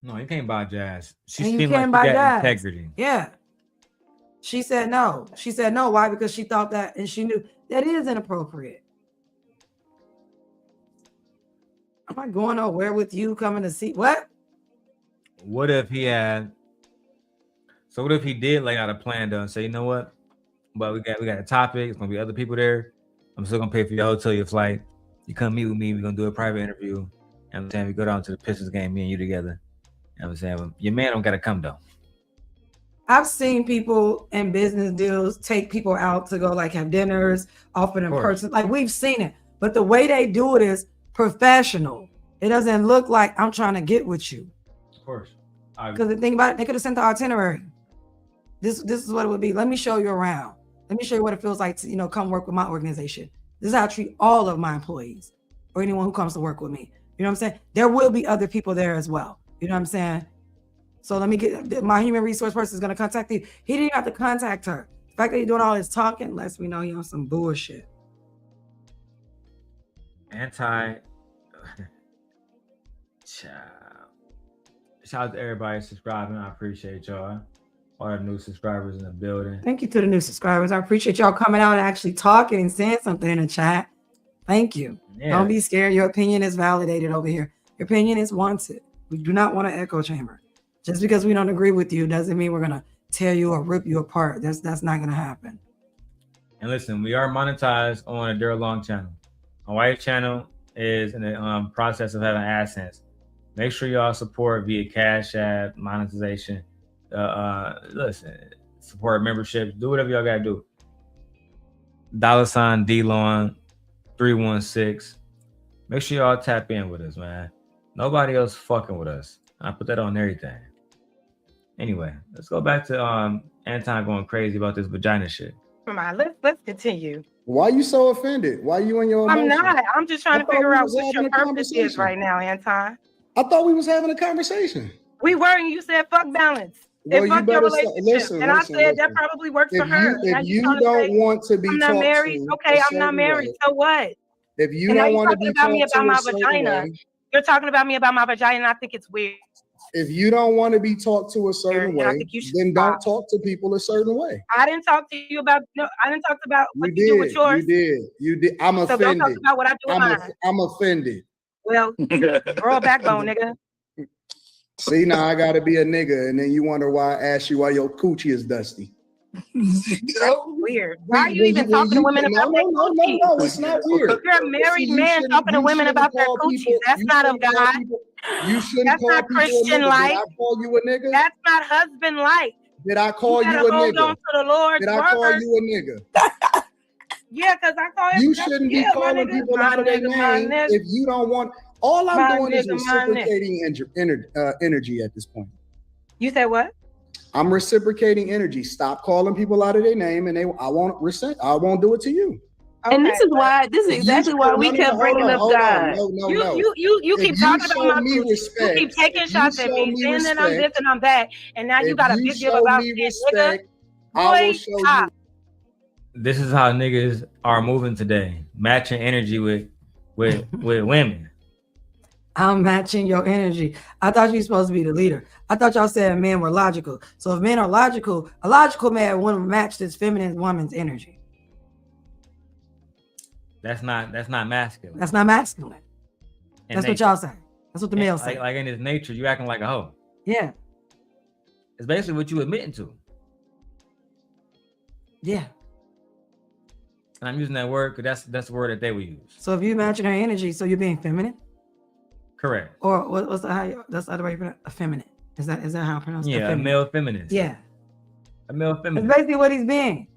S1: No, you can't buy Jas. She
S2: And you
S1: seemed like
S2: can't
S1: she
S2: buy
S1: got
S2: Jas.
S1: integrity.
S2: Yeah. She said no. She said no. Why? Because she thought that, and she knew that is inappropriate. Am I going nowhere with you coming to see what?
S1: What if he had? So what if he did lay out a plan though and say, you know what? But we got a topic. It's gonna be other people there. I'm still gonna pay for your hotel, your flight. You come meet with me. We're gonna do a private interview. And I'm saying we go down to the Pistons game, me and you together. And I'm saying, well, your man don't gotta come though.
S2: I've seen people in business deals take people out to go like have dinners, often in person. Like we've seen it, but the way they do it is professional. It doesn't look like I'm trying to get with you.
S1: Of course.
S2: Because the thing about it, they could have sent the itinerary. This is what it would be. Let me show you around. Let me show you what it feels like to, you know, come work with my organization. This is how I treat all of my employees or anyone who comes to work with me. You know what I'm saying? There will be other people there as well. You know what I'm saying? So let me get, my human resource person is going to contact you. He didn't have to contact her. The fact that he's doing all this talking lets me know he on some bullshit.
S1: Child. Shout out to everybody subscribing. I appreciate y'all. All the new subscribers in the building.
S2: Thank you to the new subscribers. I appreciate y'all coming out and actually talking and saying something in the chat. Thank you.
S1: Yeah.
S2: Don't be scared. Your opinion is validated over here. Your opinion is wanted. We do not want an echo chamber. Just because we don't agree with you doesn't mean we're going to tear you or rip you apart. That's not going to happen.
S1: And listen, we are monetized on a Dura Long channel. My wife's channel is in the process of having AdSense. Make sure y'all support via Cash App, monetization. Listen, support memberships. Do whatever y'all got to do. $ DLon 316. Make sure y'all tap in with us, man. Nobody else fucking with us. I put that on everything. Anyway, let's go back to Anton going crazy about this vagina shit.
S9: Come on, let's continue.
S7: Why you so offended? Why you in your emotions?
S9: I'm not. I'm just trying to figure out what your purpose is right now, Anton.
S7: I thought we was having a conversation.
S9: We were, and you said fuck balance.
S7: Well,
S9: and fuck your relationship. I said that probably works for her.
S7: If you don't want to be
S9: I'm not married. Okay, I'm not married. So what?
S7: If you don't want to be
S9: talking about me about my vagina, you're talking about me about my vagina, and I think it's weird.
S7: If you don't want to be talked to a certain way, then don't talk to people a certain way.
S9: I didn't talk to you about I didn't talk about what you do with yours.
S7: You did. I'm offended.
S9: So don't talk about what I do with mine.
S7: I'm offended.
S9: Well, grow a backbone, nigga.
S7: See, now I gotta be a nigga, and then you wonder why I asked you why your coochie is dusty.
S9: That's weird. Why are you even talking to women about their coochie?
S7: No, it's not weird.
S9: You're a married man talking to women about their coochies. That's not of God.
S7: You shouldn't
S9: That's
S7: call
S9: not
S7: people
S9: Christian-like.
S7: Did I call you a nigga?
S9: That's not husband-like.
S7: Did I call you a
S9: hold on
S7: nigga?
S9: to the Lord's
S7: Did I call
S9: word.
S7: you a nigga?
S9: Yeah, because I call
S7: you shouldn't be calling people out of their name if you don't want. All I'm doing is reciprocating energy at this point.
S9: You said what?
S7: I'm reciprocating energy. Stop calling people out of their name, and I won't do it to you.
S10: Okay, and this is exactly why we kept bringing up God.
S9: You keep talking about my food. You keep taking shots at me, saying that I'm this and I'm that, and now you got a big deal about that, nigga. Boy, stop.
S1: This is how niggas are moving today, matching energy with women.
S2: I'm matching your energy. I thought you were supposed to be the leader. I thought y'all said men were logical. So if men are logical, a logical man wouldn't match this feminine woman's energy.
S1: That's not masculine.
S2: That's not masculine.
S1: In
S2: That's
S1: nature.
S2: what y'all say. That's what the males say.
S1: Like in his nature, you acting like a hoe.
S2: Yeah.
S1: It's basically what you admitting to.
S2: Yeah.
S1: And I'm using that word because that's the word that they would use.
S2: So if you matching her energy, so you're being feminine?
S1: Correct.
S2: Or what's that's the other way you pronounce effeminate? Is that how I pronounce it?
S1: Yeah, a male feminist.
S2: Yeah.
S1: A male feminist.
S2: That's basically what he's being.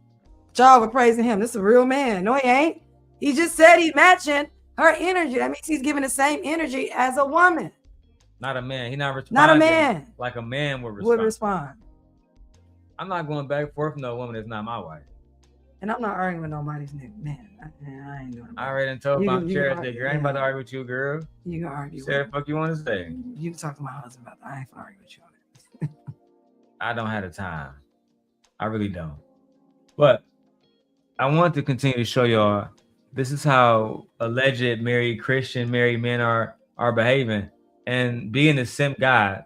S2: Y'all were praising him. This is a real man. No, he ain't. He just said he's matching her energy. That means he's giving the same energy as a woman.
S1: Not a man. He's not responding.
S2: Not a man.
S1: Like a man would
S2: respond.
S1: I'm not going back and forth with no woman that's not my wife.
S2: And I'm not arguing with nobody's nigga. Man, I ain't doing it.
S1: I already told you I'm cherry picker. I ain't about to argue with you, girl.
S2: You can argue.
S1: Say the fuck you want to say.
S2: You can talk to my husband about that. I ain't gonna argue with you on it.
S1: I don't have the time. I really don't. But I want to continue to show y'all this is how alleged married Christian married men are behaving. And being a simp guy,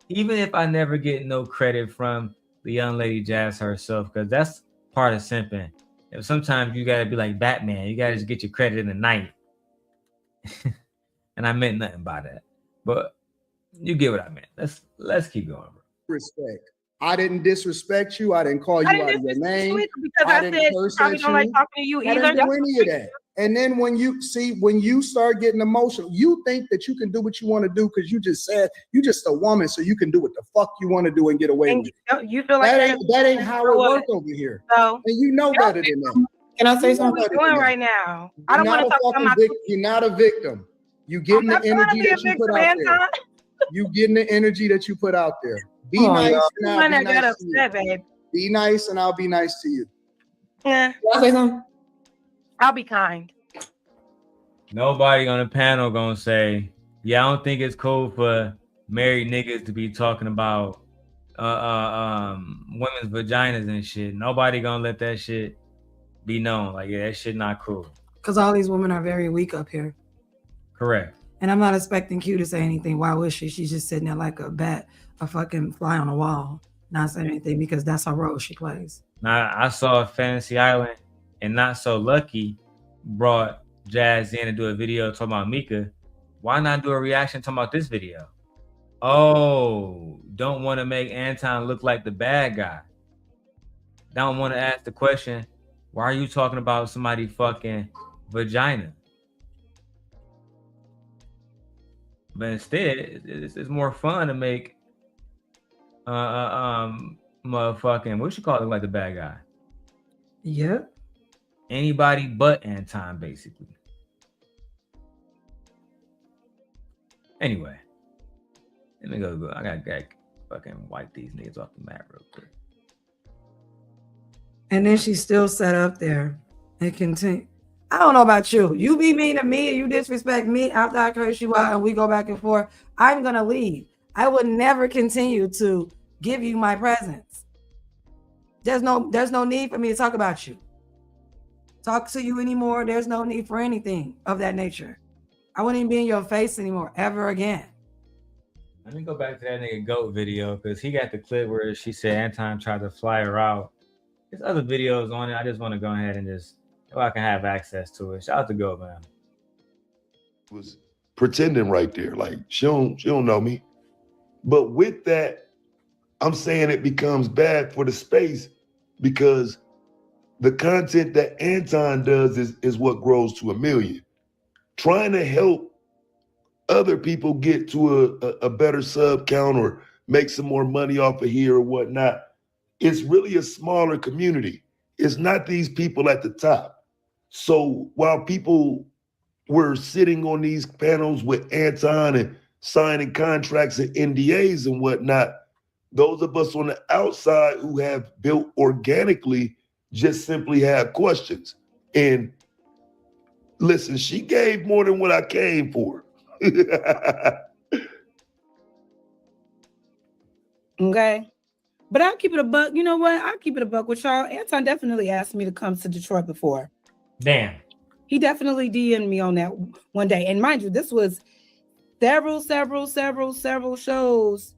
S1: even if I never get no credit from the young lady Jas herself, because that's part of simping. And sometimes you gotta be like Batman. You gotta just get your credit in the night. And I meant nothing by that. But you get what I meant. Let's keep going, bro.
S7: Respect. I didn't disrespect you. I didn't call you out of your name.
S9: Because I said you probably don't like talking to you either.
S7: I didn't do any of that. And then when you start getting emotional, you think that you can do what you want to do because you just said you're just a woman, so you can do what the fuck you want to do and get away with it.
S9: You feel like
S7: that ain't how it works over here. So, and you know better than that.
S10: Can I say something?
S9: What are you doing right now? I don't want to talk about my
S7: You're not a victim. You getting the energy that you put out there. You getting the energy that you put out there. Be nice. Be nice, and I'll be nice to you.
S9: Yeah.
S11: I'll say something.
S9: I'll be kind.
S1: Nobody on the panel gonna say, yeah, I don't think it's cool for married niggas to be talking about women's vaginas and shit. Nobody gonna let that shit be known. Like, yeah, that shit not cool.
S2: Because all these women are very weak up here.
S1: Correct.
S2: And I'm not expecting Q to say anything. Why would she? She's just sitting there like a bat, a fucking fly on a wall, not saying anything because that's her role she plays.
S1: Now, I saw Fantasy Island and NotSoLucki brought Jas in to do a video talking about Micca. Why not do a reaction talking about this video? Oh, don't want to make Anton look like the bad guy. Don't want to ask the question, why are you talking about somebody fucking vagina? But instead, it's more fun to make motherfucking, what you call it, like the bad guy?
S2: Yep.
S1: Anybody but Anton, basically. Anyway, let me go. I gotta fucking wipe these niggas off the map real quick.
S2: And then she's still set up there and continue. I don't know about you. You be mean to me and you disrespect me after I curse you out and we go back and forth. I'm gonna leave. I would never continue to give you my presence. There's no need for me to talk about you. Talk to you anymore. There's no need for anything of that nature. I wouldn't even be in your face anymore, ever again.
S1: Let me go back to that nigga GOAT video because he got the clip where she said Anton tried to fly her out. There's other videos on it. I just want to go ahead and just, so I can have access to it. Shout out to GOAT, man.
S3: Was pretending right there, like she don't know me. But with that, I'm saying it becomes bad for the space because the content that Anton does is what grows to 1 million. Trying to help other people get to a better sub count or make some more money off of here or whatnot, it's really a smaller community. It's not these people at the top. So while people were sitting on these panels with Anton and signing contracts and NDAs and whatnot, those of us on the outside who have built organically just simply have questions. And listen, she gave more than what I came for.
S4: Okay. But I'll keep it a buck. You know what? I'll keep it a buck with y'all. Anton definitely asked me to come to Detroit before.
S1: Damn.
S4: He definitely DM'd me on that one day. And mind you, this was several shows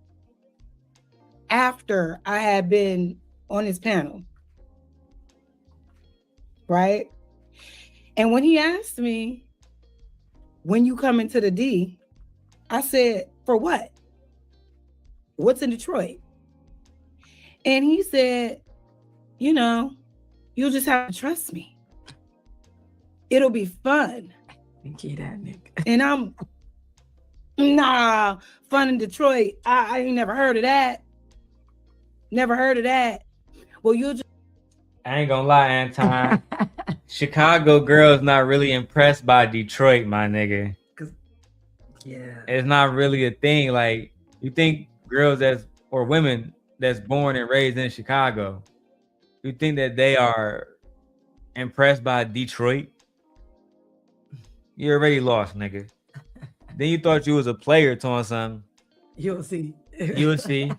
S4: after I had been on his panel. Right? And when he asked me, when you come into the D, I said, for what? What's in Detroit? And he said, you know, you'll just have to trust me. It'll be fun. And I'm, nah, fun in Detroit. I ain't never heard of that. Never heard of that. Well, you'll just.
S1: I ain't gonna lie, Anton. Chicago girls not really impressed by Detroit, my nigga.
S2: Yeah.
S1: It's not really a thing. Like, you think girls or women that's born and raised in Chicago, you think that they are impressed by Detroit? You already lost, nigga. Then you thought you was a player doing something.
S2: You'll see.
S1: You'll see.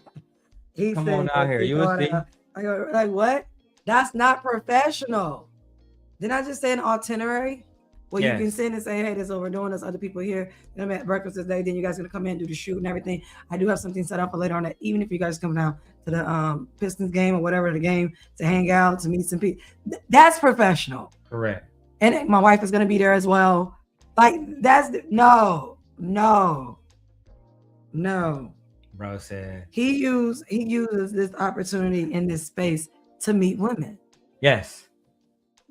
S1: Come on out here. You'll see.
S2: Like, what? That's not professional. Didn't I just say an itinerary? Well,
S1: Yes.
S2: you can send and say, hey, this is what we're doing. There's other people here. I'm at breakfast today. Then you guys are going to come in and do the shoot and everything. I do have something set up for later on that, even if you guys come down to the Pistons game or whatever, the game, to hang out, to meet some people. That's professional.
S1: Correct.
S2: And my wife is going to be there as well. Like, no.
S1: Bro said.
S2: He uses this opportunity in this space to meet women.
S1: Yes.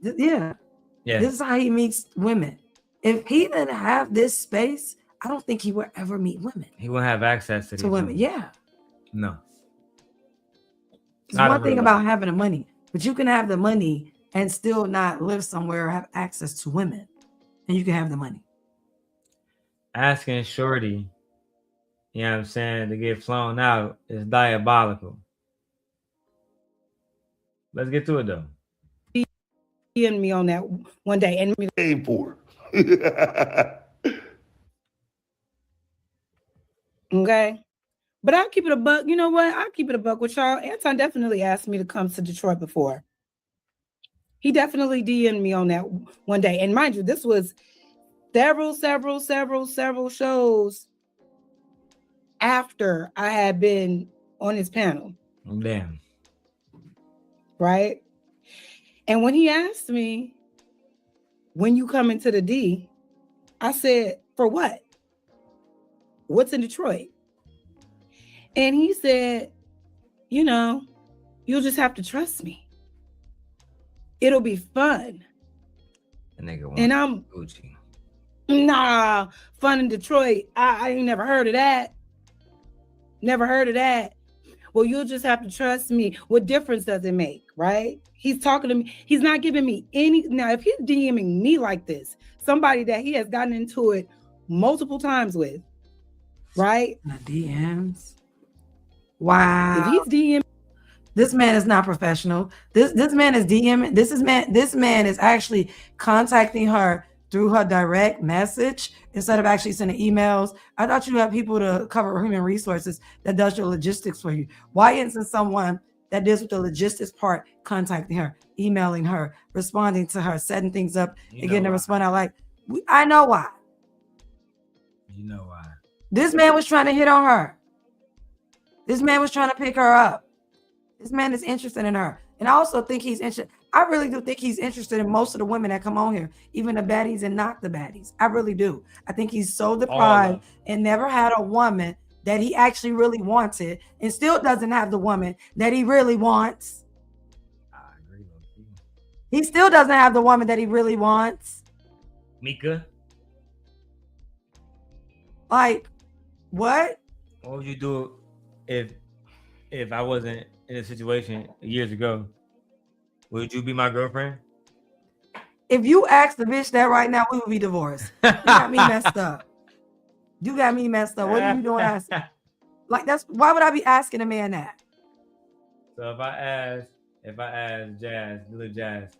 S2: Yeah.
S1: Yeah.
S2: This is how he meets women. If he didn't have this space, I don't think he would ever meet women.
S1: He wouldn't have access to these
S2: women. Yeah.
S1: No.
S2: It's one thing about having the money, but you can have the money and still not live somewhere or have access to women. And you can have the money.
S1: Asking Shorty, you know what I'm saying, to get flown out is diabolical. Let's get to it though.
S4: DM'd me on that one day, and
S3: Paying for.
S4: Okay. But I'll keep it a buck. You know what? I'll keep it a buck with y'all. Anton definitely asked me to come to Detroit before. He definitely DM'd me on that one day. And mind you, this was several shows after I had been on his panel.
S1: Damn.
S4: Right? And when he asked me, when you come into the D, I said, for what? What's in Detroit? And he said, you know, you'll just have to trust me. It'll be fun. And I'm
S1: Gucci.
S4: Nah, fun in Detroit. I ain't never heard of that. Never heard of that. Well, you'll just have to trust me. What difference does it make, right? He's talking to me. He's not giving me any. Now, if he's DMing me like this, somebody that he has gotten into it multiple times with, right?
S2: The DMs. Wow.
S4: If he's DMing,
S2: this man is not professional. This man is DMing. This man is actually contacting her through her direct message instead of actually sending emails. I thought you had people to cover human resources that does your logistics for you. Why isn't someone that deals with the logistics part contacting her, emailing her, responding to her, setting things up, and getting a response out like, I know why.
S1: You know why.
S2: This man was trying to hit on her. This man was trying to pick her up. This man is interested in her. And I also think he's interested. I really do think he's interested in most of the women that come on here, even the baddies and not the baddies. I really do. I think he's so deprived and never had a woman that he actually really wanted and still doesn't have the woman that he really wants.
S1: I agree with you.
S2: He still doesn't have the woman that he really wants.
S1: Micca.
S2: Like, what?
S1: What would you do if I wasn't in a situation years ago? Would you be my girlfriend?
S2: If you asked the bitch that right now, we would be divorced. You got me messed up. You got me messed up. What are you doing asking? Like, that's why would I be asking a man that?
S1: So if I asked Jas, little Jas,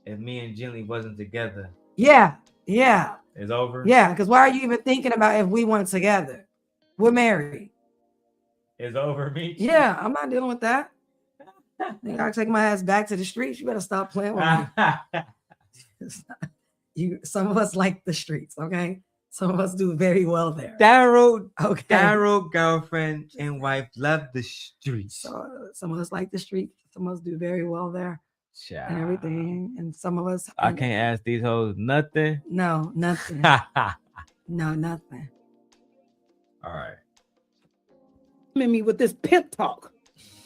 S1: if me and Gently wasn't together.
S2: Yeah.
S1: It's over?
S2: Yeah, because why are you even thinking about if we weren't together? We're married.
S1: It's over, me.
S2: Yeah, I'm not dealing with that. I gotta take my ass back to the streets. You better stop playing with me. Some of us like the streets, okay? Some of us do very well there.
S1: Daryl, girlfriend and wife love the streets.
S2: So, some of us like the streets. Some of us do very well there.
S1: Child.
S2: And everything. And some of us.
S1: I can't ask these hoes nothing.
S2: No, nothing. No, nothing.
S1: All right.
S4: me with this pimp talk.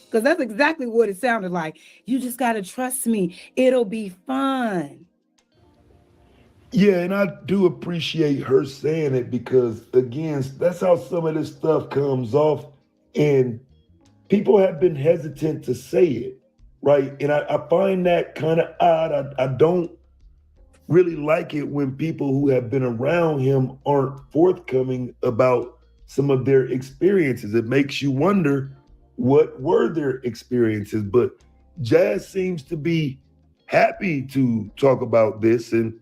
S4: Because that's exactly what it sounded like. You just got to trust me. It'll be fun.
S3: Yeah, and I do appreciate her saying it because, again, that's how some of this stuff comes off. And people have been hesitant to say it, right? And I find that kind of odd. I don't really like it when people who have been around him aren't forthcoming about some of their experiences. It makes you wonder, what were their experiences? But Jas seems to be happy to talk about this. And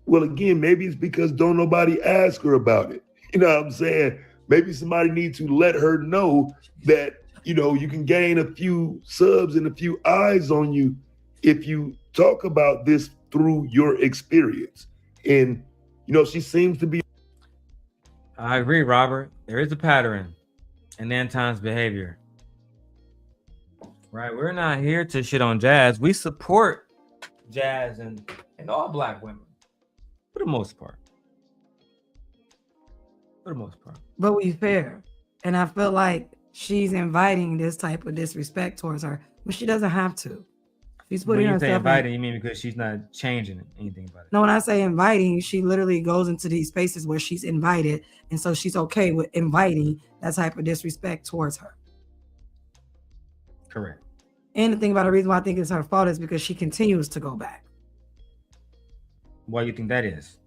S3: well, again, maybe it's because don't nobody ask her about it. You know what I'm saying? Maybe somebody needs to let her know that, you know, you can gain a few subs and a few eyes on you if you talk about this through your experience. And, you know, she seems to be.
S1: I agree, Robert. There is a pattern in Anton's behavior. Right? We're not here to shit on Jas. We support Jas and all black women. For the most part.
S2: But we fair. And I feel like she's inviting this type of disrespect towards her, but she doesn't have to. She's putting
S1: when you say
S2: herself
S1: inviting, you mean because she's not changing anything about it?
S2: No, when I say inviting, she literally goes into these spaces where she's invited, and so she's okay with inviting that type of disrespect towards her.
S1: Correct.
S2: And the thing about the reason why I think it's her fault is because she continues to go back.
S1: Why do you think that is?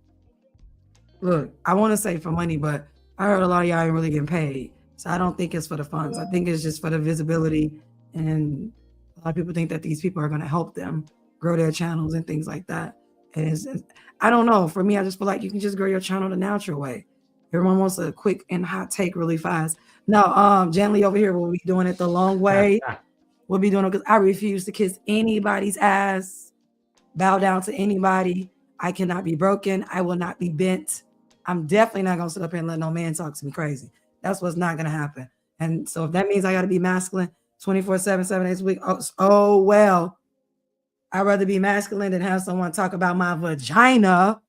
S2: Look, I want to say for money, but I heard a lot of y'all ain't really getting paid. So I don't think it's for the funds. I think it's just for the visibility and A lot of people think that these people are going to help them grow their channels and things like that. And I don't know. For me, I just feel like you can just grow your channel the natural way. Everyone wants a quick and hot take really fast. No, gently over here, we'll be doing it the long way. We'll be doing it because I refuse to kiss anybody's ass, bow down to anybody. I cannot be broken. I will not be bent. I'm definitely not going to sit up here and let no man talk to me crazy. That's what's not going to happen. And so if that means I got to be masculine 24/7, 7 days a week, oh well. I'd rather be masculine than have someone talk about my vagina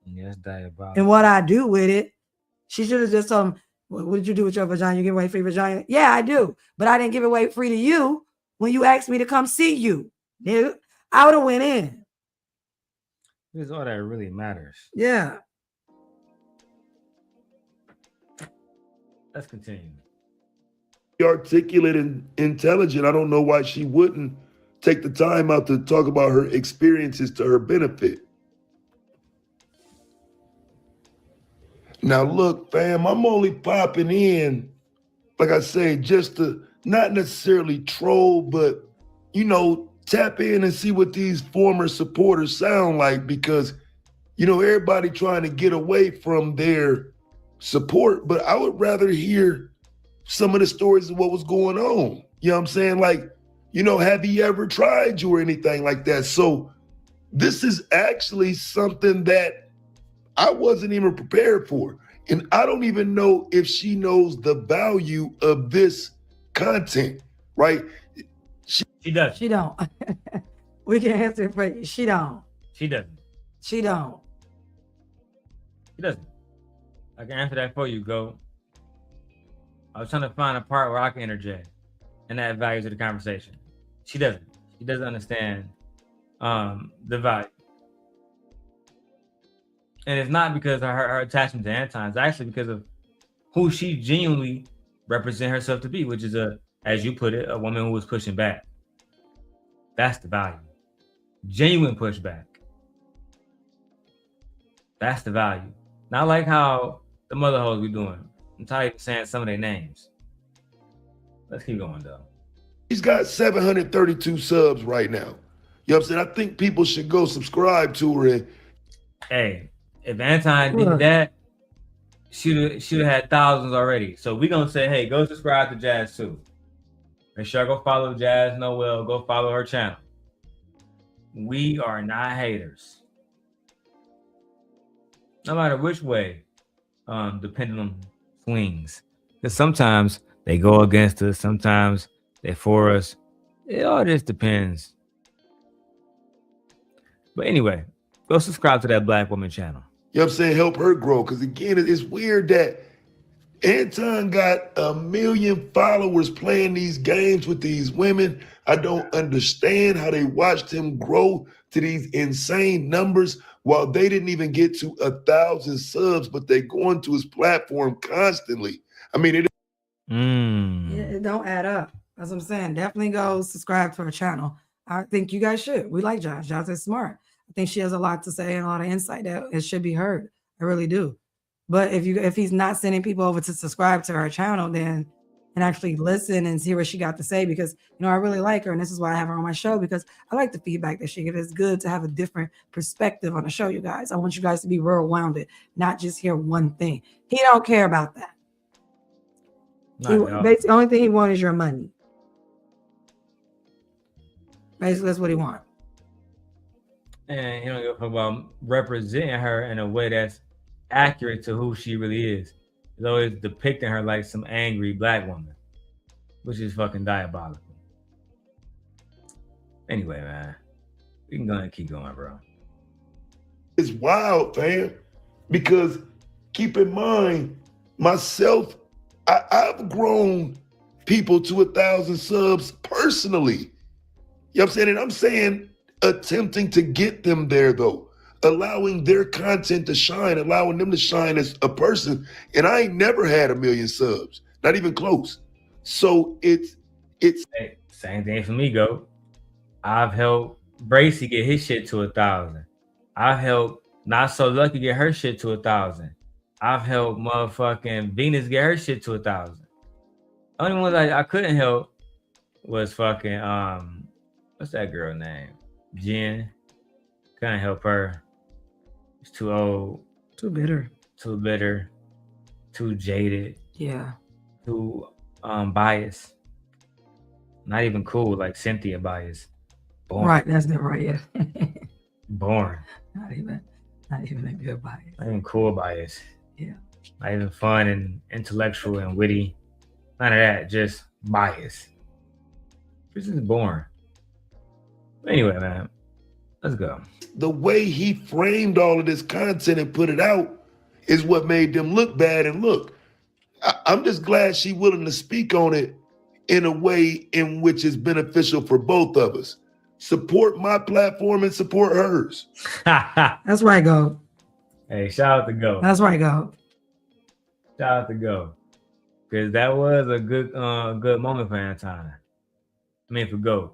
S1: Yes, diabolical.
S2: and what I do with it. She should have just told him, what did you do with your vagina? You give away free vagina? Yeah, I do. But I didn't give it away free to you when you asked me to come see you. Nigga, I would have went in.
S1: This is all that really matters.
S2: Yeah.
S1: Let's continue.
S3: Articulate and intelligent. I don't know why she wouldn't take the time out to talk about her experiences to her benefit. Now, look, fam, I'm only popping in, like I say, just to not necessarily troll, but, you know, tap in and see what these former supporters sound like, because, you know, everybody trying to get away from their support, but I would rather hear some of the stories of what was going on. You know what I'm saying? Like, you know, have he ever tried you or anything like that? So this is actually something that I wasn't even prepared for. And I don't even know if she knows the value of this content, right?
S1: She does.
S2: She don't. We can answer it for you. She don't.
S1: She doesn't.
S2: She don't.
S1: She doesn't. I can answer that for you, Go. I was trying to find a part where I can interject and add value to the conversation. She doesn't. She doesn't understand the value. And it's not because of her attachment to Anton. It's actually because of who she genuinely represents herself to be, which is as you put it, a woman who was pushing back. That's the value. Genuine pushback. That's the value. Not like how the mother hoes be doing. I'm tired of saying some of their names. Let's keep going though.
S3: He's got 732 subs right now. You know what I'm saying? I think people should go subscribe to her. And
S1: hey, if Anton did that, she'd have had thousands already. So we're gonna say, hey, go subscribe to Jas too. Make sure I go follow Jas Noelle. Go follow her channel. We are not haters. No matter which way the pendulum swings. Because sometimes they go against us, sometimes they're for us. It all just depends. But anyway, go subscribe to that Black woman channel.
S3: You know what I'm saying? Help her grow. Because again, it's weird that Anton got 1 million followers playing these games with these women. I don't understand how they watched him grow to these insane numbers while they didn't even get to 1,000 subs, but they go into his platform constantly. I mean,
S2: It don't add up. That's what I'm saying. Definitely go subscribe to her channel. I think you guys should. We like Jas. Jas is smart. I think she has a lot to say and a lot of insight that it should be heard. I really do. But if he's not sending people over to subscribe to her channel, then and actually listen and see what she got to say, because I really like her, and this is why I have her on my show, because I like the feedback that she gives. It's good to have a different perspective on the show, you guys. I want you guys to be well-rounded, not just hear one thing. He don't care about that. Basically, the only thing he wants is your money. Basically, that's what he wants.
S1: And he don't give a fuck about representing her in a way that's accurate to who she really is. He's always depicting her like some angry Black woman, which is fucking diabolical. Anyway, man, we can go and keep going, bro.
S3: it's wild, fam. Because keep in mind, myself, I've grown people to 1,000 subs personally. You know what I'm saying? And I'm saying attempting to get them there, though. Allowing their content to shine, allowing them to shine as a person. And I ain't never had 1 million subs, not even close. So it's
S1: hey, same thing for me, Go. I've helped Bracy get his shit to 1,000. I've helped NotSoLucki get her shit to 1,000. I've helped motherfucking Venus get her shit to 1,000. Only ones I couldn't help was fucking what's that girl name? Jen. Couldn't help her. She's too old.
S2: Too bitter.
S1: Too bitter. Too jaded.
S2: Yeah.
S1: Too biased. Not even cool like Cynthia biased. Boring.
S2: Right, that's the right, yeah.
S1: Boring.
S2: Not even a good bias.
S1: Not even cool bias.
S2: Yeah.
S1: Not even fun and intellectual and witty. None of that. Just bias. This is boring. Anyway, man, let's go.
S3: The way he framed all of this content and put it out is what made them look bad. And look, I'm just glad she's willing to speak on it in a way in which is beneficial for both of us. Support my platform and support hers.
S2: That's right, Go.
S1: Hey, shout out to Go.
S2: That's right, Go.
S1: Shout out to Go. Because that was a good moment for Anton. I mean, for Go.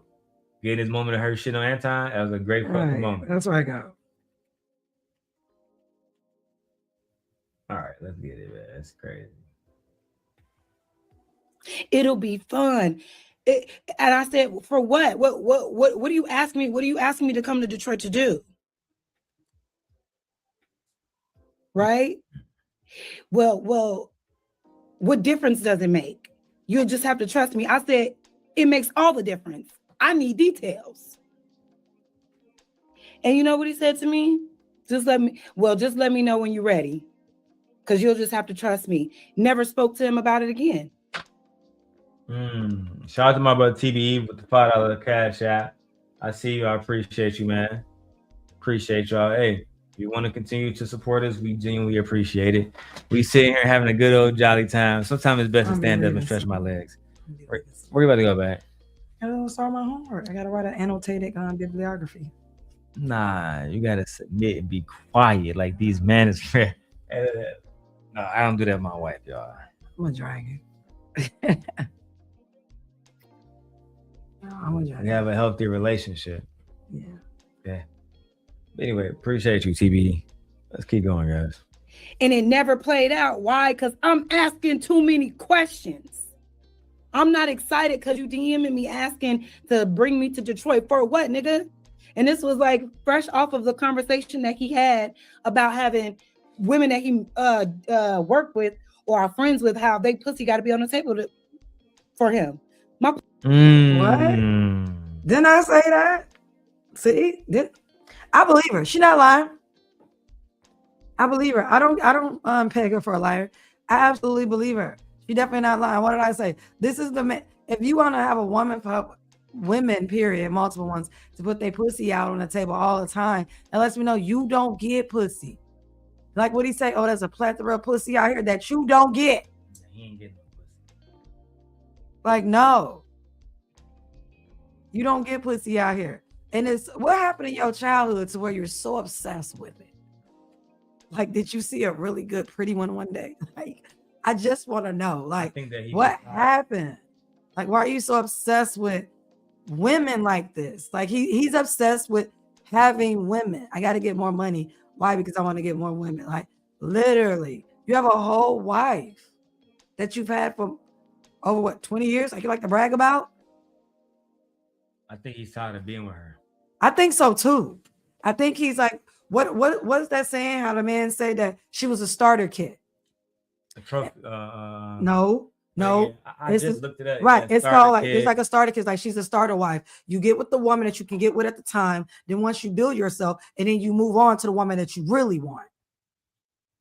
S1: Getting his moment of her shit on Anton, that was a great fucking moment.
S2: That's right, Go.
S1: All right, let's get it, man. That's crazy.
S4: It'll be fun. And I said, for what? What do you ask me? What do you ask me to come to Detroit to do? Right? Well, what difference does it make? You'll just have to trust me. I said, it makes all the difference. I need details. And you know what he said to me? Just let me know when you're ready. Because you'll just have to trust me. Never spoke to him about it again.
S1: Shout out to my brother TBE with the $5 cash app. I see you. I appreciate you, man. Appreciate y'all. Hey, if you want to continue to support us, we genuinely appreciate it. We sitting here having a good old jolly time. Sometimes it's best to stand up and stretch my legs. Where you about to go back?
S2: I gotta start my homework. I gotta write an annotated bibliography.
S1: Nah, you gotta submit and be quiet like these men is fair. No, I don't do that with my wife, y'all.
S2: I'm a dragon.
S1: We have a healthy relationship.
S2: Yeah.
S1: Yeah. Anyway, appreciate you, TB. Let's keep going, guys.
S4: And it never played out. Why? Because I'm asking too many questions. I'm not excited because you DMing me asking to bring me to Detroit for what, nigga? And this was like fresh off of the conversation that he had about having women that he worked with or are friends with, how they pussy got to be on the table for him.
S2: What? Didn't I say that? See, I believe her. She not lying. I believe her. I don't peg her for a liar. I absolutely believe her. She definitely not lying. What did I say? This is the man. If you want to have a women, period, multiple ones, to put their pussy out on the table all the time, that lets me know you don't get pussy. Like what he say? Oh, there's a plethora of pussy out here that you don't get.
S1: He ain't getting no pussy.
S2: Like, no. You don't get pussy out here. And it's what happened in your childhood to where you're so obsessed with it? Like, did you see a really good, pretty one day? Like, I just want to know, like, what happened? Like, why are you so obsessed with women like this? Like, he's obsessed with having women. I got to get more money. Why? Because I want to get more women. Like, literally, you have a whole wife that you've had for over 20 years? Like, you like to brag about?
S1: I think he's tired of being with her.
S2: I think so too. I think he's like, what is that saying? How the man say that she was a starter kit?
S1: A trophy.
S2: No.
S1: I just looked it up.
S2: Right. It's called like, it's like a starter kit. Like, she's a starter wife. You get with the woman that you can get with at the time. Then once you build yourself, and then you move on to the woman that you really want.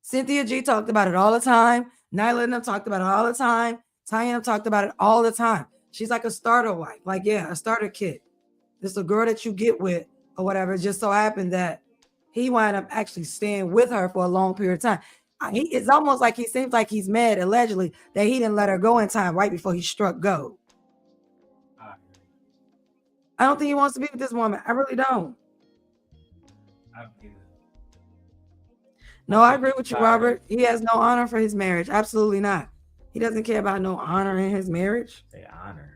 S2: Cynthia G talked about it all the time. Nyla and them talked about it all the time. Tanya talked about it all the time. She's like a starter wife. Like, yeah, a starter kit. It's a girl that you get with or whatever. It just so happened that he wound up actually staying with her for a long period of time. It's almost like he seems like he's mad, allegedly, that he didn't let her go in time right before he struck gold. I don't think he wants to be with this woman. I really don't. No, I agree with you, Robert. He has no honor for his marriage. Absolutely not. He doesn't care about no honor in his marriage.
S1: They honor.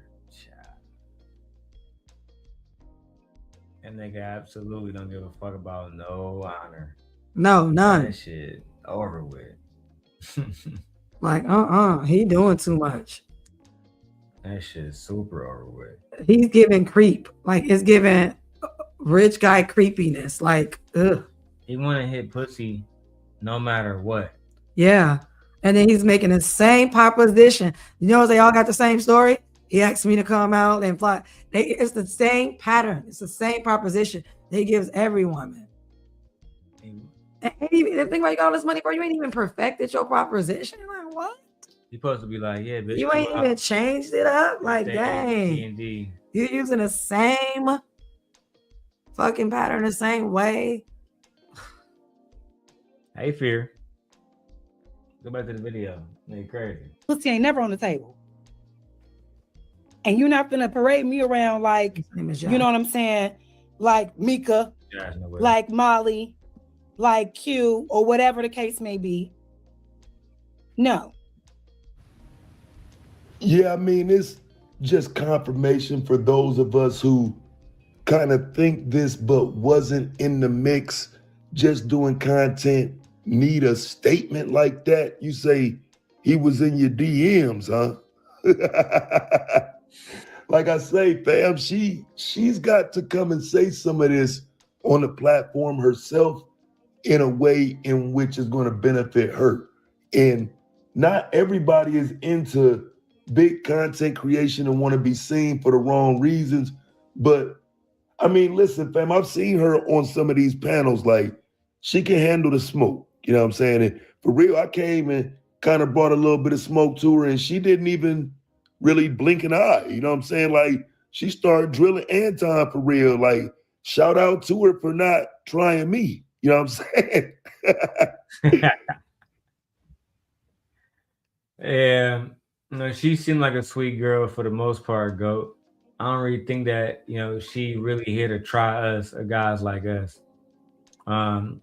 S1: And they absolutely don't give a fuck about no honor.
S2: No, none.
S1: That shit over with.
S2: Like, he doing too much.
S1: That shit is super overweight.
S2: He's giving creep. Like it's giving rich guy creepiness. Like, ugh.
S1: He want to hit pussy no matter what.
S2: Yeah. And then he's making the same proposition. You know, they all got the same story. He asked me to come out and fly. It's the same pattern. It's the same proposition that he gives every woman. And the thing about you got all this money, bro, you ain't even perfected your proposition. Like, what?
S1: You supposed to be like, yeah, bitch.
S2: You ain't even changed it up. Like, dang.
S1: T&D.
S2: You're using the same fucking pattern the same way.
S1: Hey, Fear. Go back to the video. You crazy.
S4: Pussy ain't never on the table. And you're not gonna parade me around like, you know what I'm saying? Like Micca,
S1: Jas Noelle.
S4: like Molly, like Q, or whatever the case may be. No.
S3: Yeah, I mean, it's just confirmation for those of us who kind of think this but wasn't in the mix, just doing content, need a statement like that. You say he was in your DMs, huh? Like I say, fam, she's got to come and say some of this on the platform herself in a way in which is going to benefit her. And not everybody is into big content creation and want to be seen for the wrong reasons. But I mean, listen, fam, I've seen her on some of these panels. Like, she can handle the smoke. You know what I'm saying? And for real, I came and kind of brought a little bit of smoke to her, and she didn't even really blink an eye. You know what I'm saying? Like, she started drilling Anton for real. Like, shout out to her for not trying me. You know what I'm saying?
S1: Yeah. No, she seemed like a sweet girl for the most part, GOAT. I don't really think that, you know, she really here to try us or guys like us. I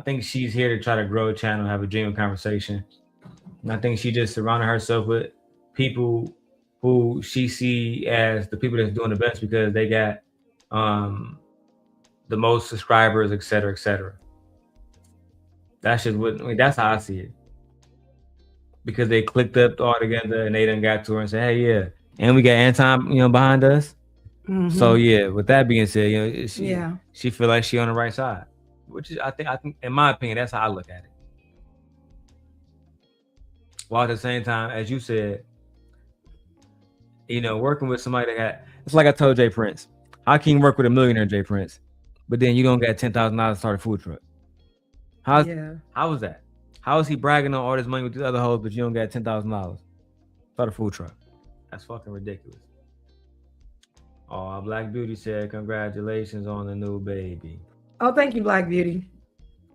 S1: think she's here to try to grow a channel, have a genuine conversation. And I think she just surrounded herself with people who she see as the people that's doing the best because they got the most subscribers, et cetera, et cetera. That's just what, I mean, that's how I see it. Because they clicked up all together and they done got to her and said, hey, yeah. And we got Anton, you know, behind us.
S2: Mm-hmm.
S1: So yeah, with that being said, you know, she feel like she on the right side. Which is I think in my opinion, that's how I look at it. While at the same time, as you said, you know, working with somebody that got, it's like I told Jay Prince. How can you work with a millionaire, Jay Prince, but then you don't got $10,000 to start a food truck? How was that? How is he bragging on all this money with these other hoes, but you don't got $10,000? Start a food truck. That's fucking ridiculous. Oh, Black Beauty said, congratulations on the new baby.
S2: Oh, thank you, Black Beauty.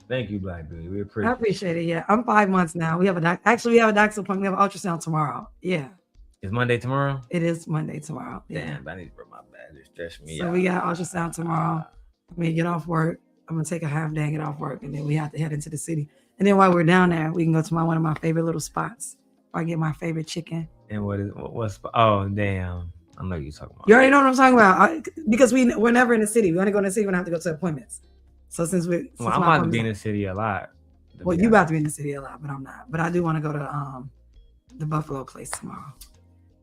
S1: Thank you, Black Beauty. We appreciate it.
S2: I appreciate it. Yeah, I'm 5 months now. We have a doctor's appointment. We have an ultrasound tomorrow. Yeah.
S1: It's Monday tomorrow?
S2: It is Monday tomorrow. Yeah.
S1: Damn, I need to bring my badge. It stressed me out.
S2: So we got ultrasound tomorrow. I'm gonna get off work. I'm gonna take a half day and get off work, and then we have to head into the city. And then while we're down there, we can go to one of my favorite little spots. I get my favorite chicken.
S1: And what's oh damn. I know you're talking about.
S2: You already know what I'm talking about. Because we're never in the city. We only go in the city when I have to go to appointments. So I'm
S1: about to be in the city a lot.
S2: Well, you about to be in the city a lot, but I'm not. But I do want to go to the Buffalo place tomorrow.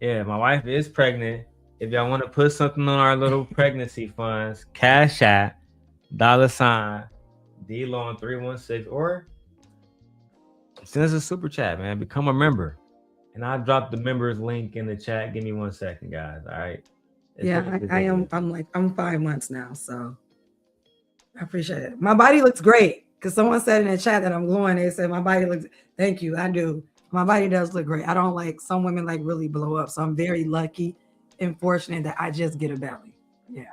S1: Yeah, my wife is pregnant. If y'all want to put something on our little pregnancy funds, Cash App, $ DLON 316, or send us a super chat, man. Become a member. And I'll drop the members link in the chat. Give me 1 second, guys. All right.
S2: I'm 5 months now, so I appreciate it. My body looks great because someone said in the chat that I'm glowing. They said my body looks. Thank you. I do. My body does look great. I don't like some women like really blow up, so I'm very lucky and fortunate that I just get a belly. Yeah,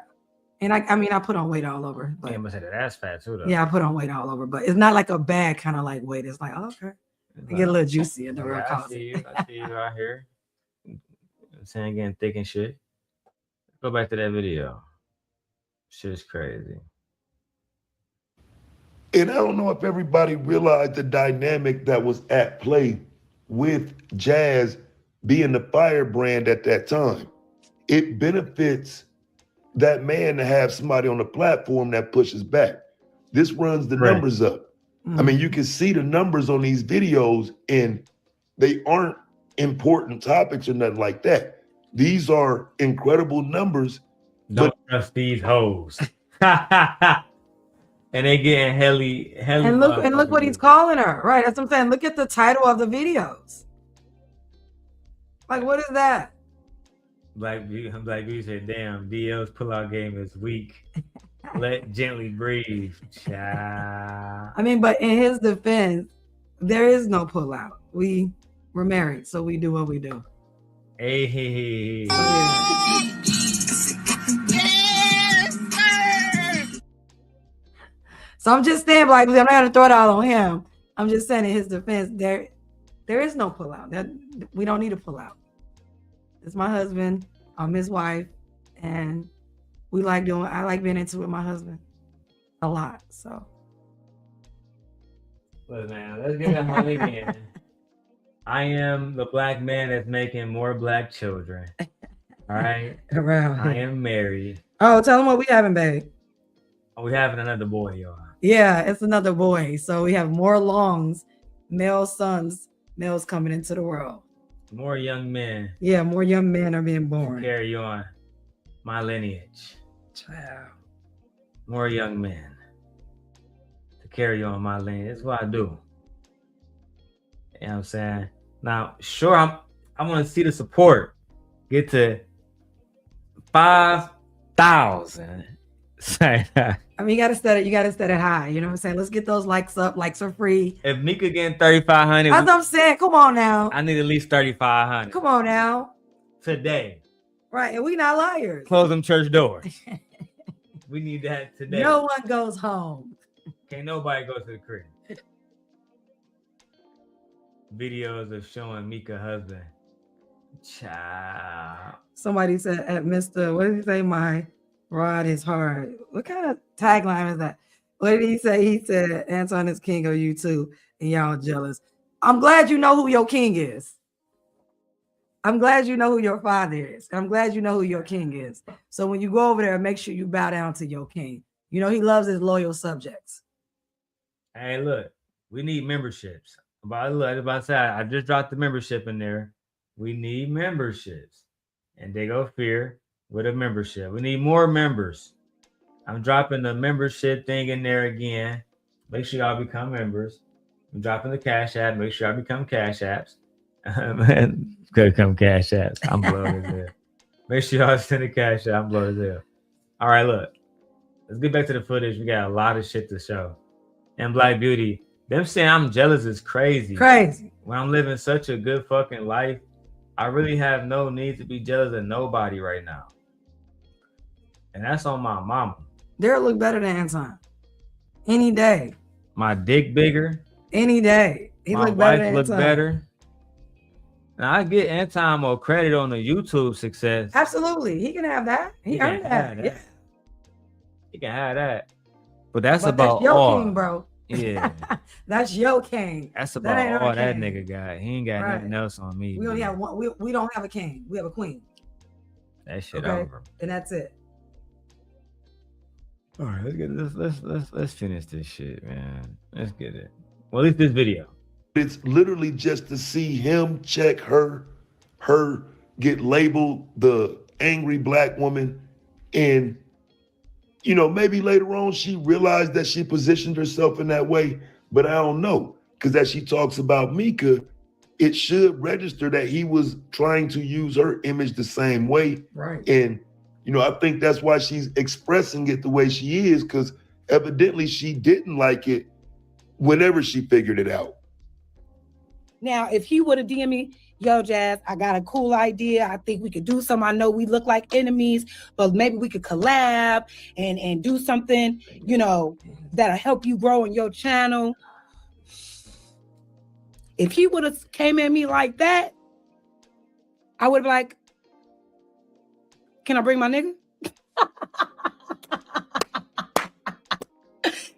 S2: and I mean I put on weight all over. But,
S1: yeah, I said that's fat too, though.
S2: Yeah, I put on weight all over, but it's not like a bad kind of like weight. It's like okay, I get a little juicy in the real
S1: I see you out here. I'm saying getting thick and shit. Go back to that video. Shit's crazy.
S3: And I don't know if everybody realized the dynamic that was at play with Jas being the firebrand at that time. It benefits that man to have somebody on the platform that pushes back. This runs the numbers up. I mean, you can see the numbers on these videos and they aren't important topics or nothing like that. These are incredible numbers.
S1: Don't trust these hoes. And they getting heli.
S2: And look what he's calling her. Right. That's what I'm saying. Look at the title of the videos. Like, what is that?
S1: Black Beauty said, damn, DL's pullout game is weak. Let gently breathe. Child.
S2: I mean, but in his defense, there is no pullout. We're married, so we do what we do.
S1: Hey.
S2: So I'm just saying, like, I'm not gonna throw it all on him. I'm just saying in his defense, there is no pullout. That we don't need a pullout. It's my husband, I'm his wife, and I like being into it with my husband a lot. So
S1: Look, man, let's get that money again. I am the black man that's making more black children. All right.
S2: Around.
S1: I am married.
S2: Oh, tell them what we having, babe.
S1: Oh, we having another boy, y'all.
S2: Yeah, it's another boy. So we have more longs, males coming into the world.
S1: More young men.
S2: Yeah, more young men are being born.
S1: Carry on my lineage.
S2: Child.
S1: More young men to carry on my lineage. That's what I do. You know what I'm saying? Now, sure, I want to see the support get to 5,000.
S2: I mean, you gotta set it high. You know what I'm saying? Let's get those likes up. Likes are free.
S1: If Micca getting 3,500,
S2: as I'm saying, come on now.
S1: I need at least 3,500.
S2: Come on now.
S1: Today.
S2: Right, and we not liars.
S1: Close them church doors. We need that today.
S2: No one goes home.
S1: Can't nobody go to the crib. Videos of showing Micca husband. Child.
S2: Somebody said at Mr. What did he say? My rod is hard. What kind of tagline is that? What did he say? He said Anton is king of you too, and y'all jealous. I'm glad you know who your king is. I'm glad you know who your father is. I'm glad you know who your king is. So when you go over there, make sure you bow down to your king. You know, he loves his loyal subjects.
S1: Hey, look, we need memberships. I just dropped the membership in there. We need memberships. And they go fear with a membership. We need more members. I'm dropping the membership thing in there again. Make sure y'all become members. I'm dropping the Cash App. Make sure y'all become Cash Apps. Man, become Cash Apps. I'm blowing as hell. Make sure y'all send the Cash App. I'm blowing as hell. All right, look. Let's get back to the footage. We got a lot of shit to show. And Black Beauty, them saying I'm jealous is crazy.
S2: Crazy.
S1: When I'm living such a good fucking life, I really have no need to be jealous of nobody right now. And that's on my mama.
S2: They'll look better than Anton. Any day.
S1: My dick bigger.
S2: Any day. He
S1: my
S2: look better
S1: wife
S2: than
S1: look
S2: Anton.
S1: better. Now I get Anton more credit on the YouTube success.
S2: Absolutely. He can have that. He earned that. Yeah.
S1: He can have that. But that's
S2: But
S1: about
S2: that's your
S1: all.
S2: king, bro.
S1: Yeah.
S2: That's your king.
S1: That's
S2: That
S1: about
S2: ain't our
S1: all that
S2: king.
S1: nigga got. He ain't got
S2: Right.
S1: nothing else on me.
S2: We only
S1: man.
S2: have one. We don't have a king. We have a queen.
S1: That shit
S2: Okay.
S1: over.
S2: And that's it.
S1: All right, let's get this. Let's finish this shit, man. Let's get it. Well, at least this video.
S3: It's literally just to see him check her get labeled the angry black woman. And, you know, maybe later on she realized that she positioned herself in that way, but I don't know. Because as she talks about Micca, it should register that he was trying to use her image the same way.
S2: Right.
S3: And, you know, I think that's why she's expressing it the way she is, because evidently she didn't like it whenever she figured it out.
S4: Now, if he would have DM'd me, yo, Jas, I got a cool idea. I think we could do something. I know we look like enemies, but maybe we could collab and do something, you know, that'll help you grow in your channel. If he would have came at me like that, I would have been like, can I bring my nigga?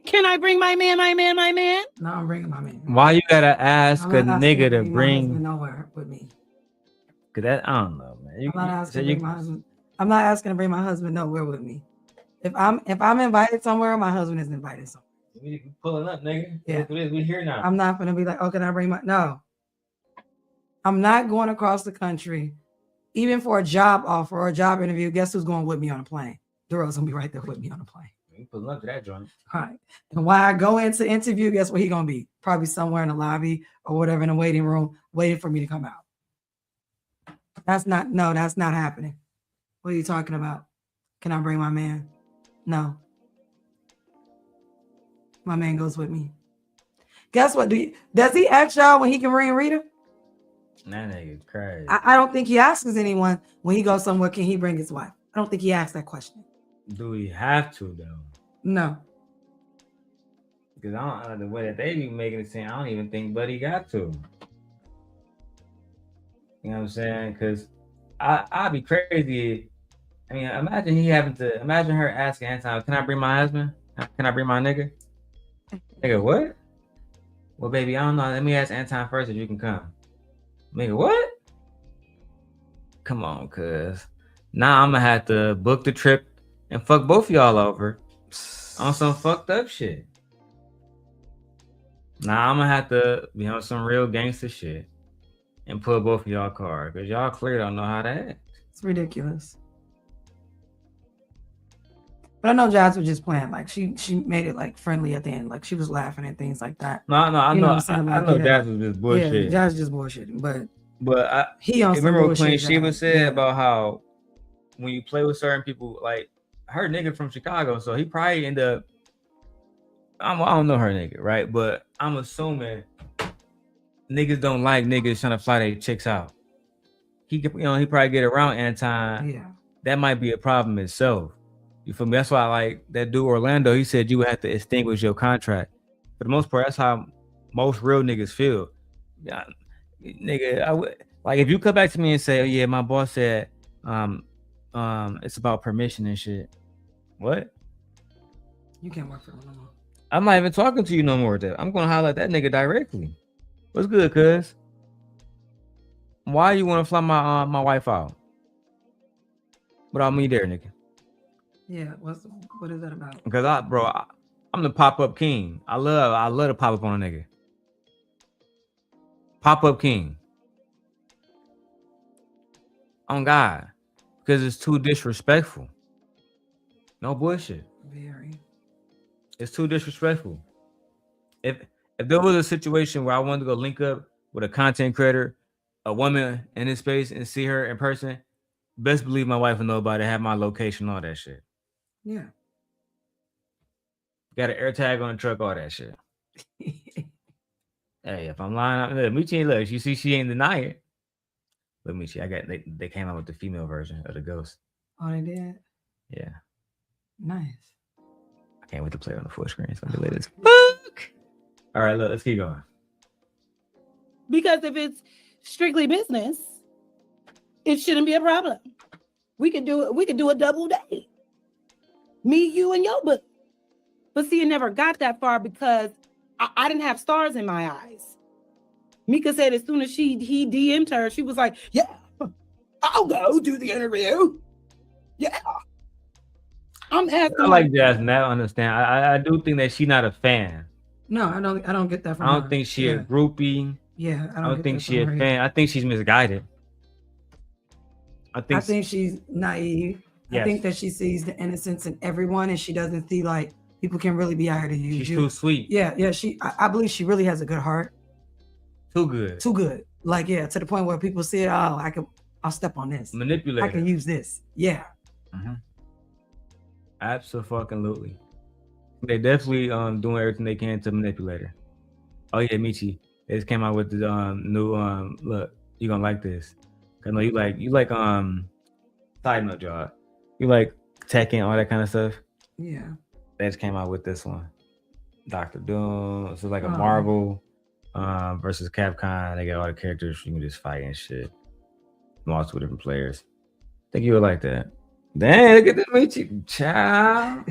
S4: Can I bring my man?
S2: No, I'm bringing my man.
S1: Why you gotta ask
S2: I'm
S1: a
S2: not asking
S1: nigga to
S2: my
S1: bring?
S2: husband nowhere with me.
S1: Cause that I don't know, man.
S2: I'm not asking to bring my husband. I'm not asking to bring my husband nowhere with me. If I'm invited somewhere, my husband is invited somewhere.
S1: We pulling up, nigga.
S2: Yeah.
S1: We here now.
S2: I'm not gonna be like, oh, can I bring my no. I'm not going across the country, even for a job offer or a job interview. Guess who's going with me on a plane? Darrell's gonna be right there with me on a plane.
S1: You put up to that joint.
S2: All right. And while I go into interview, guess where he gonna be? Probably somewhere in the lobby or whatever in the waiting room, waiting for me to come out. That's not happening. What are you talking about? Can I bring my man? No. My man goes with me. Guess what? Does he ask y'all when he can bring Rita?
S1: That nigga's crazy.
S2: I don't think he asks anyone when he goes somewhere, can he bring his wife? I don't think he asks that question.
S1: Do we have to though?
S2: No.
S1: Because I don't the way that they be making it seem, I don't even think Buddy got to. You know what I'm saying? Because I'd be crazy. I mean, imagine her asking Anton, can I bring my husband? Can I bring my nigga? Nigga, what? Well, baby, I don't know. Let me ask Anton first if you can come. Nigga, what? Come on, cuz. Now I'm gonna have to book the trip and fuck both of y'all over on some fucked up shit. Now I'm gonna have to be on some real gangster shit and pull both of y'all card because y'all clearly don't know how to act.
S2: It's ridiculous. But I know Jas was just playing. Like she made it like friendly at the end. Like she was laughing and things like that.
S1: I know. I know Jas was just bullshit.
S2: Yeah, Jas just bullshitting.
S1: But
S2: he on
S1: remember
S2: some
S1: what Queen
S2: bullshit.
S1: Sheba said about how when you play with certain people, like her nigga from Chicago, so he probably end up. I don't know her nigga, right? But I'm assuming niggas don't like niggas trying to fly their chicks out. He probably get around Anton.
S2: Yeah,
S1: that might be a problem itself. You feel me? That's why I like that dude Orlando. He said you would have to extinguish your contract. For the most part, that's how most real niggas feel. Yeah, nigga, like if you come back to me and say, "Oh yeah, my boss said, it's about permission and shit." What?
S2: You can't work for him no more.
S1: I'm not even talking to you no more. I'm gonna holler at that nigga directly. What's good, cuz? Why you want to fly my wife out without me there, nigga?
S2: Yeah, what is that about?
S1: Because I'm the pop-up king. I love to pop up on a nigga. Pop-up king. On God. Because it's too disrespectful. No bullshit.
S2: Very.
S1: It's too disrespectful. If there was a situation where I wanted to go link up with a content creator, a woman in this space, and see her in person, best believe my wife will know about it, have my location, all that shit.
S2: Yeah.
S1: Got an air tag on the truck, all that shit. Hey, if I'm lying, look, Micca, look, you see she ain't deny it. Look, Micca, they came out with the female version of the ghost.
S2: Oh, they did?
S1: Yeah.
S2: Nice.
S1: I can't wait to play it on the full screen. It's gonna be lit as fuck. All right, look, let's keep going.
S4: Because if it's strictly business, it shouldn't be a problem. We could do it. We could do a double date. Me, you, and your book. But see, it never got that far because I didn't have stars in my eyes. Micca said as soon as he DM'd her, she was like, "Yeah, I'll go do the interview." Yeah. I'm asking.
S1: I like Jasmine. I understand. I do think that she's not a fan.
S2: No, I don't get that from
S1: her. I don't
S2: her.
S1: think she a groupie.
S2: Yeah,
S1: I don't think she a fan. I think she's misguided. I think
S2: she's naive.
S1: Yes.
S2: I think that she sees the innocence in everyone, and she doesn't see like people can really be out here to use
S1: she's
S2: you.
S1: Too sweet.
S2: Yeah. I believe she really has a good heart.
S1: Too good.
S2: Like to the point where people see it. Oh, I'll step on this.
S1: Manipulate.
S2: I can use this. Yeah.
S1: Mm-hmm. Absolutely. They definitely doing everything they can to manipulate her. Oh yeah, Micca. They just came out with the new look. You gonna like this? I know you like side note, y'all. You like tech and all that kind of stuff.
S2: Yeah.
S1: They just came out with this one, Dr. Doom. So like a Marvel versus Capcom. They got all the characters you can just fight and shit. Multiple different players. I think you would like that. Dang, look at this Micca, child.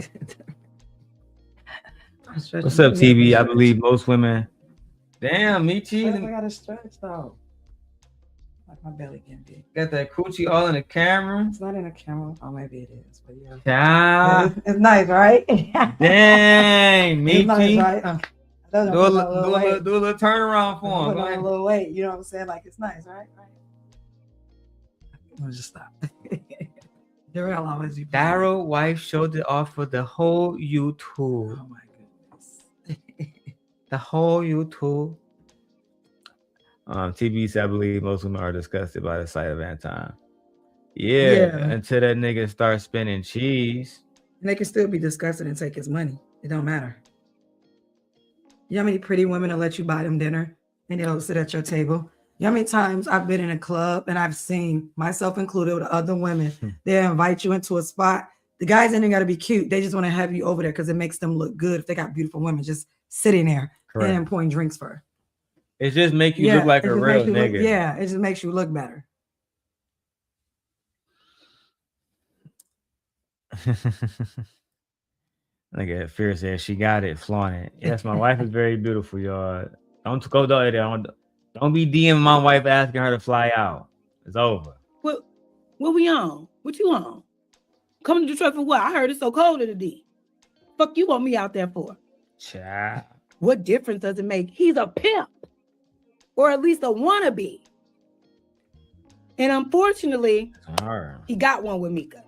S1: What's up, TV? I believe most women. Damn, Micca.
S2: I got a stretch though. Like my belly getting big.
S1: Got that coochie all in the camera.
S2: It's not in the camera. Oh, maybe it is, but yeah.
S1: Child.
S2: It's nice, right?
S1: Dang, Micca.
S2: It's nice, right? Do
S1: Do a little turnaround for him.
S2: Put on a little weight. You know what I'm saying? Like it's nice, right? Let me just stop. Darrell always be.
S1: Daryl wife showed it off for the whole YouTube.
S2: Oh my goodness.
S1: The whole YouTube. TB said, I believe most women are disgusted by the sight of Anton. Yeah, until that nigga starts spinning cheese.
S2: And they can still be disgusted and take his money. It don't matter. You know how many pretty women will let you buy them dinner and they'll sit at your table? You know how many times I've been in a club and I've seen, myself included, with other women, they invite you into a spot. The guys ain't got to be cute. They just want to have you over there because it makes them look good if they got beautiful women just sitting there and pouring drinks for her.
S1: It just makes you look like a real nigga.
S2: It just makes you look better.
S1: Look at Fear said she got it, flaunt it. Yes, my wife is very beautiful, y'all. Don't go there. Don't be DMing my wife asking her to fly out. It's over.
S4: What we on? What you on? Coming to Detroit for what? I heard it's so cold in the D. Fuck you want me out there for?
S1: Child.
S4: What difference does it make? He's a pimp. Or at least a wannabe. And unfortunately, he got one with Micca.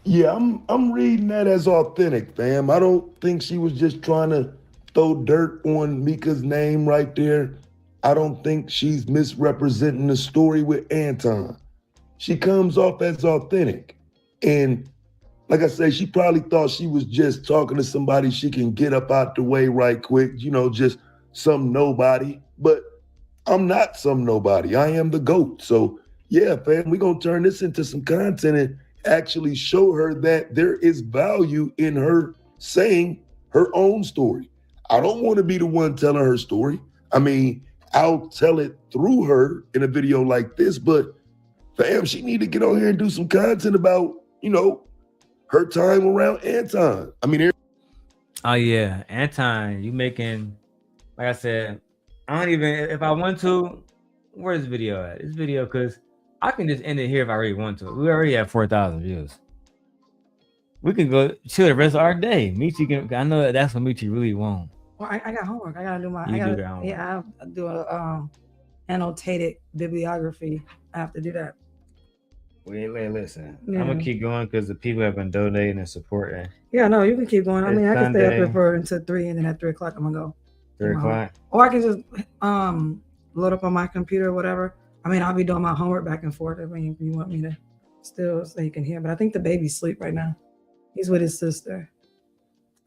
S3: Yeah, I'm reading that as authentic, fam. I don't think she was just trying to throw dirt on Micca's name right there. I don't think she's misrepresenting the story with Anton. She comes off as authentic. And like I say, she probably thought she was just talking to somebody she can get up out the way right quick, you know, just some nobody. But I'm not some nobody. I am the GOAT. So yeah, fam, we're going to turn this into some content and actually show her that there is value in her saying her own story. I don't want to be the one telling her story. I mean, I'll tell it through her in a video like this, but fam, she need to get on here and do some content about, you know, her time around Anton. I mean,
S1: oh yeah, Anton, you making, like I said, I don't even, if I want to, where's this video at? This video, because I can just end it here if I really want to. We already have 4,000 views. We can go chill the rest of our day. Michi can, I know that's what Michi really wants.
S2: Well, I got homework. I gotta do my.
S1: I
S2: do a annotated bibliography. I have to do that.
S1: Wait, listen. Yeah. I'm gonna keep going because the people have been donating and supporting.
S2: Yeah, no, you can keep going. I mean, I can stay up here for until 3, and then at 3 o'clock I'm gonna go.
S1: 3 o'clock.
S2: Or I can just load up on my computer or whatever. I mean, I'll be doing my homework back and forth. I mean, if you want me to still so you can hear, but I think the baby's asleep right now. He's with his sister.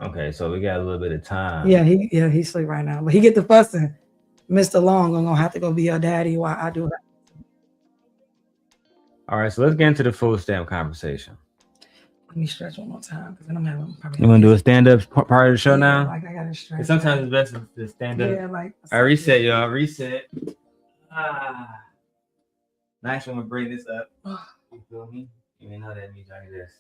S1: Okay, so we got a little bit of time.
S2: Yeah, he's asleep right now. But he get the fussing. Mr. Long, I'm gonna have to go be your daddy while I do that.
S1: All right, so let's get into the food stamp conversation.
S2: Let me stretch one more time because then I'm having probably.
S1: You want to do a stand-up part of the show now?
S2: Like I gotta stretch.
S1: Sometimes it's best to stand up.
S2: Yeah, like.
S1: I reset, y'all. Reset. Nice when we bring this up. You feel me? You may know that means like this.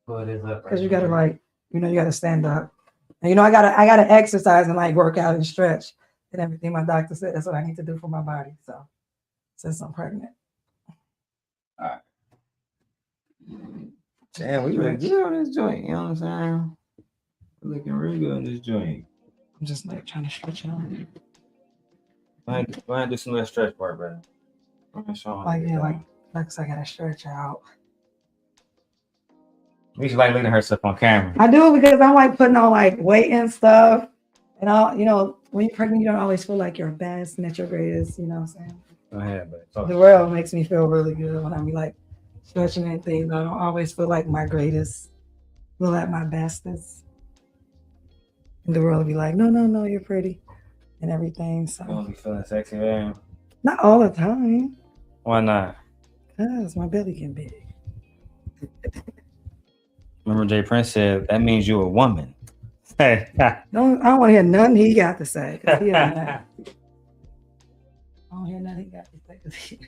S1: Pull this up.
S2: Because you gotta like, you know, you gotta stand up. And you know, I gotta exercise and like work out and stretch and everything. My doctor said that's what I need to do for my body. So since I'm pregnant.
S1: All right. Damn, we look good on this joint. You know what I'm saying? We're looking real good on this joint.
S2: I'm just like trying to stretch out.
S1: Go ahead and do some of that stretch part, bro.
S2: Like yeah, like I gotta stretch out.
S1: We should like looking at herself on camera.
S2: I do because I'm like putting on like weight and stuff. And all, you know, when you're pregnant, you don't always feel like you're best and at your greatest, you know what I'm saying?
S1: Go ahead, but
S2: the world makes me feel really good when I be like stretching and things. I don't always feel like my greatest, feel like my bestest. And the world will be like, no, you're pretty and everything. So
S1: you don't be feeling sexy, man?
S2: Not all the time.
S1: Why not?
S2: Because my belly get big.
S1: Remember Jay Prince said, that means you're a woman. Hey.
S2: I don't want to hear nothing he got to say. I don't hear nothing he got to say.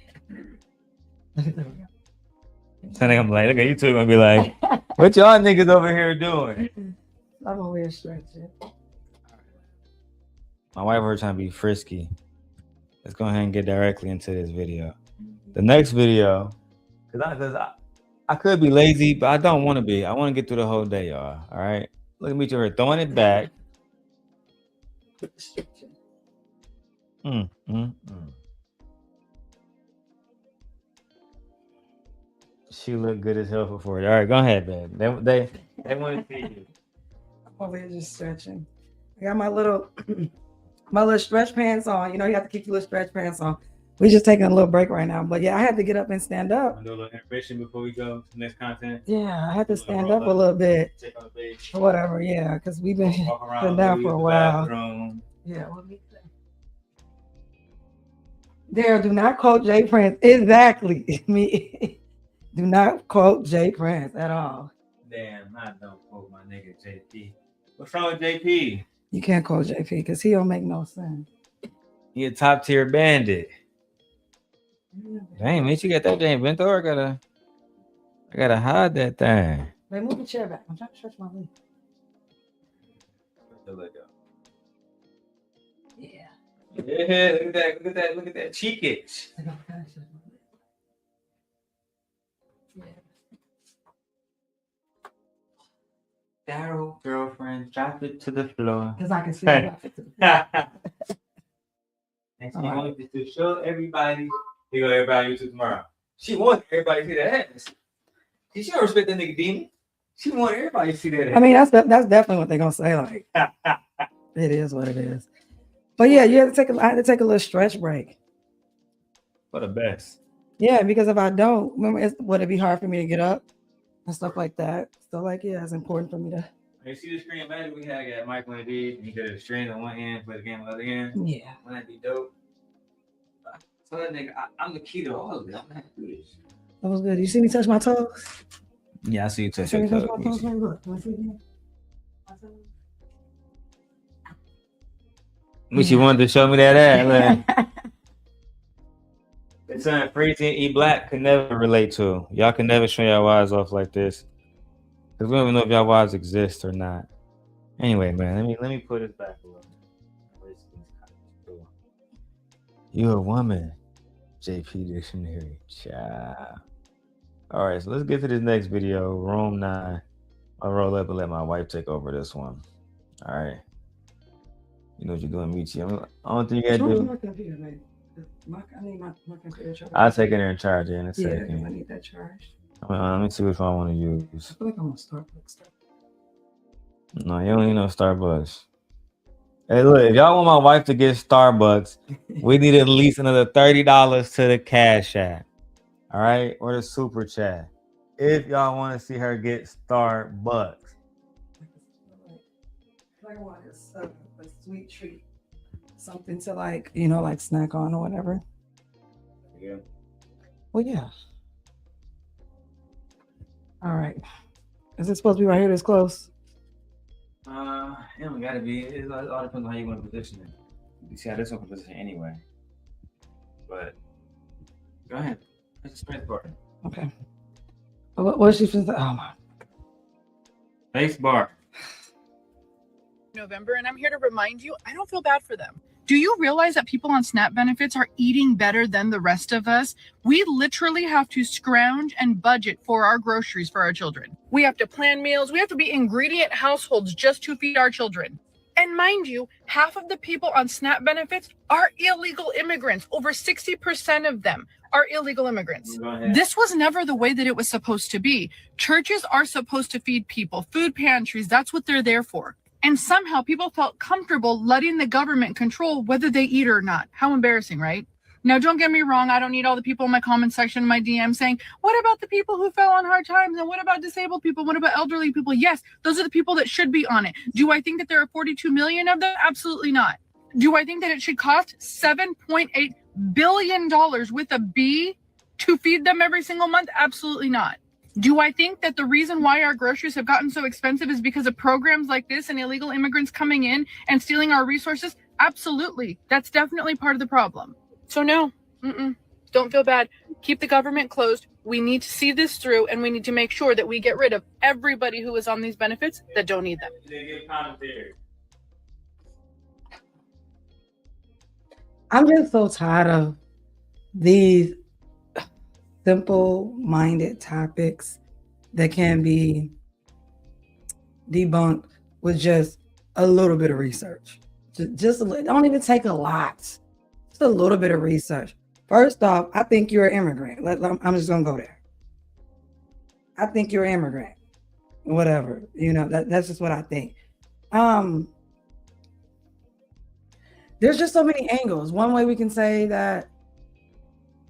S1: So I'm like, look at you two gonna be like, what y'all niggas over here doing?
S2: I'm over here stretching.
S1: My wife over trying to be frisky. Let's go ahead and get directly into this video. The next video, because I could be lazy, but I don't want to be. I want to get through the whole day, y'all. All right. Look at me to her throwing it back. She looked good as hell for 40. All right, go ahead, babe. They want to see you.
S2: I'm over here just stretching. I got my little my little stretch pants on. You know, you have to keep your little stretch pants on. We're just taking a little break right now. But yeah, I had to get up and stand up.
S1: Do a little intermission before we go to the next content.
S2: Yeah, I had to stand up a little bit. Or whatever, yeah, because we've been sitting down for a while. Yeah, what we say? There, do not quote Jay Prince. Exactly. Me. Do not quote Jay Prince at all.
S1: Damn, I don't quote my nigga JP. What's wrong with JP?
S2: You can't quote JP because he don't make no sense.
S1: He a top tier bandit. Dang, man, you got that damn bent over. I gotta hide that thing.
S2: Wait, move the chair back. I'm trying to stretch my leg. Yeah.
S1: Yeah, look at that cheekage. Daryl, girlfriend, drop it to the floor.
S2: Because I can see it.
S1: And she wanted to show everybody. He go everybody on YouTube tomorrow. She wants everybody to see that ass. She don't respect that nigga demon. She want everybody to see that ass.
S2: I mean, that's definitely what they're gonna say. Like, it is what it is. But yeah, I had to take a little stretch break.
S1: For the best.
S2: Yeah, because if I don't, remember, would it be hard for me to get up and stuff like that? So like, yeah, it's important for me to.
S1: You see the screen magic we had? Got Mike when it did. He did a string on one hand, play the game on the other hand.
S2: Yeah.
S1: Wouldn't that be dope? So that nigga, I'm the key to all of it. I'm gonna do this.
S2: That was good. You see me touch my toes?
S1: Yeah, I see you touch
S2: See
S1: your
S2: me touch
S1: toes.
S2: my toes? Look, can I see again?
S1: She wanted to show me that ass, man. It's something Freezing E Black could never relate to. Y'all can never show y'all wives off like this. Because we don't even know if y'all wives exist or not. Anyway, man, let me put this back a little. You a woman, JP Dictionary. Ciao. All right, so let's get to this next video. Room 9. I'll roll up and let my wife take over this one. All right. You know what you're doing, Michi. I don't think you gotta do.
S2: My computer, babe. I need my computer charged.
S1: I'll take it there and charge it in a second.
S2: Yeah, I need that charged.
S1: Let me see which one I want to use.
S2: I feel like I'm on Starbucks.
S1: No, you don't need no Starbucks. Hey, look, if y'all want my wife to get Starbucks, we need at least another $30 to the Cash App. All right? Or the Super Chat. If y'all want to see her get Starbucks.
S2: I want a sweet treat. Something to like, you know, like snack on or whatever.
S1: Yeah.
S2: Well, yeah. All right. Is it supposed to be right here this close?
S1: It don't gotta be. It all depends on how you want to position it. You see how this one can position anyway. But go ahead. That's the space bar.
S2: Okay. What's she supposed to? Oh my.
S1: Space bar.
S14: November, and I'm here to remind you, I don't feel bad for them. Do you realize that people on SNAP benefits are eating better than the rest of us? We literally have to scrounge and budget for our groceries for our children. We have to plan meals. We have to be ingredient households just to feed our children. And mind you, half of the people on SNAP benefits are illegal immigrants. Over 60% of them are illegal immigrants. This was never the way that it was supposed to be. Churches are supposed to feed people, food pantries, that's what they're there for. And somehow people felt comfortable letting the government control whether they eat or not. How embarrassing, right? Now, don't get me wrong. I don't need all the people in my comment section, my DM saying, what about the people who fell on hard times? And what about disabled people? What about elderly people? Yes, those are the people that should be on it. Do I think that there are 42 million of them? Absolutely not. Do I think that it should cost $7.8 billion with a B to feed them every single month? Absolutely not. Do I think that the reason why our groceries have gotten so expensive is because of programs like this and illegal immigrants coming in and stealing our resources? Absolutely. That's definitely part of the problem. So no, don't feel bad. Keep the government closed. We need to see this through, and we need to make sure that we get rid of everybody who is on these benefits that don't need them.
S2: I'm just so tired of these simple-minded topics that can be debunked with just a little bit of research. Just a little, don't even take a lot. Just a little bit of research. First off, I think you're an immigrant. I'm just gonna go there. I think you're an immigrant. Whatever, that's just what I think. There's just so many angles. One way we can say that,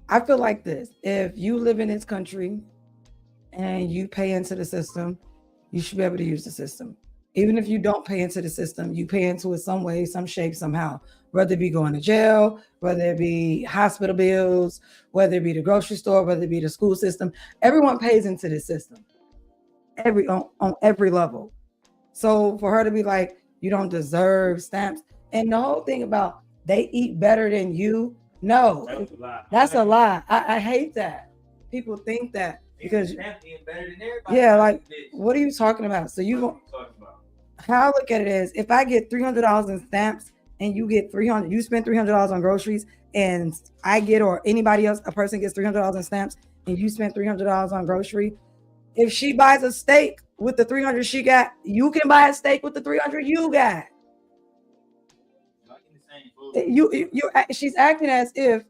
S2: I feel like this: if you live in this country and you pay into the system, you should be able to use the system. Even if you don't pay into the system, you pay into it some way, some shape, somehow. Whether it be going to jail, whether it be hospital bills, whether it be the grocery store, whether it be the school system, everyone pays into the system. On every level. So for her to be like, you don't deserve stamps, and the whole thing about they eat better than you, no, that's a lie. I hate that. People think that because yeah, like what are you talking about? So how I look at it is, if I get $300 in stamps and you get $300, you spend $300 on groceries, and I get, or anybody else, a person gets $300 in stamps and you spend $300 on grocery. If she buys a steak with the 300 she got, you can buy a steak with the 300 you got. She's acting as if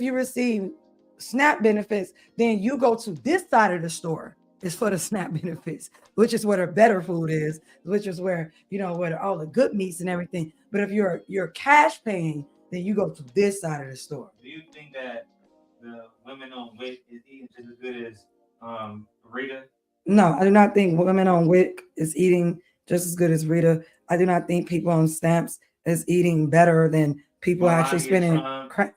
S2: you receive SNAP benefits, then you go to this side of the store. It's for the SNAP benefits, which is where the better food is, which is where where all the good meats and everything. But if you're cash paying, then you go to this side of the store.
S1: Do you think that the women on WIC is eating just as good as Rita?
S2: No, I do not think women on WIC is eating just as good as Rita. I do not think people on stamps is eating better than people actually spending.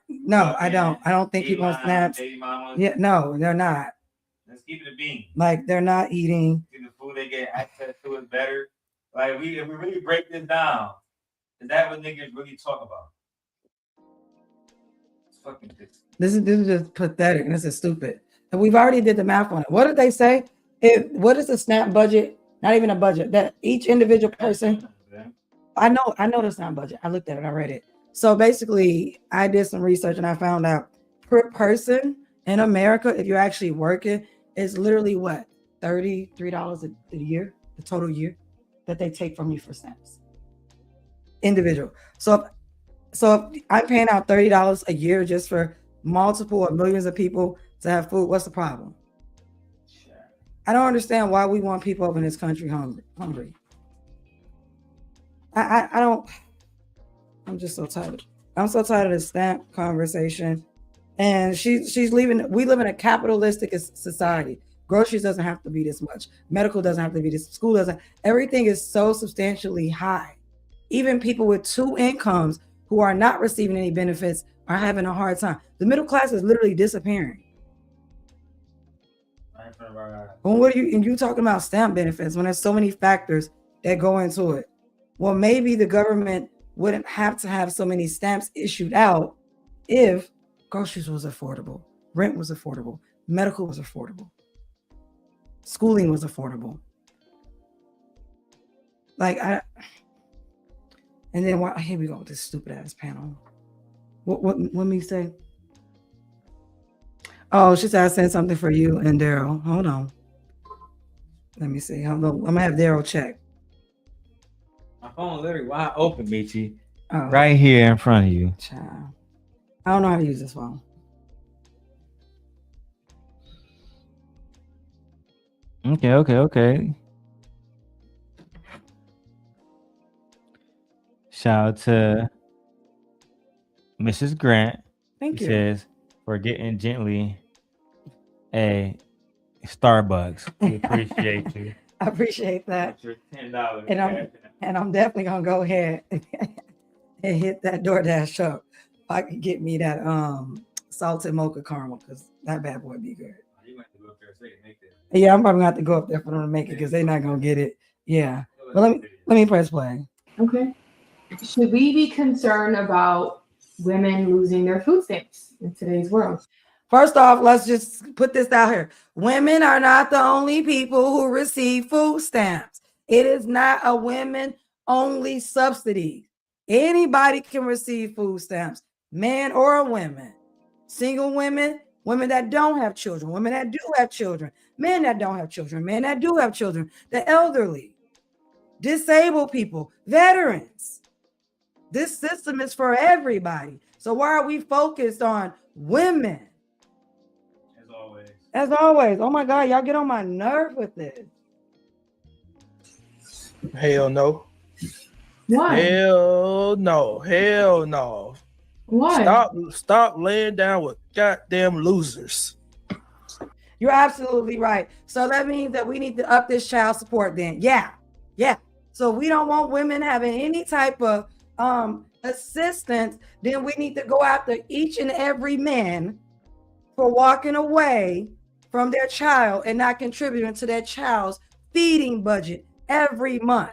S2: No, I don't. I don't think people on stamps. Yeah, no, they're not.
S1: Let's keep it a bean.
S2: Like, they're not eating.
S1: The food they get access to is better. Like, if we really break this down, is that what niggas really talk about? It's fucking
S2: this is just pathetic and this is stupid. And we've already did the math on it. What did they say? What is the SNAP budget? Not even a budget. That each individual person. I know the SNAP budget. I looked at it. I read it. So basically, I did some research and I found out per person in America, if you're actually working, is literally what, $33 a year, the total year that they take from you for stamps. Individual. So if I'm paying out $30 a year just for multiple or millions of people to have food, what's the problem? I don't understand why we want people over in this country hungry. I don't. I'm just so tired. I'm so tired of the stamp conversation. And she's leaving. We live in a capitalistic society. Groceries doesn't have to be this much. Medical doesn't have to be this. School doesn't. Everything is so substantially high. Even people with 2 incomes who are not receiving any benefits are having a hard time. The middle class is literally disappearing. Well, what are you talking about stamp benefits when there's so many factors that go into it? Well, maybe the government wouldn't have to have so many stamps issued out if groceries was affordable, rent was affordable, medical was affordable, schooling was affordable. And then here we go with this stupid ass panel. What me say? Oh, she said I sent something for you and Daryl. Hold on. Let me see. I'm gonna have Daryl check.
S1: My phone literally wide open, Michi.
S2: Oh.
S1: Right here in front of you.
S2: Child. I don't know how to use this phone.
S1: Okay. Shout out to Mrs. Grant.
S2: Thank you.
S1: Says, for getting gently a Starbucks. We appreciate you.
S2: I appreciate that.
S1: Your $10.
S2: And I'm definitely gonna go ahead and hit that DoorDash up. If I could get me that salted mocha caramel, because that bad boy be good.
S1: You might have to go up there so you can make that.
S2: Yeah, I'm probably gonna have to go up there for them to make it because they're not gonna get it. Yeah. But let me press play.
S6: Okay. Should we be concerned about women losing their food stamps in today's world?
S2: First off, let's just put this out here. Women are not the only people who receive food stamps. It is not a women-only subsidy. Anybody can receive food stamps, men or women. Single women, women that don't have children, women that do have children, men that don't have children, men that do have children, the elderly. disabled people, veterans. This system is for everybody. So why are we focused on women? As always. Oh my God, y'all get on my nerve with this.
S15: Hell no.
S6: Why?
S15: Hell no. Hell no.
S6: Why?
S15: Stop laying down with goddamn losers.
S2: You're absolutely right. So that means that we need to up this child support then. Yeah. So we don't want women having any type of assistance. Then we need to go after each and every man for walking away from their child and not contributing to their child's feeding budget every month.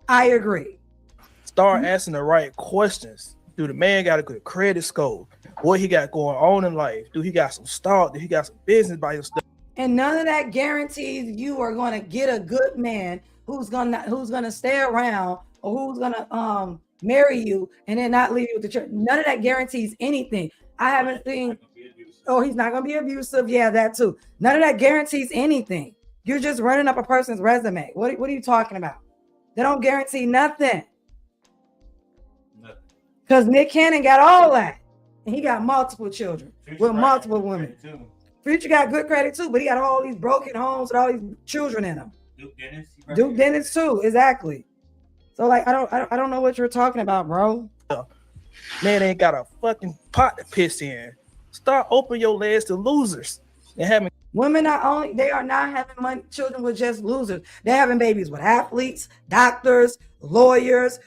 S2: I agree.
S15: Start asking the right questions. Do the man got a good credit score? What he got going on in life? Do he got some stock? Do he got some business by himself?
S2: And none of that guarantees you are going to get a good man who's gonna stay around or who's gonna marry you and then not leave you with the church. None of that guarantees anything. I haven't seen. Oh, he's not gonna be abusive. Yeah, that too. None of that guarantees anything. You're just running up a person's resume. What are you talking about? They don't guarantee nothing. Because Nick Cannon got all that. And he got multiple children with multiple women. Future got good credit too, but he got all these broken homes with all these children in them. Duke Dennis too, exactly. So like I don't know what you're talking about, bro.
S15: Man ain't got a fucking pot to piss in. Start opening your legs to losers and having
S2: women they are not having money, children with just losers. They're having babies with athletes, doctors, lawyers,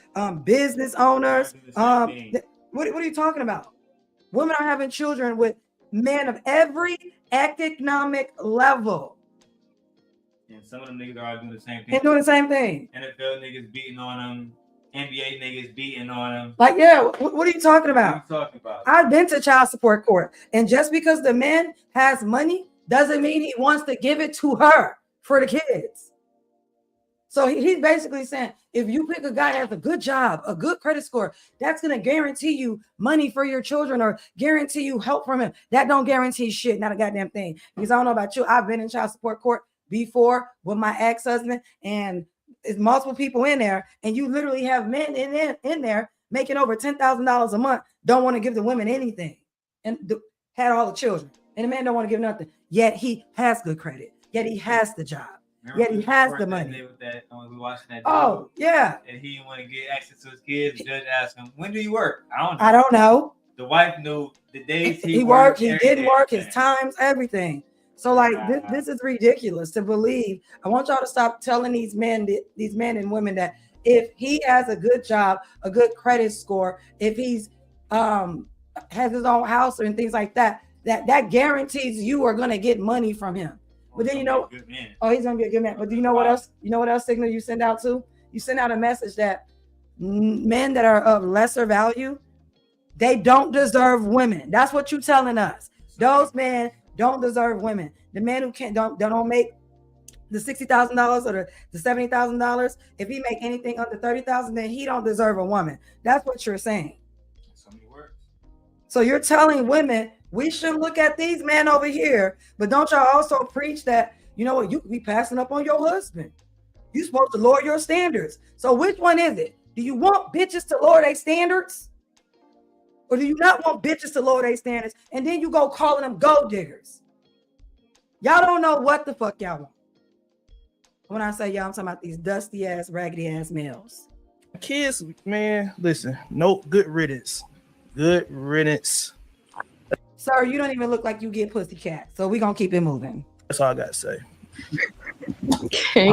S2: business owners. What are you talking about? Women are having children with men of every economic level.
S1: And some of them niggas are doing the same thing.
S2: And doing the same thing.
S1: NFL niggas beating on them. NBA niggas beating on them.
S2: Like, yeah, what are you talking about?
S1: What are you talking about?
S2: I've been to child support court. And just because the man has money doesn't mean he wants to give it to her for the kids. So he's basically saying, if you pick a guy that has a good job, a good credit score, that's going to guarantee you money for your children or guarantee you help from him. That don't guarantee shit, not a goddamn thing. Because I don't know about you. I've been in child support court before with my ex-husband, and it's multiple people in there, and you literally have men in there making over $10,000 a month, don't want to give the women anything, and had all the children. And the man don't want to give nothing. Yet he has good credit. Yet he has the job. Yet he has the money.
S1: With that, we watching that
S2: oh, yeah.
S1: And he didn't want to get access to his kids. The judge asked him, when do you work?
S2: I don't know.
S1: The wife knew the days
S2: he worked. He didn't work, his times, everything. So like this is ridiculous to believe. I want y'all to stop telling these men and women that if he has a good job, a good credit score, if he's has his own house and things like that, that guarantees you are gonna get money from him. But then he's gonna be a good man. But do you know what else? You know what else signal you send out to? You send out a message that men that are of lesser value, they don't deserve women. That's what you're telling us. Those men don't deserve women. The men who don't make the $60,000 or the $70,000, if he make anything under $30,000, then he don't deserve a woman. That's what you're saying. So you're telling women we should look at these men over here, but don't y'all also preach that, you know what, you could be passing up on your husband. You're supposed to lower your standards. So which one is it? Do you want bitches to lower their standards? Or do you not want bitches to lower their standards? And then you go calling them gold diggers. Y'all don't know what the fuck y'all want. When I say y'all, I'm talking about these dusty ass, raggedy ass males.
S15: Kids, man, listen, no, good riddance. Good riddance.
S2: Sir, you don't even look like you get pussy cat. So we're going to keep it moving.
S15: That's all I got to say.
S16: Okay.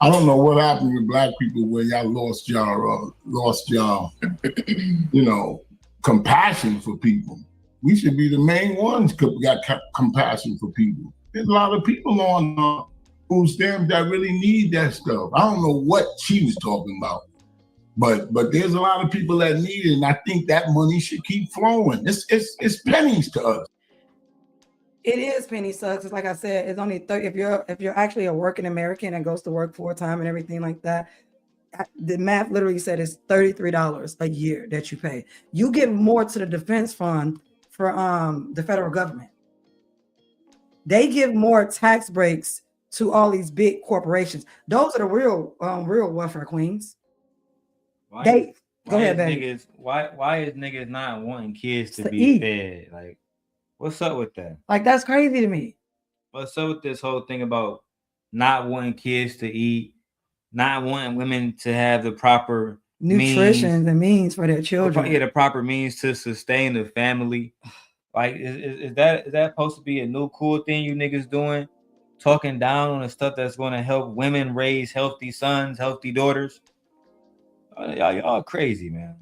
S16: I don't know what happened with black people where y'all lost y'all, compassion for people. We should be the main ones got compassion for people. There's a lot of people on food stamps that really need that stuff. I don't know what she was talking about, but there's a lot of people that need it, and I think that money should keep flowing. It's pennies to us.
S2: It is penny sucks. It's like I said, it's only 30. If you're actually a working American and goes to work full-time and everything like that, the math literally said it's $33 a year that you pay. You give more to the defense fund for the federal government. They give more tax breaks to all these big corporations. Those are the real welfare queens. Go ahead, baby.
S1: Why is niggas not wanting kids to be
S2: eat.
S1: fed? Like, what's up with that?
S2: Like, that's crazy to me.
S1: What's up with this whole thing about not wanting kids to eat, not wanting women to have the proper
S2: nutrition, the means for their children?
S1: The proper means to sustain the family. Like, is that supposed to be a new cool thing you niggas doing? Talking down on the stuff that's going to help women raise healthy sons, healthy daughters. Y'all crazy, man.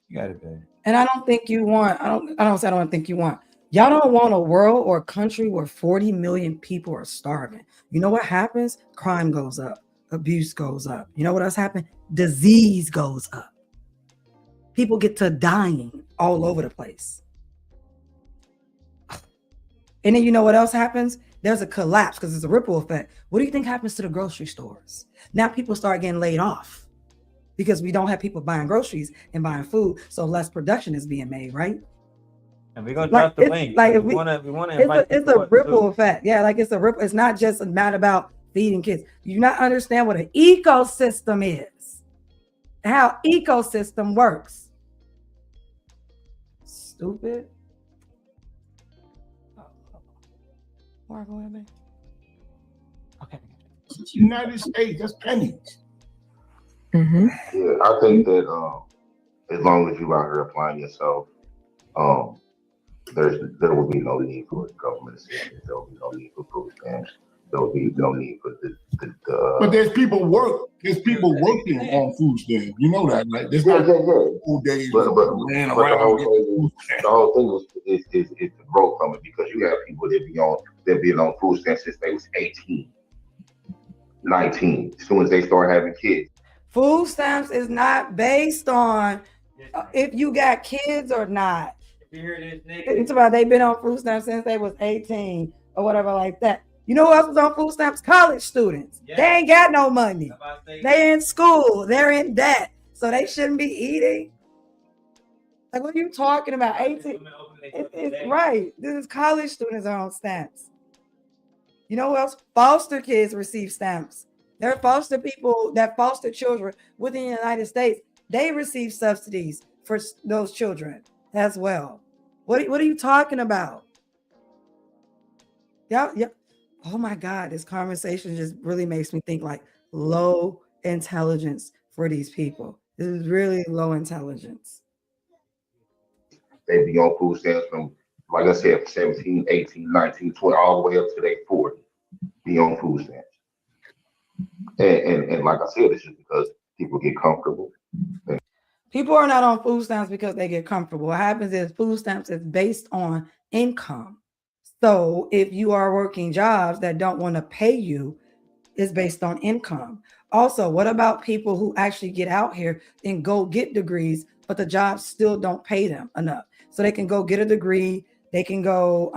S1: You got it, babe.
S2: And I don't think you want. I don't think you want. Y'all don't want a world or a country where 40 million people are starving. You know what happens? Crime goes up, abuse goes up. You know what else happens? Disease goes up. People get to dying all over the place. And then you know what else happens? There's a collapse because it's a ripple effect. What do you think happens to the grocery stores? Now people start getting laid off because we don't have people buying groceries and buying food, so less production is being made, right?
S1: And we're gonna drop the link.
S2: Like
S1: we want to invite.
S2: It's a ripple effect. Yeah, like it's a ripple. It's not just not about feeding kids. You do not understand what an ecosystem is, how ecosystem works. Stupid.
S16: Okay. It's the United States. That's pennies.
S17: Yeah, I think that as long as you out here applying yourself, there will be no need for government assistance. There will be no need for food stamps. There will be no need for the
S16: But there's people working on food stamps. You know that, right? There's not full days.
S17: But the whole thing is the growth from it, because you have people that been on food stamps since they was 18, 19. As soon as they start having kids.
S2: Food stamps is not based on if you got kids or not.
S1: You hear this, nigga?
S2: It's about they've been on food stamps since they was 18 or whatever like that. You know who else was on food stamps? College students. Yeah. They ain't got no money. They in school. They're in debt. So they shouldn't be eating. Like, what are you talking about? 18. It's right. This is college students are on stamps. You know who else? Foster kids receive stamps. There are foster people that foster children within the United States. They receive subsidies for those children as well. What are you talking about? Yeah. Oh my God, this conversation just really makes me think like low intelligence for these people. This is really low intelligence.
S17: They be on food stamps from, like I said, 17, 18, 19, 20, all the way up to they 40. Be on food stamps. And like I said, it's just because people get comfortable.
S2: People are not on food stamps because they get comfortable. What happens is food stamps is based on income. So if you are working jobs that don't want to pay you, it's based on income. Also, what about people who actually get out here and go get degrees, but the jobs still don't pay them enough? So they can go get a degree, they can go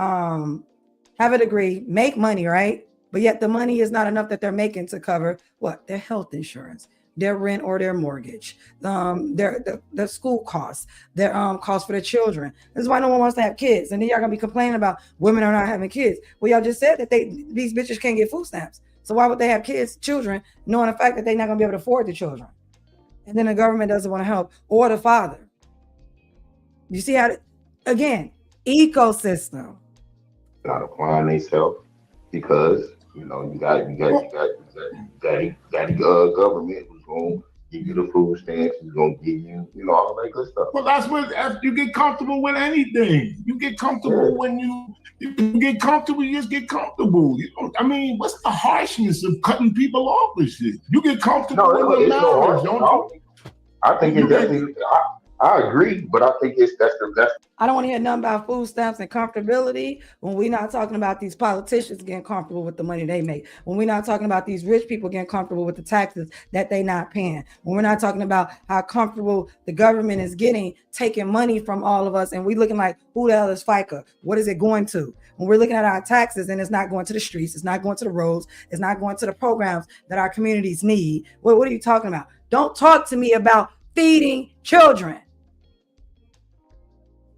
S2: have a degree, make money, right? But yet the money is not enough that they're making to cover what? Their health insurance, their rent or their mortgage, their school costs, their costs for their children. This is why no one wants to have kids. And then y'all gonna be complaining about women are not having kids. Well, y'all just said that these bitches can't get food stamps. So why would they have children, knowing the fact that they're not gonna be able to afford the children? And then the government doesn't want to help, or the father. You see how, again, ecosystem.
S17: Not applying themselves because you got government who's gonna give you the food stamps, who's gonna give you, all that good stuff.
S16: Well, that's what you get comfortable with anything. You get comfortable when you get comfortable. You just get comfortable. What's the harshness of cutting people off with shit? You get comfortable with the knowledge, don't you?
S17: I think it definitely. I agree, but I think that's.
S2: I don't want to hear nothing about food stamps and comfortability when we're not talking about these politicians getting comfortable with the money they make. When we're not talking about these rich people getting comfortable with the taxes that they're not paying. When we're not talking about how comfortable the government is getting, taking money from all of us, and we looking like, who the hell is FICA? What is it going to? When we're looking at our taxes and it's not going to the streets, it's not going to the roads, it's not going to the programs that our communities need. What are you talking about? Don't talk to me about feeding children.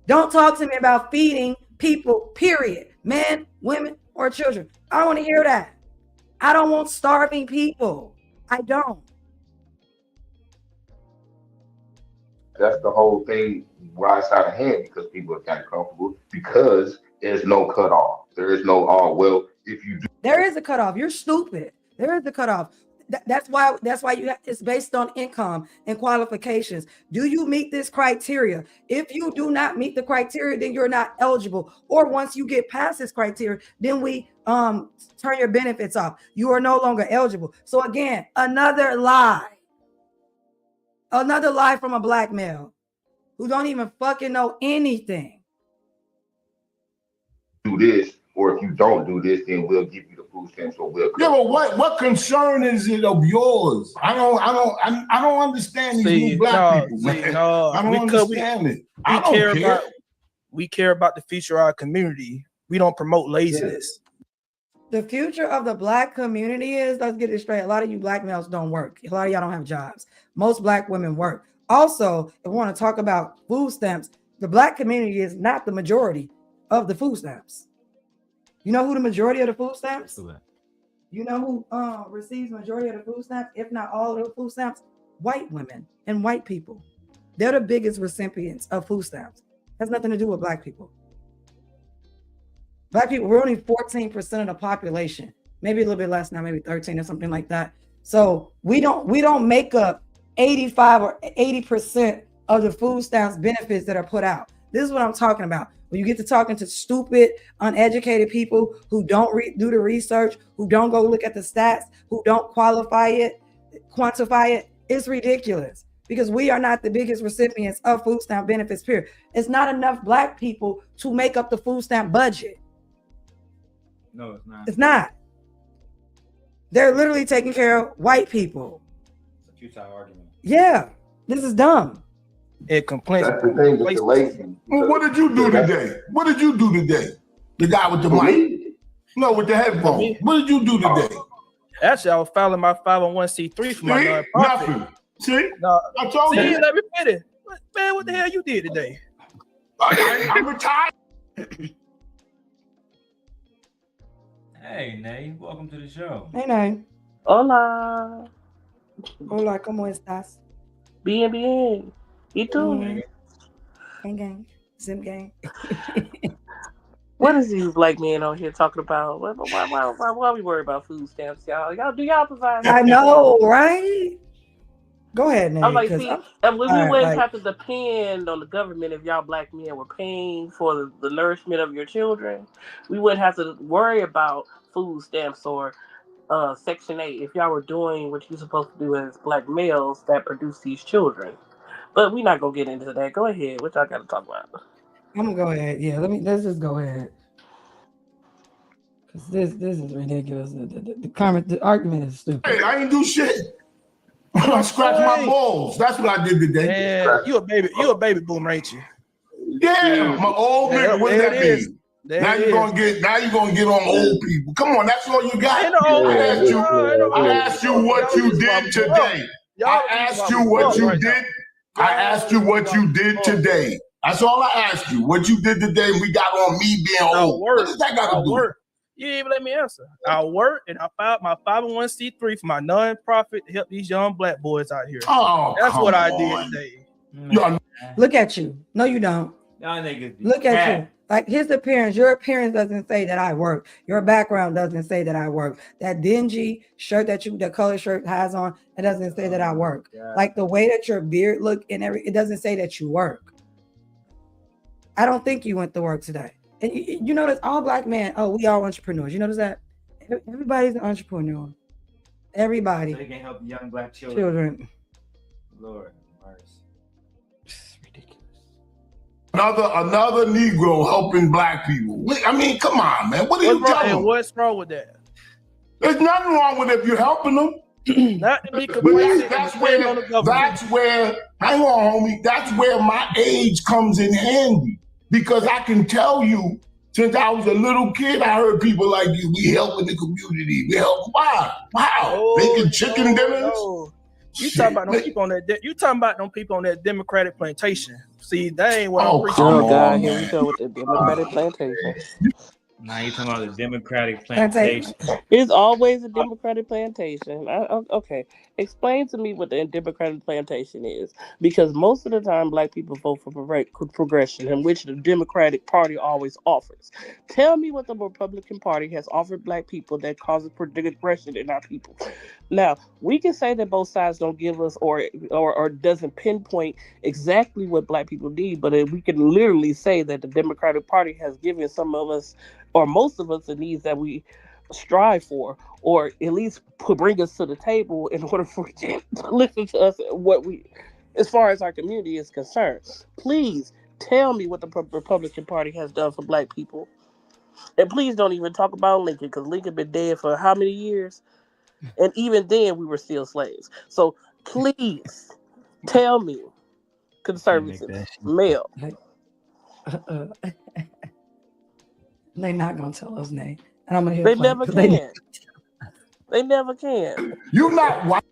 S2: Don't talk to me about feeding people, period. Men, women, or children. I don't want to hear that. I don't want starving people. I don't.
S17: That's the whole thing why it's out of hand, because people are kind of comfortable, because there's no cutoff. There is no, oh, well, if you do.
S2: There is a cutoff. You're stupid. There is a cutoff. That's why you have, it's based on income and qualifications. Do you meet this criteria? If you do not meet the criteria, then you're not eligible. Or once you get past this criteria, then we turn your benefits off. You are no longer eligible. So again, another lie. Another lie from a black male who don't even fucking know anything.
S17: Do this, or if you don't do this, then we'll give you the food stamps, or we'll.
S16: Yeah, but what concern is it of yours? I don't understand these new black people, man. I don't understand it.
S15: We care about the future of our community. We don't promote laziness.
S2: The future of the black community is, let's get it straight, a lot of you black males don't work. A lot of y'all don't have jobs. Most black women work. Also, if we want to talk about food stamps, the black community is not the majority of the food stamps. You know who the majority of the food stamps? You know who receives majority of the food stamps, if not all of the food stamps? White women and white people. They're the biggest recipients of food stamps. Has nothing to do with black people. Black people, we're only 14% of the population, maybe a little bit less now, maybe 13 or something like that. So we don't make up 85 or 80% of the food stamps benefits that are put out. This is what I'm talking about. When you get to talking to stupid, uneducated people who don't do the research, who don't go look at the stats, who don't quantify it, it's ridiculous. Because we are not the biggest recipients of food stamp benefits, period. It's not enough black people to make up the food stamp budget.
S1: No, it's not.
S2: It's not. They're literally taking care of white people.
S1: It's a futile argument.
S2: Yeah, this is dumb.
S15: It complains.
S17: That's the thing with the lazy.
S16: Well, what did you do today? What did you do today? The guy with the mic? No, with the headphones. What did you do today?
S15: Actually, I was filing my 501c3 for my nonprofit.
S16: Nothing. See?
S15: No,
S16: I told you.
S15: Let me finish. Man, what the hell you did today?
S16: I'm retired.
S1: Hey, Nay, welcome to the show.
S2: Hey, Nay.
S18: Hola.
S2: Hola, ¿cómo estás?
S18: Bien, bien. ¿Y tú?
S2: Gang, gang. Zim gang.
S18: What is these black men on here talking about? Why we worry about food stamps, y'all? Do y'all provide?
S2: I know, right? Go ahead, Nay.
S18: I'm like, see, we wouldn't have to
S2: like,
S18: depend on the government if y'all black men were paying for the nourishment of your children. We wouldn't have to worry about food stamps or Section 8 if y'all were doing what you're supposed to do as black males that produce these children. But we're not gonna get into that. Go ahead. What y'all got to talk about?
S2: I'm gonna go ahead. Yeah, let's just go ahead. Cause this is ridiculous. The argument is stupid.
S16: Hey, I ain't do shit. I scratched my balls. That's what I did today.
S15: Man, you a baby boomer, ain't you?
S16: Yeah, my old man. What does that mean? Now you're gonna get on old people. Come on, that's all you got. I asked you what you did today. I asked you what you did. I asked you what you did today. That's all I asked you. What you did today, we got on me being old. What does that got to do?
S15: You didn't even let me answer. I work and I filed my 501c3 for my nonprofit to help these young black boys out here.
S16: Oh,
S15: that's what I did today.
S2: Look at you. No, you don't.
S1: Y'all niggas
S2: Look at you. Like his appearance, your appearance doesn't say that I work. Your background doesn't say that I work. That dingy shirt the color shirt has on, it doesn't say that I work. Like the way that your beard look and it doesn't say that you work. I don't think you went to work today. And you notice all black men, we all entrepreneurs. You notice that? Everybody's an entrepreneur. Everybody.
S1: So they can help young black children. Lord mercy.
S16: Another Negro helping black people. I mean, come on, man. What are you doing?
S15: What's wrong with that?
S16: There's nothing wrong with it if you're helping them.
S15: Not to be complacent.
S16: That's where, hang on, homie. That's where my age comes in handy. Because I can tell you, since I was a little kid, I heard people like you, we helping the community. We help. Wow. Making chicken dinners.
S15: You talking about them people on that? You talking about them people on that Democratic plantation? See, that ain't what I'm preaching.
S18: Oh God, here we go with the Democratic plantation.
S1: Now you talking about the Democratic plantation.
S18: It's always a Democratic plantation. Okay, explain to me what the Democratic plantation is, because most of the time Black people vote for progression, in which the Democratic Party always offers. Tell me what the Republican Party has offered Black people that causes progression in our people. Now we can say that both sides don't give us or doesn't pinpoint exactly what Black people need, but we can literally say that the Democratic Party has given some of us, or most of us, the needs that we strive for, or at least bring us to the table in order for them to listen to us what we, as far as our community is concerned. Please tell me what the Republican Party has done for Black people. And please don't even talk about Lincoln, because Lincoln been dead for how many years? And even then we were still slaves. So please tell me, conservatives, male.
S2: They're not gonna tell us nay. And I'm gonna hear
S18: They never can. They never can.
S16: You not white.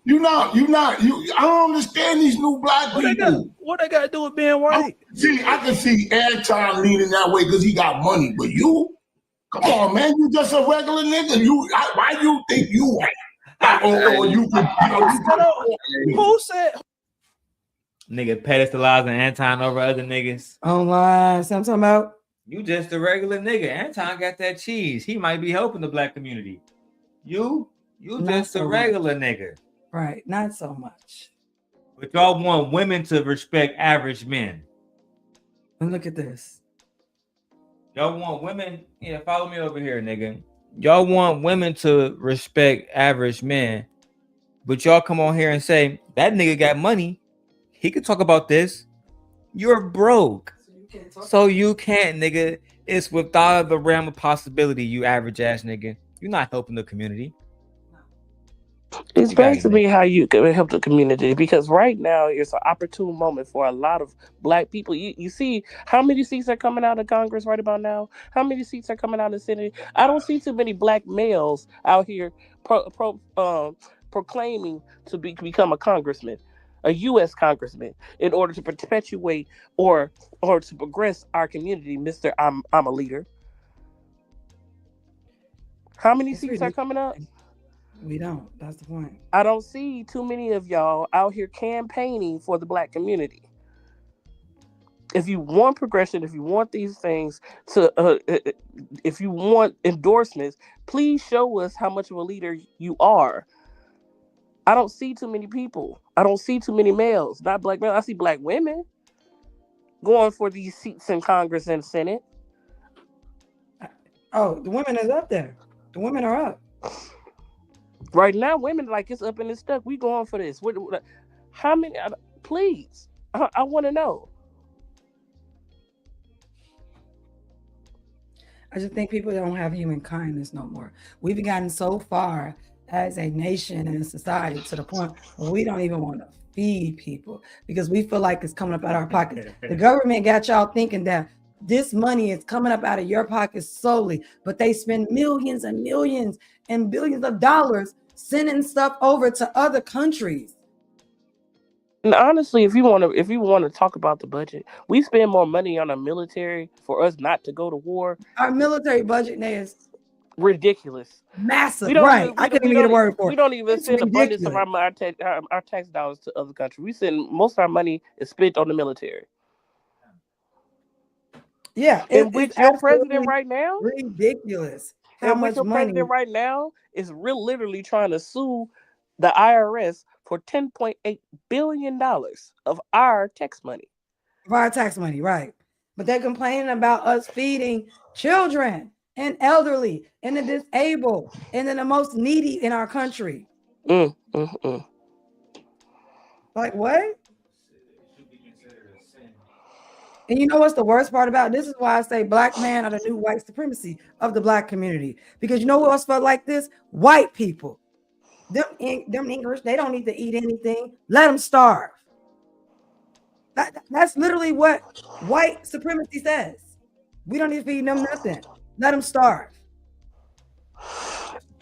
S16: You not. I don't understand these new Black people.
S15: What they got to do with being white?
S16: I can see Anton leaning that way because he got money, but you, come on, man, you just a regular nigga. Why you think you white? Or you could,
S15: who said?
S1: Nigga pedestalizing Anton over other niggas.
S2: Online, so I'm talking about.
S1: You just a regular nigga. Anton got that cheese. He might be helping the Black community. You just a regular nigga.
S2: Right, not so much.
S1: But y'all want women to respect average men.
S2: And look at this.
S1: Y'all want women, follow me over here, nigga. Y'all want women to respect average men, but y'all come on here and say, that nigga got money. He could talk about this. You're broke. So you can't, nigga. It's without the realm of possibility, you average ass nigga. You're not helping the community.
S18: It's basically how you can help the community, because right now it's an opportune moment for a lot of Black people. You see how many seats are coming out of Congress right about now? How many seats are coming out of the Senate? I don't see too many Black males out here proclaiming to become a congressman, a U.S. congressman, in order to perpetuate or to progress our community. Mr. I'm a leader. How many seats are coming up?
S2: We don't. That's the point.
S18: I don't see too many of y'all out here campaigning for the Black community. If you want progression, if you want these things if you want endorsements, please show us how much of a leader you are. I don't see too many people. I don't see too many males, not Black males. I see Black women going for these seats in Congress and Senate.
S2: Oh, the women is up there. The women are up.
S18: Right now, women like it's up and it's stuck. We going for this. How many? Please, I want to know.
S2: I just think people don't have human kindness no more. We've gotten so far as a nation and a society to the point where we don't even want to feed people because we feel like it's coming up out of our pockets. The government got y'all thinking that this money is coming up out of your pockets solely, but they spend millions and millions and billions of dollars sending stuff over to other countries.
S18: And honestly, if you want to talk about the budget, we spend more money on our military for us not to go to war.
S2: Our military budget now is
S18: ridiculous,
S2: massive. Right? I couldn't even get a word for it.
S18: We don't even send abundance of our tax dollars to other countries. We send most of our money is spent on the military.
S2: Yeah,
S18: in which your president right now,
S2: ridiculous. How much money?
S18: President right now is literally trying to sue the IRS for $10.8 billion of our tax money.
S2: Of our tax money, right? But they're complaining about us feeding children and elderly and the disabled and then the most needy in our country. Like what? And you know what's the worst part about it? This is why I say Black men are the new white supremacy of the Black community. Because you know who else felt like this? White people. Them English, they don't need to eat anything. Let them starve. That's literally what white supremacy says. We don't need to feed them nothing. Let them starve.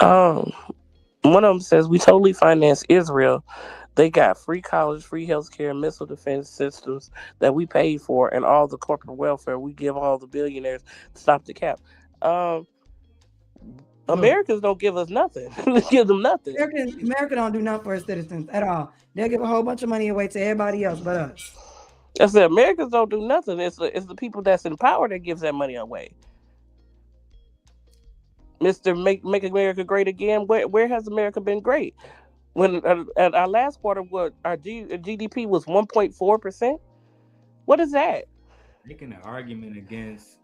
S18: One of them says we totally finance Israel. They got free college, free healthcare, missile defense systems that we paid for, and all the corporate welfare we give all the billionaires to stop the cap. Americans don't give us nothing. We give them nothing.
S2: America don't do nothing for its citizens at all. They'll give a whole bunch of money away to everybody else but us.
S18: I said Americans don't do nothing. It's the people that's in power that gives that money away. Mr. Make America Great Again. Where has America been great? When at our last quarter, our GDP was 1.4%. What is that?
S1: Making an argument against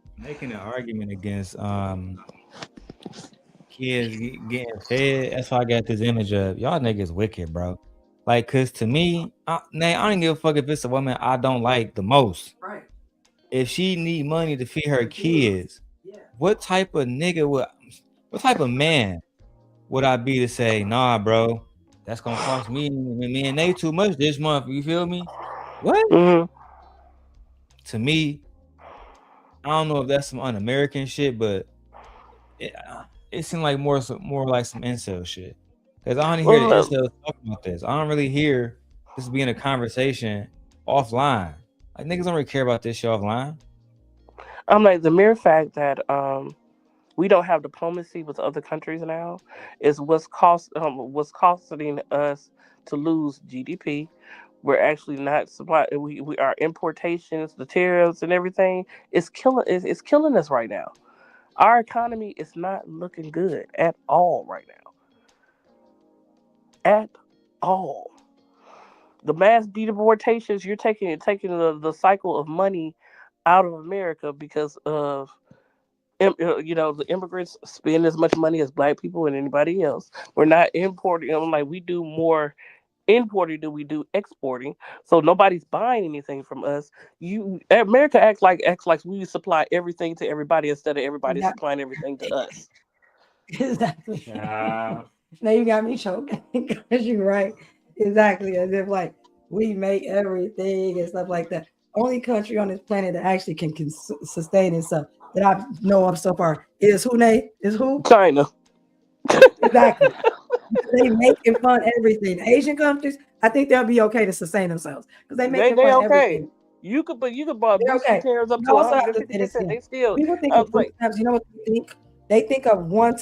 S1: kids getting fed. That's why I got this image of y'all niggas wicked, bro. Like, cause to me, I don't give a fuck if it's a woman I don't like the most.
S2: Right.
S1: If she need money to feed her kids, what type of man would I be to say, nah, bro, that's gonna cost me and they too much this month? You feel me? What?
S18: Mm-hmm.
S1: To me, I don't know if that's some un-American shit, but it seemed like more like some incel shit. Because I don't hear the incels talking about this. I don't really hear this being a conversation offline. Like, niggas don't really care about this shit offline.
S18: I'm like, the mere fact that we don't have diplomacy with other countries now is what's costing us to lose GDP. We're actually not supply. We our importations, the tariffs and everything is killing. It's killing us right now. Our economy is not looking good at all right now. At all. The mass deportations, you're taking the cycle of money out of America because of the immigrants spend as much money as black people and anybody else. We're not importing. Like, we do more importing than we do exporting, so nobody's buying anything from us. America acts like we supply everything to everybody instead of everybody supplying everything to us.
S2: Exactly. Now you got me choking because you're right. Exactly, as if like we make everything and stuff like that. Only country on this planet that actually can sustain itself that I know of so far is who, Nate? Is who?
S18: China.
S2: Exactly. They making fun of everything. Asian countries, I think they'll be okay to sustain themselves because they making fun of everything.
S18: You could buy tariffs up to 150%. They still.
S2: People think of food stamps. You know what they think? They think of one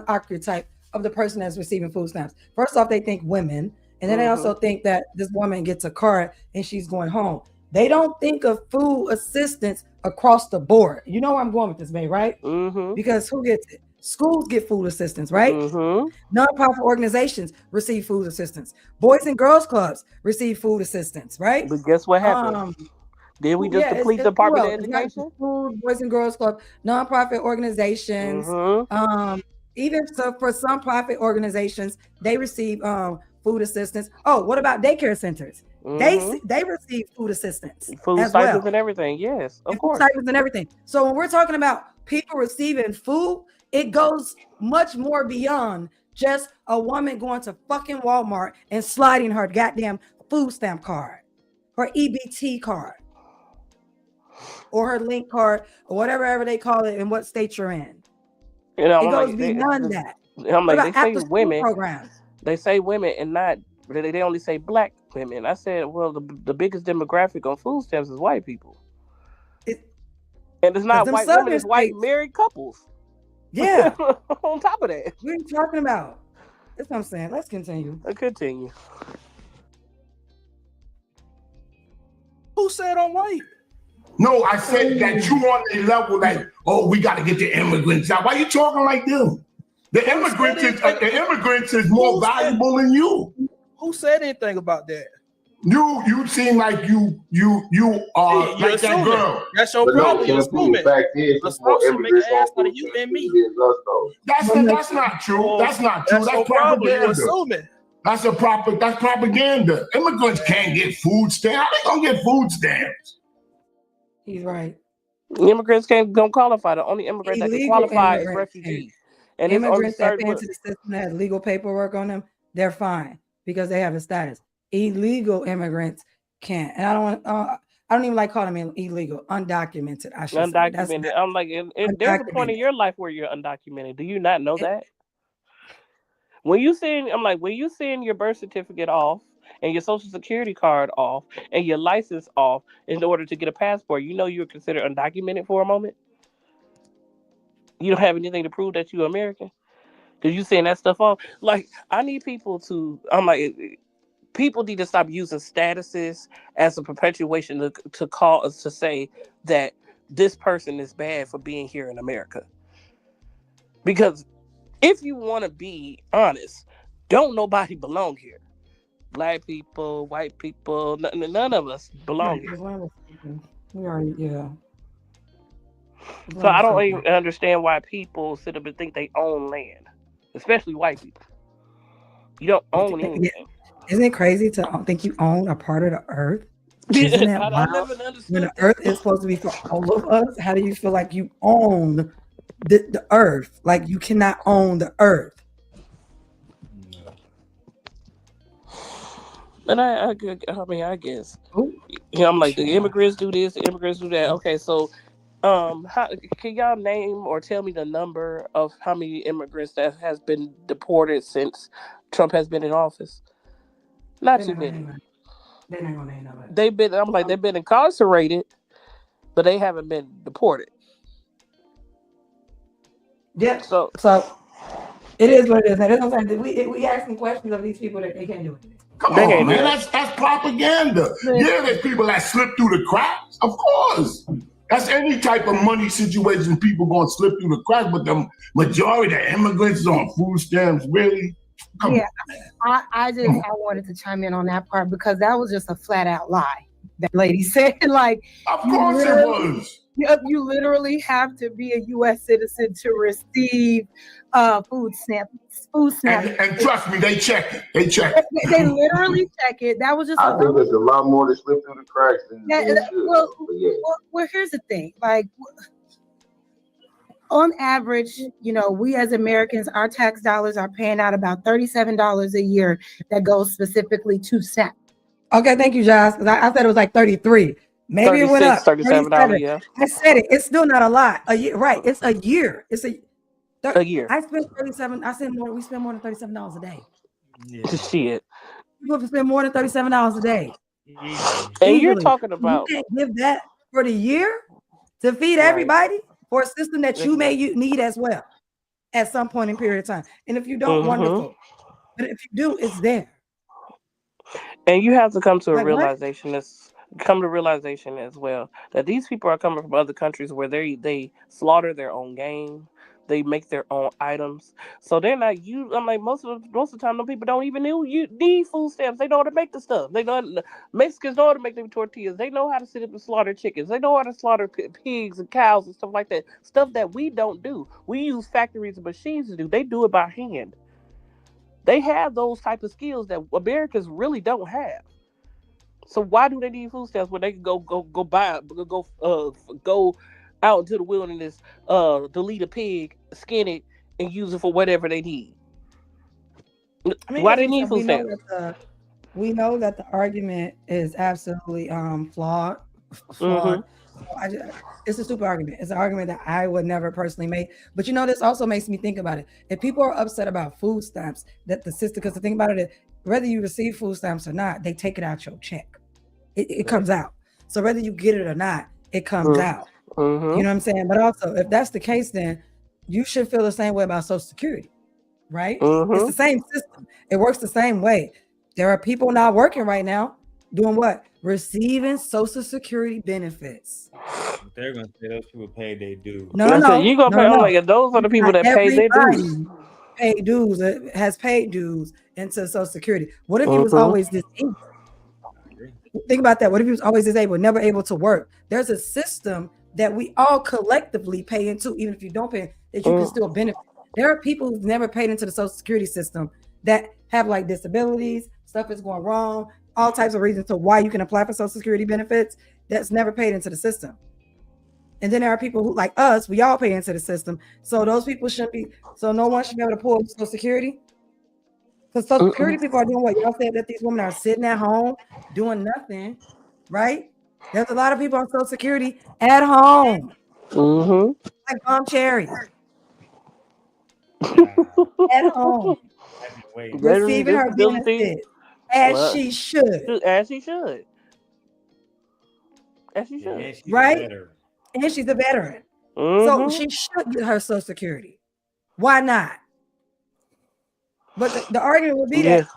S2: archetype of the person that's receiving food stamps. First off, they think women, and then they also think that this woman gets a card and she's going home. They don't think of food assistance across the board. You know where I'm going with this, babe, right?
S18: Mm-hmm.
S2: Because who gets it? Schools get food assistance, right?
S18: Mm-hmm.
S2: Nonprofit organizations receive food assistance. Boys and girls clubs receive food assistance, right?
S18: But guess what happened? Did we just deplete the Department of Education?
S2: Food, Boys and Girls Club, nonprofit organizations.
S18: Mm-hmm.
S2: Even so, for some profit organizations, they receive food assistance. Oh, what about daycare centers?
S18: Mm-hmm.
S2: They receive food assistance,
S18: food
S2: as
S18: stipends
S2: well.
S18: and everything. Yes, of course.
S2: Stipends and everything. So when we're talking about people receiving food, it goes much more beyond just a woman going to fucking Walmart and sliding her goddamn food stamp card, her EBT card, or her link card, or whatever they call it in what state you're in.
S18: You know,
S2: it goes beyond that.
S18: I'm like, they say women
S2: programs.
S18: They say women and not, they only say black women. I said, well, the biggest demographic on food stamps is white people. And it's not white women, it's white married couples.
S2: Yeah.
S18: On top of that.
S2: What are you talking about? That's what I'm saying. Let's continue.
S18: Continue.
S15: Who said I'm white?
S16: No, I said that you on a level like, oh, we got to get the immigrants out. Why you talking like them? The immigrants is more valuable than you.
S15: Who said anything about that?
S16: You seem like you are like
S15: assuming.
S16: that girl.
S15: That's your problem. You're assuming. Assumption make an ass out of you and me.
S16: That's not true. That's not true. That's propaganda. That's propaganda. Immigrants can't get food stamps. How they gonna get food stamps?
S2: He's right.
S18: Immigrants don't qualify. The only immigrant that can qualify is refugees.
S2: And immigrants that pay into the system that has legal paperwork on them, they're fine because they have a status. Illegal immigrants can't. And I don't even like calling them illegal. Undocumented, I should say.
S18: I'm like, there's a point in your life where you're undocumented. Do you not know that? When you send, I'm like, when you send your birth certificate off and your social security card off and your license off in order to get a passport, you know you're considered undocumented for a moment. You don't have anything to prove that you're American because you send that stuff off. Like, I need people to. I'm like, people need to stop using statuses as a perpetuation to call us to say that this person is bad for being here in America. Because if you want to be honest, don't nobody belong here. Black people, white people, none of us belong here.
S2: We already, yeah.
S18: So I don't even understand why people sit up and think they own land, especially white people. You don't own anything.
S2: Isn't it crazy to think you own a part of the earth? Isn't that
S18: I
S2: wild?
S18: never understood
S2: When the
S18: that.
S2: earth is supposed to be for all of us, how do you feel like you own the earth? Like you cannot own the earth.
S18: And I mean, I guess. Yeah, I'm like, the immigrants do this, the immigrants do that. Okay, so, how can y'all name or tell me the number of how many immigrants that has been deported since Trump has been in office? Not too many.
S2: They're not gonna name nobody.
S18: They've been. I'm like, they've been incarcerated, but they haven't been deported.
S2: Yeah.
S18: So
S2: it is what it is. Now, that's what I'm saying. We asking questions of these people that they can't do it.
S16: Come on, man. That's propaganda. Yeah, there's people that slip through the cracks. Of course. That's any type of money situation, people going to slip through the cracks, but the majority of immigrants is on food stamps, really? Come
S4: Yeah, I wanted to chime in on that part because that was just a flat out lie that lady said. Like,
S16: of course it was.
S4: You literally have to be a U.S. citizen to receive food stamps.
S16: And trust me, they check it. They check it.
S4: They literally check it. That was just.
S17: I think there's a lot more that slip through the cracks than it should.
S4: Well, here's the thing. Like, on average, we as Americans, our tax dollars are paying out about $37 a year that goes specifically to SNAP.
S2: Okay, thank you, Jas. I said it was like 33. Maybe it went up.
S18: $37, yeah.
S2: I said it. It's still not a lot. A year, right? It's a year. It's a
S18: year.
S2: I spent 37. I said more. We spend more than $37 a day.
S18: Yeah. Shit.
S2: People spend more than $37 a day.
S18: And you're talking about
S2: you can't give that for the year to feed everybody for a system that you may need as well at some point in period of time. And if you don't, wonderful. But if you do, it's there.
S18: And you have to come to a
S2: Like,
S18: realization as well that these people are coming from other countries where they slaughter their own game, they make their own items, so they're not you. I'm like, most of the time, those people don't even need food stamps. They know how to make the stuff. They know Mexicans know how to make them tortillas. They know how to sit up and slaughter chickens. They know how to slaughter pigs and cows and stuff like that. Stuff that we don't do. We use factories and machines to do. They do it by hand. They have those type of skills that Americans really don't have. So why do they need food stamps when they can go out into the wilderness, delete a pig, skin it, and use it for whatever they need? Why they need food stamps?
S2: We know that the argument is absolutely flawed. It's a stupid argument. It's an argument that I would never personally make. But this also makes me think about it. If people are upset about food stamps, that the system, because the thing about it is, whether you receive food stamps or not, they take it out your check. It comes out. So whether you get it or not, it comes out. You know what I'm saying? But also, if that's the case, then you should feel the same way about Social Security, right? It's the same system. It works the same way. There are people not working right now doing what? Receiving Social Security benefits.
S1: They're gonna say those people pay their dues.
S18: No. You gonna pay? I'm like, those are the people that pay their dues.
S2: Pay dues. Has paid dues into Social Security. What if he was always disabled? Think about that. What if he was always disabled, never able to work? There's a system that we all collectively pay into, even if you don't pay, that you can still benefit. There are people who've never paid into the Social Security system that have like disabilities, stuff is going wrong, all types of reasons to why you can apply for Social Security benefits that's never paid into the system. And then there are people who, like us, we all pay into the system. So those people shouldn't be, so no one should be able to pull Social Security. Because Social Security people are doing what y'all said, that these women are sitting at home doing nothing, right? There's a lot of people on Social Security at home. Like Cherry. At home. receiving her benefits as she should.
S18: As she should. As she should.
S2: Right? And she's a veteran. So she should get her Social Security. Why not? But the argument would be that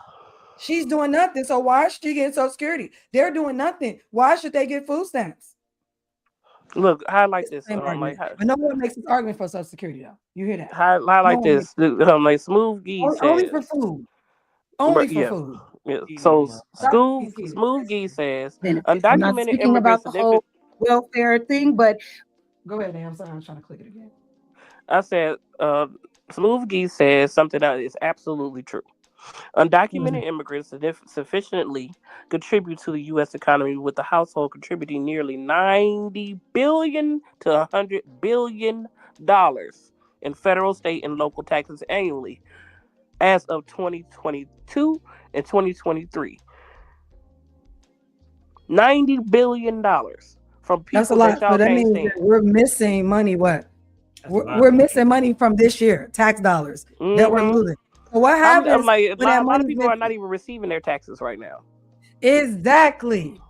S2: she's doing nothing. So why should she get Social Security? They're doing nothing. Why should they get food stamps?
S18: Look, highlight this.
S2: But no one makes this argument for Social Security, though. You hear that?
S18: Highlight this. Like Smooth Gee says.
S2: Only for food. Only for food.
S18: Yeah. So Smooth Gee says undocumented
S4: I'm not speaking about the whole welfare thing, but
S2: go ahead, Dan. I'm sorry, I'm trying to click it again.
S18: I said Smooth Gee says something that is absolutely true. Undocumented immigrants sufficiently contribute to the U.S. economy, with the household contributing nearly $90 billion to $100 billion in federal, state, and local taxes annually as of 2022 and 2023. $90 billion from people.
S2: That's a lot. So that means that we're missing money. What? We're missing money from this year, tax dollars that we're losing. So what happens?
S18: I'm like, a
S2: when that
S18: lot of
S2: money's
S18: people are not even receiving their taxes right now.
S2: Exactly.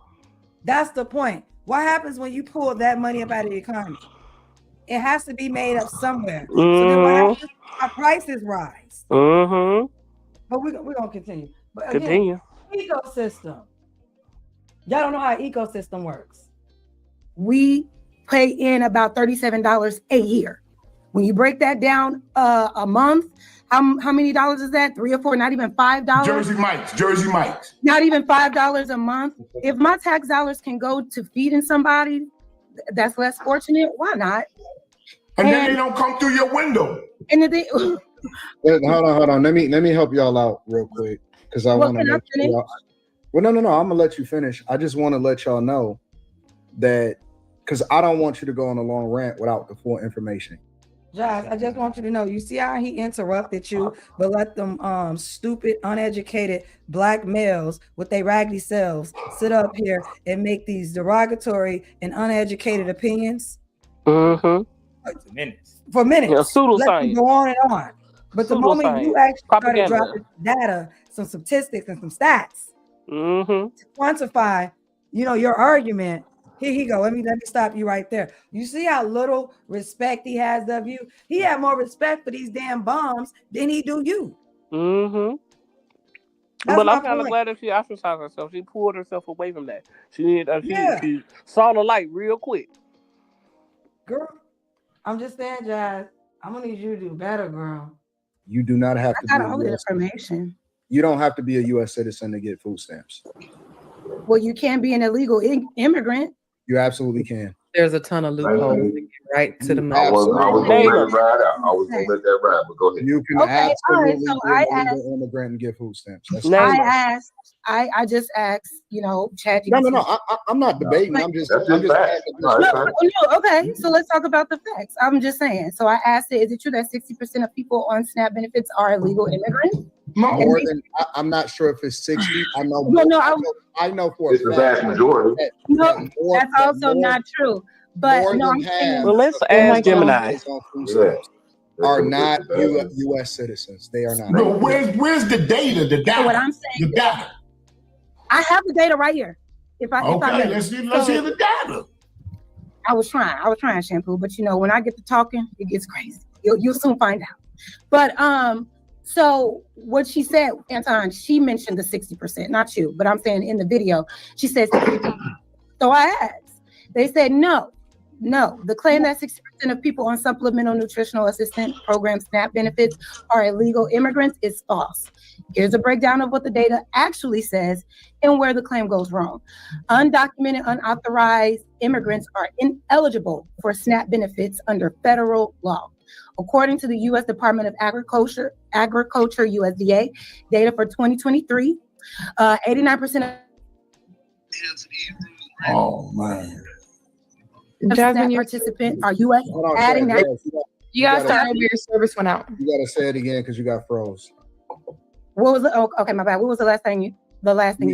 S2: That's the point. What happens when you pull that money up out of the economy? It has to be made up somewhere. So then what happens? Our prices rise. But we're gonna continue. But again, ecosystem. Y'all don't know how ecosystem works.
S4: we pay in about $37 a year. When you break that down a month, how many dollars is that? 3 or 4, not even $5.
S16: Jersey Mike's.
S4: Not even $5 a month. If my tax dollars can go to feeding somebody that's less fortunate, why not?
S16: And then they don't come through your window.
S4: And then they,
S7: hold on. Let me help y'all out real quick, because I want to let you out. Well, no. I'm gonna let you finish. I just want to let y'all know that, because I don't want you to go on a long rant without the full information.
S2: Josh, I just want you to know, you see how he interrupted you, but let them stupid, uneducated black males with their raggedy selves sit up here and make these derogatory and uneducated opinions? For minutes.
S18: Yeah,
S2: Let them go on and on. But the moment you actually started dropping data, some statistics and some stats to quantify, your argument, here he go. Let me stop you right there. You see how little respect he has of you? He had more respect for these damn bums than he do you.
S18: But I'm kind of glad that she ostracized herself. She pulled herself away from that. She saw the light real quick.
S2: Girl, I'm just saying, Jas, I'm gonna need you to do better, girl.
S7: You do not have to
S4: I got all the information.
S7: You don't have to be a U.S. citizen to get food stamps.
S4: Well, you can be an illegal immigrant.
S7: You absolutely can.
S11: There's a ton of loopholes to get right to the money.
S17: I was going to let that ride out. I was going to let that ride, but go ahead.
S7: You can absolutely be an immigrant and get food stamps.
S4: I just asked, ChatGPT.
S7: No. I'm not debating. I'm just asking.
S4: Okay, so let's talk about the facts. I'm just saying. So I asked it, is it true that 60% of people on SNAP benefits are illegal immigrants?
S7: More than, I'm not sure if it's 60. I know. I know for
S17: it's the vast majority.
S4: No, that's also not true. But no, I'm saying.
S18: Well, let's ask Gemini.
S7: Are not U.S. citizens. They are not.
S16: No, where's the data? The data.
S4: So what I'm saying.
S16: The data.
S4: I have the data right here.
S16: Let's hear the data.
S4: I was trying, Shampoo, but when I get to talking, it gets crazy. You'll soon find out. But so what she said, Anton, she mentioned the 60%, not you, but I'm saying in the video, she says 60%. So I asked. They said no. The claim that 60% of people on supplemental nutritional assistance program SNAP benefits are illegal immigrants is false. Here's a breakdown of what the data actually says and where the claim goes wrong. Undocumented, unauthorized immigrants are ineligible for SNAP benefits under federal law. According to the U.S. Department of Agriculture, USDA, data for 2023, 89% of
S16: man.
S4: SNAP participants are U.S. adding that.
S6: You gotta start over, your service went out.
S7: You gotta say it again because you got froze.
S4: What was it? Oh, okay, my bad. What was the last thing you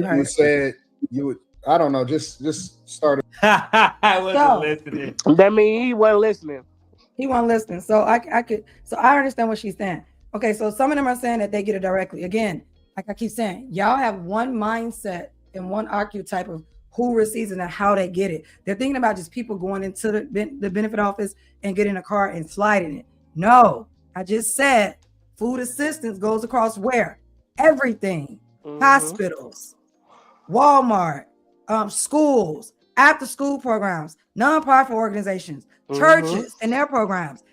S4: heard?
S7: You said you would. I don't know. Just started.
S1: I wasn't listening.
S18: That means he wasn't listening.
S2: He wasn't listening. So I understand what she's saying. Okay, so some of them are saying that they get it directly. Again, like I keep saying, y'all have one mindset and one archetype of who receives it and how they get it. They're thinking about just people going into the benefit office and getting a car and sliding it. No, I just said food assistance goes across where? Everything. Hospitals, Walmart, schools, after school programs, nonprofit organizations, churches and their programs.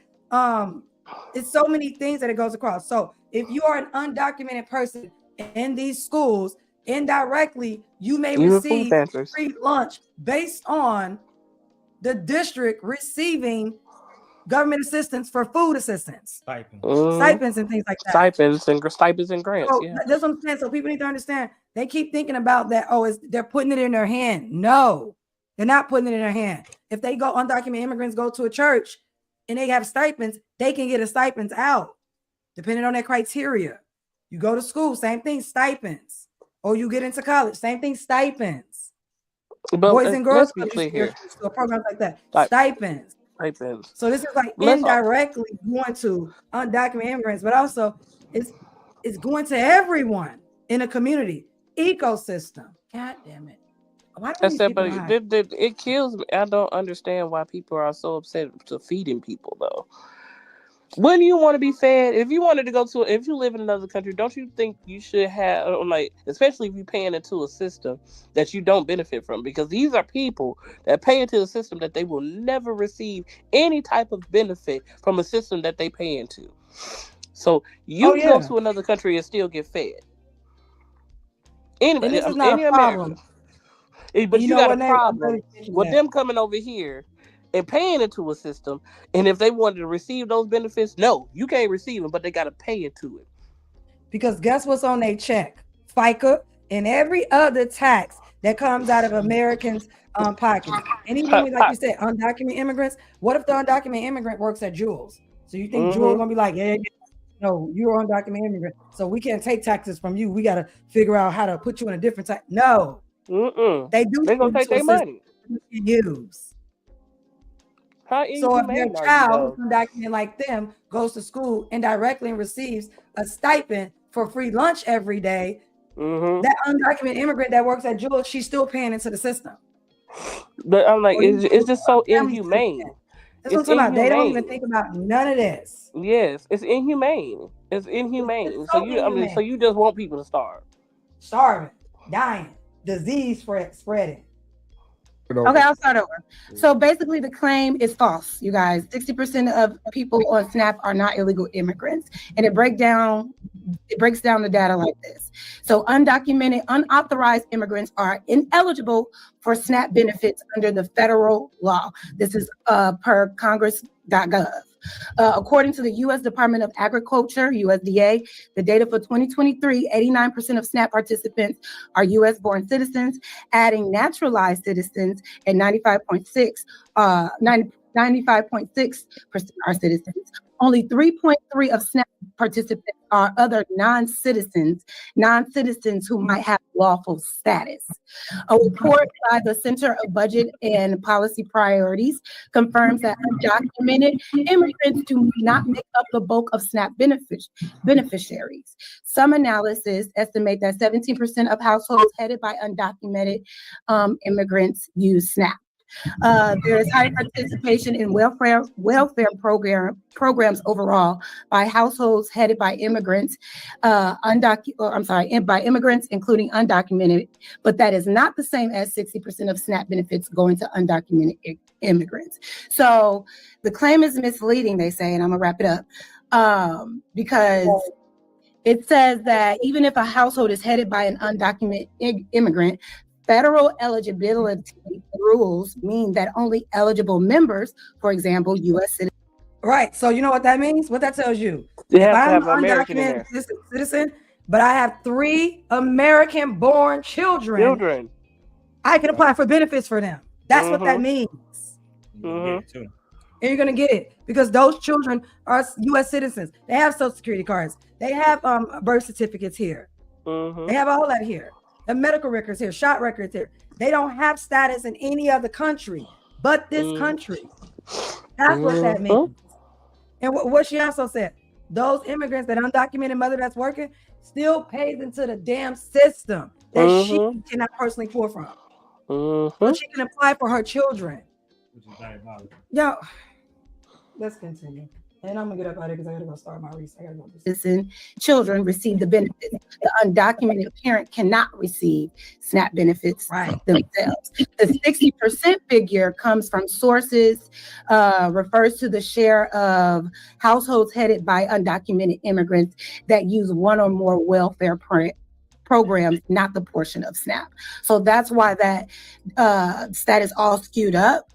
S2: It's so many things that it goes across. So if you are an undocumented person in these schools, indirectly, you may receive free lunch based on the district receiving government assistance for food assistance, stipends and things like that.
S18: Stipends and grants.
S2: So
S18: Yeah,
S2: that's what I'm saying. So people need to understand. They keep thinking about that. Oh, they're putting it in their hand. No, they're not putting it in their hand. If they go, undocumented immigrants go to a church and they have stipends, they can get a stipends out, depending on their criteria. You go to school, same thing, stipends. Or you get into college, same thing, stipends.
S18: but
S2: Boys and girls
S18: let's be clear here.
S2: so programs like that, stipends.
S18: Stipends.
S2: So this is like indirectly going to undocumented immigrants, but also it's going to everyone in a community ecosystem. God damn it! Why do these people lie?
S18: It kills me. I don't understand why people are so upset to feeding people though. Wouldn't you want to be fed? If you wanted to go to, if you live in another country, don't you think you should have, like, especially if you're paying into a system that you don't benefit from? Because these are people that pay into a system that they will never receive any type of benefit from a system that they pay into. So you go to another country and still get fed.
S2: And this is not a problem.
S18: But you got a problem with them coming over here and paying into a system, and if they wanted to receive those benefits, no, you can't receive them, but they got to pay into it.
S2: Because guess what's on their check? FICA and every other tax that comes out of Americans' pockets. And even like you said, undocumented immigrants. What if the undocumented immigrant works at Jewel's? So you think Jewel's gonna be like, yeah, no, you're an undocumented immigrant, so we can't take taxes from you. We got to figure out how to put you in a different tax. No, they do.
S18: They're gonna take their money.
S2: Use. So if your child who's undocumented like them goes to school indirectly and receives a stipend for free lunch every day, that undocumented immigrant that works at Jewel, she's still paying into the system.
S18: But I'm like, it's just so inhumane.
S2: That's what I'm talking about. They don't even think about none of this.
S18: Yes, it's inhumane. It's inhumane. It's so inhumane. So you just want people to starve.
S2: Starving, dying, disease spreading.
S4: Okay, I'll start over. So basically the claim is false, you guys. 60% of people on SNAP are not illegal immigrants. And it breaks down the data like this. So undocumented, unauthorized immigrants are ineligible for SNAP benefits under the federal law. This is per congress.gov. According to the U.S. Department of Agriculture, USDA, the data for 2023, 89% of SNAP participants are U.S.-born citizens, adding naturalized citizens at 95.6% are citizens. Only 3.3% of SNAP participants are other non-citizens who might have lawful status. A report by the Center of Budget and Policy Priorities confirms that undocumented immigrants do not make up the bulk of SNAP beneficiaries. Some analysis estimate that 17% of households headed by undocumented immigrants use SNAP. There is high participation in welfare programs overall by households headed by immigrants, by immigrants, including undocumented, but that is not the same as 60% of SNAP benefits going to undocumented immigrants. So the claim is misleading, they say, and I'm gonna wrap it up, because it says that even if a household is headed by an undocumented immigrant, federal eligibility rules mean that only eligible members, for example, U.S. citizens.
S2: Right. So you know what that means? What that tells you? If I'm an undocumented citizen, but I have 3 American-born children, I can apply for benefits for them. That's what that means. And you're going to get it because those children are U.S. citizens. They have Social Security cards. They have birth certificates here. They have all that here. The medical records here, shot records here. They don't have status in any other country but this country. That's what that means. And what she also said, those immigrants, that undocumented mother that's working, still pays into the damn system that she cannot personally pour from. So she can apply for her children. Yo, let's continue. And I'm gonna get up out of here because I gotta go start my research. I gotta go.
S4: Citizen children receive the benefits. The undocumented parent cannot receive SNAP benefits themselves. The 60% figure comes from sources, refers to the share of households headed by undocumented immigrants that use one or more welfare programs, not the portion of SNAP. So that's why that stat is all skewed up.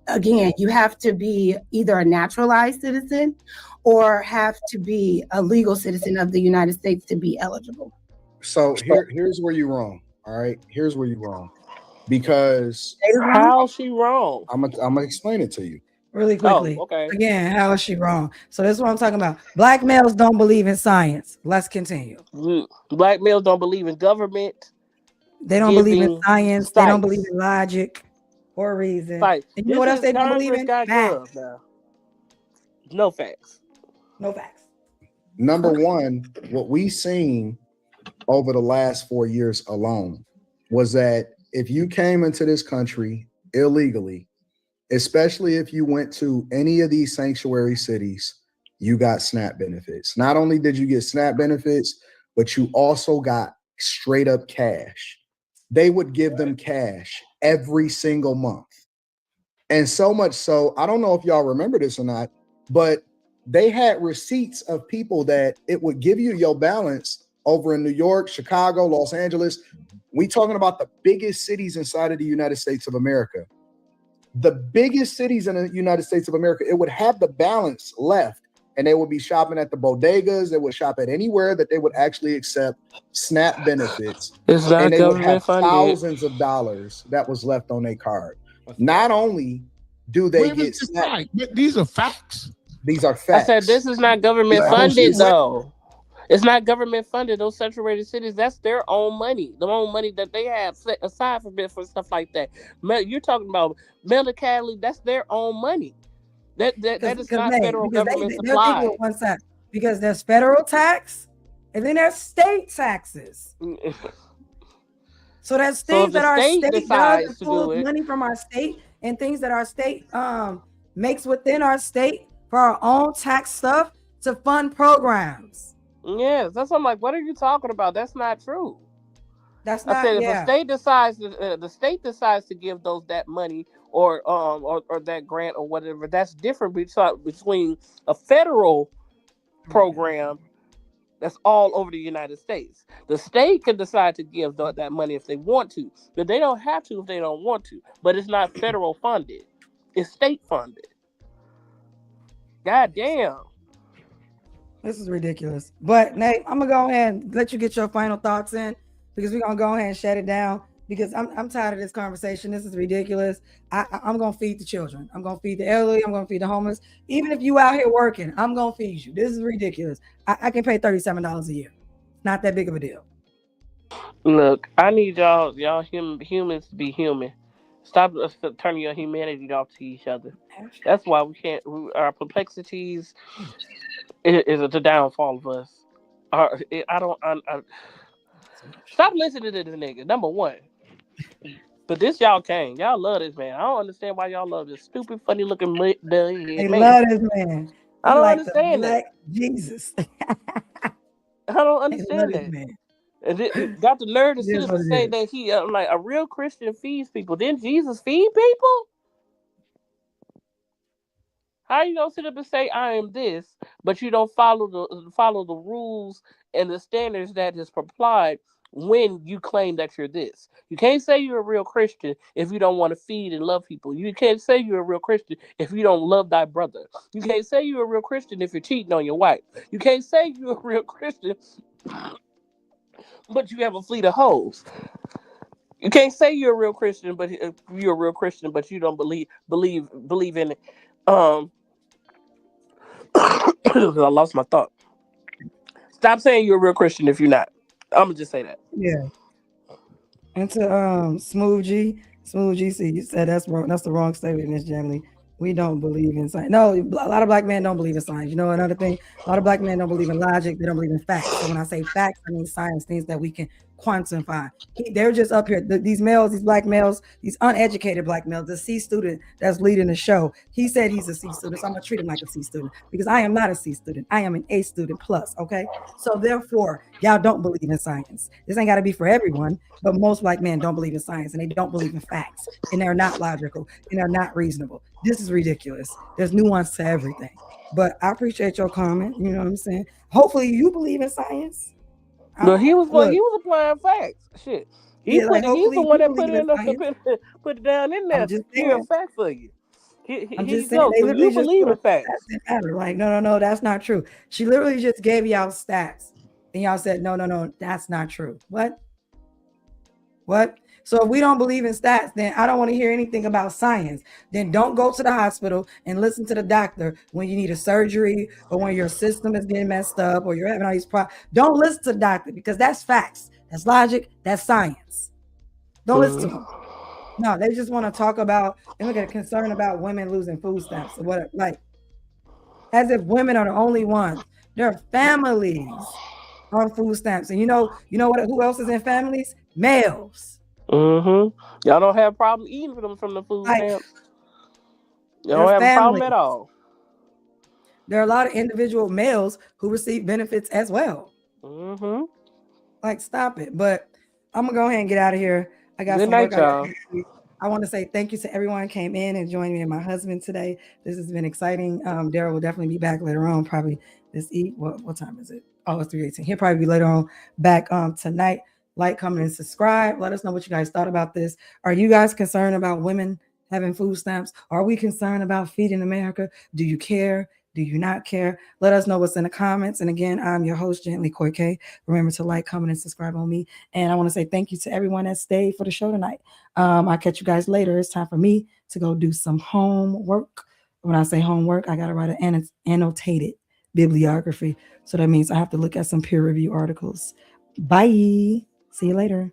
S4: Again, you have to be either a naturalized citizen or have to be a legal citizen of the United States to be eligible.
S7: So here's where you're wrong. All right, here's where you're wrong. Because
S18: how's she wrong?
S7: I'm gonna explain it to you
S2: really quickly.
S18: Okay.
S2: Again, how is she wrong? So this is what I'm talking about. Black males don't believe in science. Let's continue.
S18: Black males don't believe in government.
S2: They don't believe in science. They don't believe in logic or reason. And you know what else they don't believe in? Facts.
S18: No facts.
S2: No facts.
S7: Number one, what we seen over the last 4 years alone was that if you came into this country illegally, especially if you went to any of these sanctuary cities, you got SNAP benefits. Not only did you get SNAP benefits, but you also got straight up cash. They would give them cash every single month. And so much so, I don't know if y'all remember this or not, but they had receipts of people that it would give you your balance over in New York, Chicago, Los Angeles. We talking about the biggest cities inside of the United States of America. The biggest cities in the United States of America, it would have the balance left, and they would be shopping at the bodegas. They would shop at anywhere that they would actually accept SNAP benefits.
S18: It's not
S7: and they would have
S18: government funded.
S7: thousands of dollars that was left on their card. Not only do they get SNAP,
S16: these are facts.
S7: These are facts.
S18: I said this is not government funded though. It's not government funded. Those saturated cities, that's their own money. The own money that they have set aside for stuff like that. You're talking about Mexicali, that's their own money. That is not federal government supply.
S2: One side, because there's federal tax and then there's state taxes. So there's things that our state does to pull money from our state, and things that our state makes within our state for our own tax stuff to fund programs.
S18: Yes, that's what I'm like. What are you talking about? That's not true.
S2: That's not.
S18: I said if the state decides to give that money or that grant or whatever, that's different between a federal program that's all over the United States. The state can decide to give that money if they want to, but they don't have to if they don't want to. But it's not federal funded; it's state funded. God damn.
S2: This is ridiculous. But Nate, I'm gonna go ahead and let you get your final thoughts in, because we're gonna go ahead and shut it down, because I'm tired of this conversation. This is ridiculous. I'm gonna feed the children. I'm gonna feed the elderly. I'm gonna feed the homeless. Even if you out here working, I'm gonna feed you. This is ridiculous. I can pay $37 a year. Not that big of a deal.
S18: Look, I need y'all humans to be human. Stop turning your humanity off to each other. That's why we can't. Our perplexities is the downfall of us. Stop listening to this nigga. Number one. But this y'all came. Y'all love this man. I don't understand why y'all love this stupid, funny looking man.
S2: They love this man.
S18: I don't understand that.
S2: Jesus.
S18: I don't understand that.
S2: Man.
S18: And got the nerve to sit up and say that he like a real Christian feeds people. Didn't Jesus feed people? How you gonna sit up and say I am this, but you don't follow the rules and the standards that is applied when you claim that you're this? You can't say you're a real Christian if you don't want to feed and love people. You can't say you're a real Christian if you don't love thy brother. You can't say you're a real Christian if you're cheating on your wife. You can't say you're a real Christian but you have a fleet of hoes. You can't say you're a real Christian, but you're a real Christian, but you don't believe in it. I lost my thought. Stop saying you're a real Christian if you're not. I'm gonna just say that.
S2: Yeah. And to Smooth G, see, you said that's wrong. That's the wrong statement, Miss Jamily. We don't believe in science. No, a lot of black men don't believe in science. You know, another thing, a lot of black men don't believe in logic. They don't believe in facts. So when I say facts, I mean science, things that we can quantify. They're just up here. These males, these black males, these uneducated black males, the C student that's leading the show, he said he's a C student. So I'm going to treat him like a C student because I am not a C student. I am an A student plus. Okay. So therefore, y'all don't believe in science. This ain't got to be for everyone, but most black men don't believe in science and they don't believe in facts and they're not logical and they're not reasonable. This is ridiculous. There's nuance to everything. But I appreciate your comment. You know what I'm saying? Hopefully you believe in science.
S18: No, he was applying facts. Shit. He's the one that put it down in there. Here a fact for you.
S2: I'm just saying, they literally just believe in facts. Like, no, that's not true. She literally just gave y'all stats, and y'all said, no, that's not true. What? So if we don't believe in stats, then I don't want to hear anything about science. Then don't go to the hospital and listen to the doctor when you need a surgery or when your system is getting messed up or you're having all these problems. Don't listen to the doctor because that's facts. That's logic. That's science. Don't listen to them. No, they just want to talk about and look at a concern about women losing food stamps or whatever. Like, as if women are the only ones. There are families on food stamps. And you know what? Who else is in families? Males.
S18: Y'all don't have a problem eating from the food stamps. You don't have a problem at all.
S2: There are a lot of individual males who receive benefits as well. Like, stop it. But I'm gonna go ahead and get out of here. I got some work. I want to say thank you to everyone who came in and joined me and my husband today. This has been exciting. Daryl will definitely be back later on, probably this evening. What time is it? Oh, it's 3:18. He'll probably be later on back tonight. Like, comment, and subscribe. Let us know what you guys thought about this. Are you guys concerned about women having food stamps? Are we concerned about feeding America? Do you care? Do you not care? Let us know what's in the comments. And again, I'm your host, Gently Koike. Remember to like, comment, and subscribe on me. And I want to say thank you to everyone that stayed for the show tonight. I'll catch you guys later. It's time for me to go do some homework. When I say homework, I got to write an annotated bibliography. So that means I have to look at some peer review articles. Bye. See you later.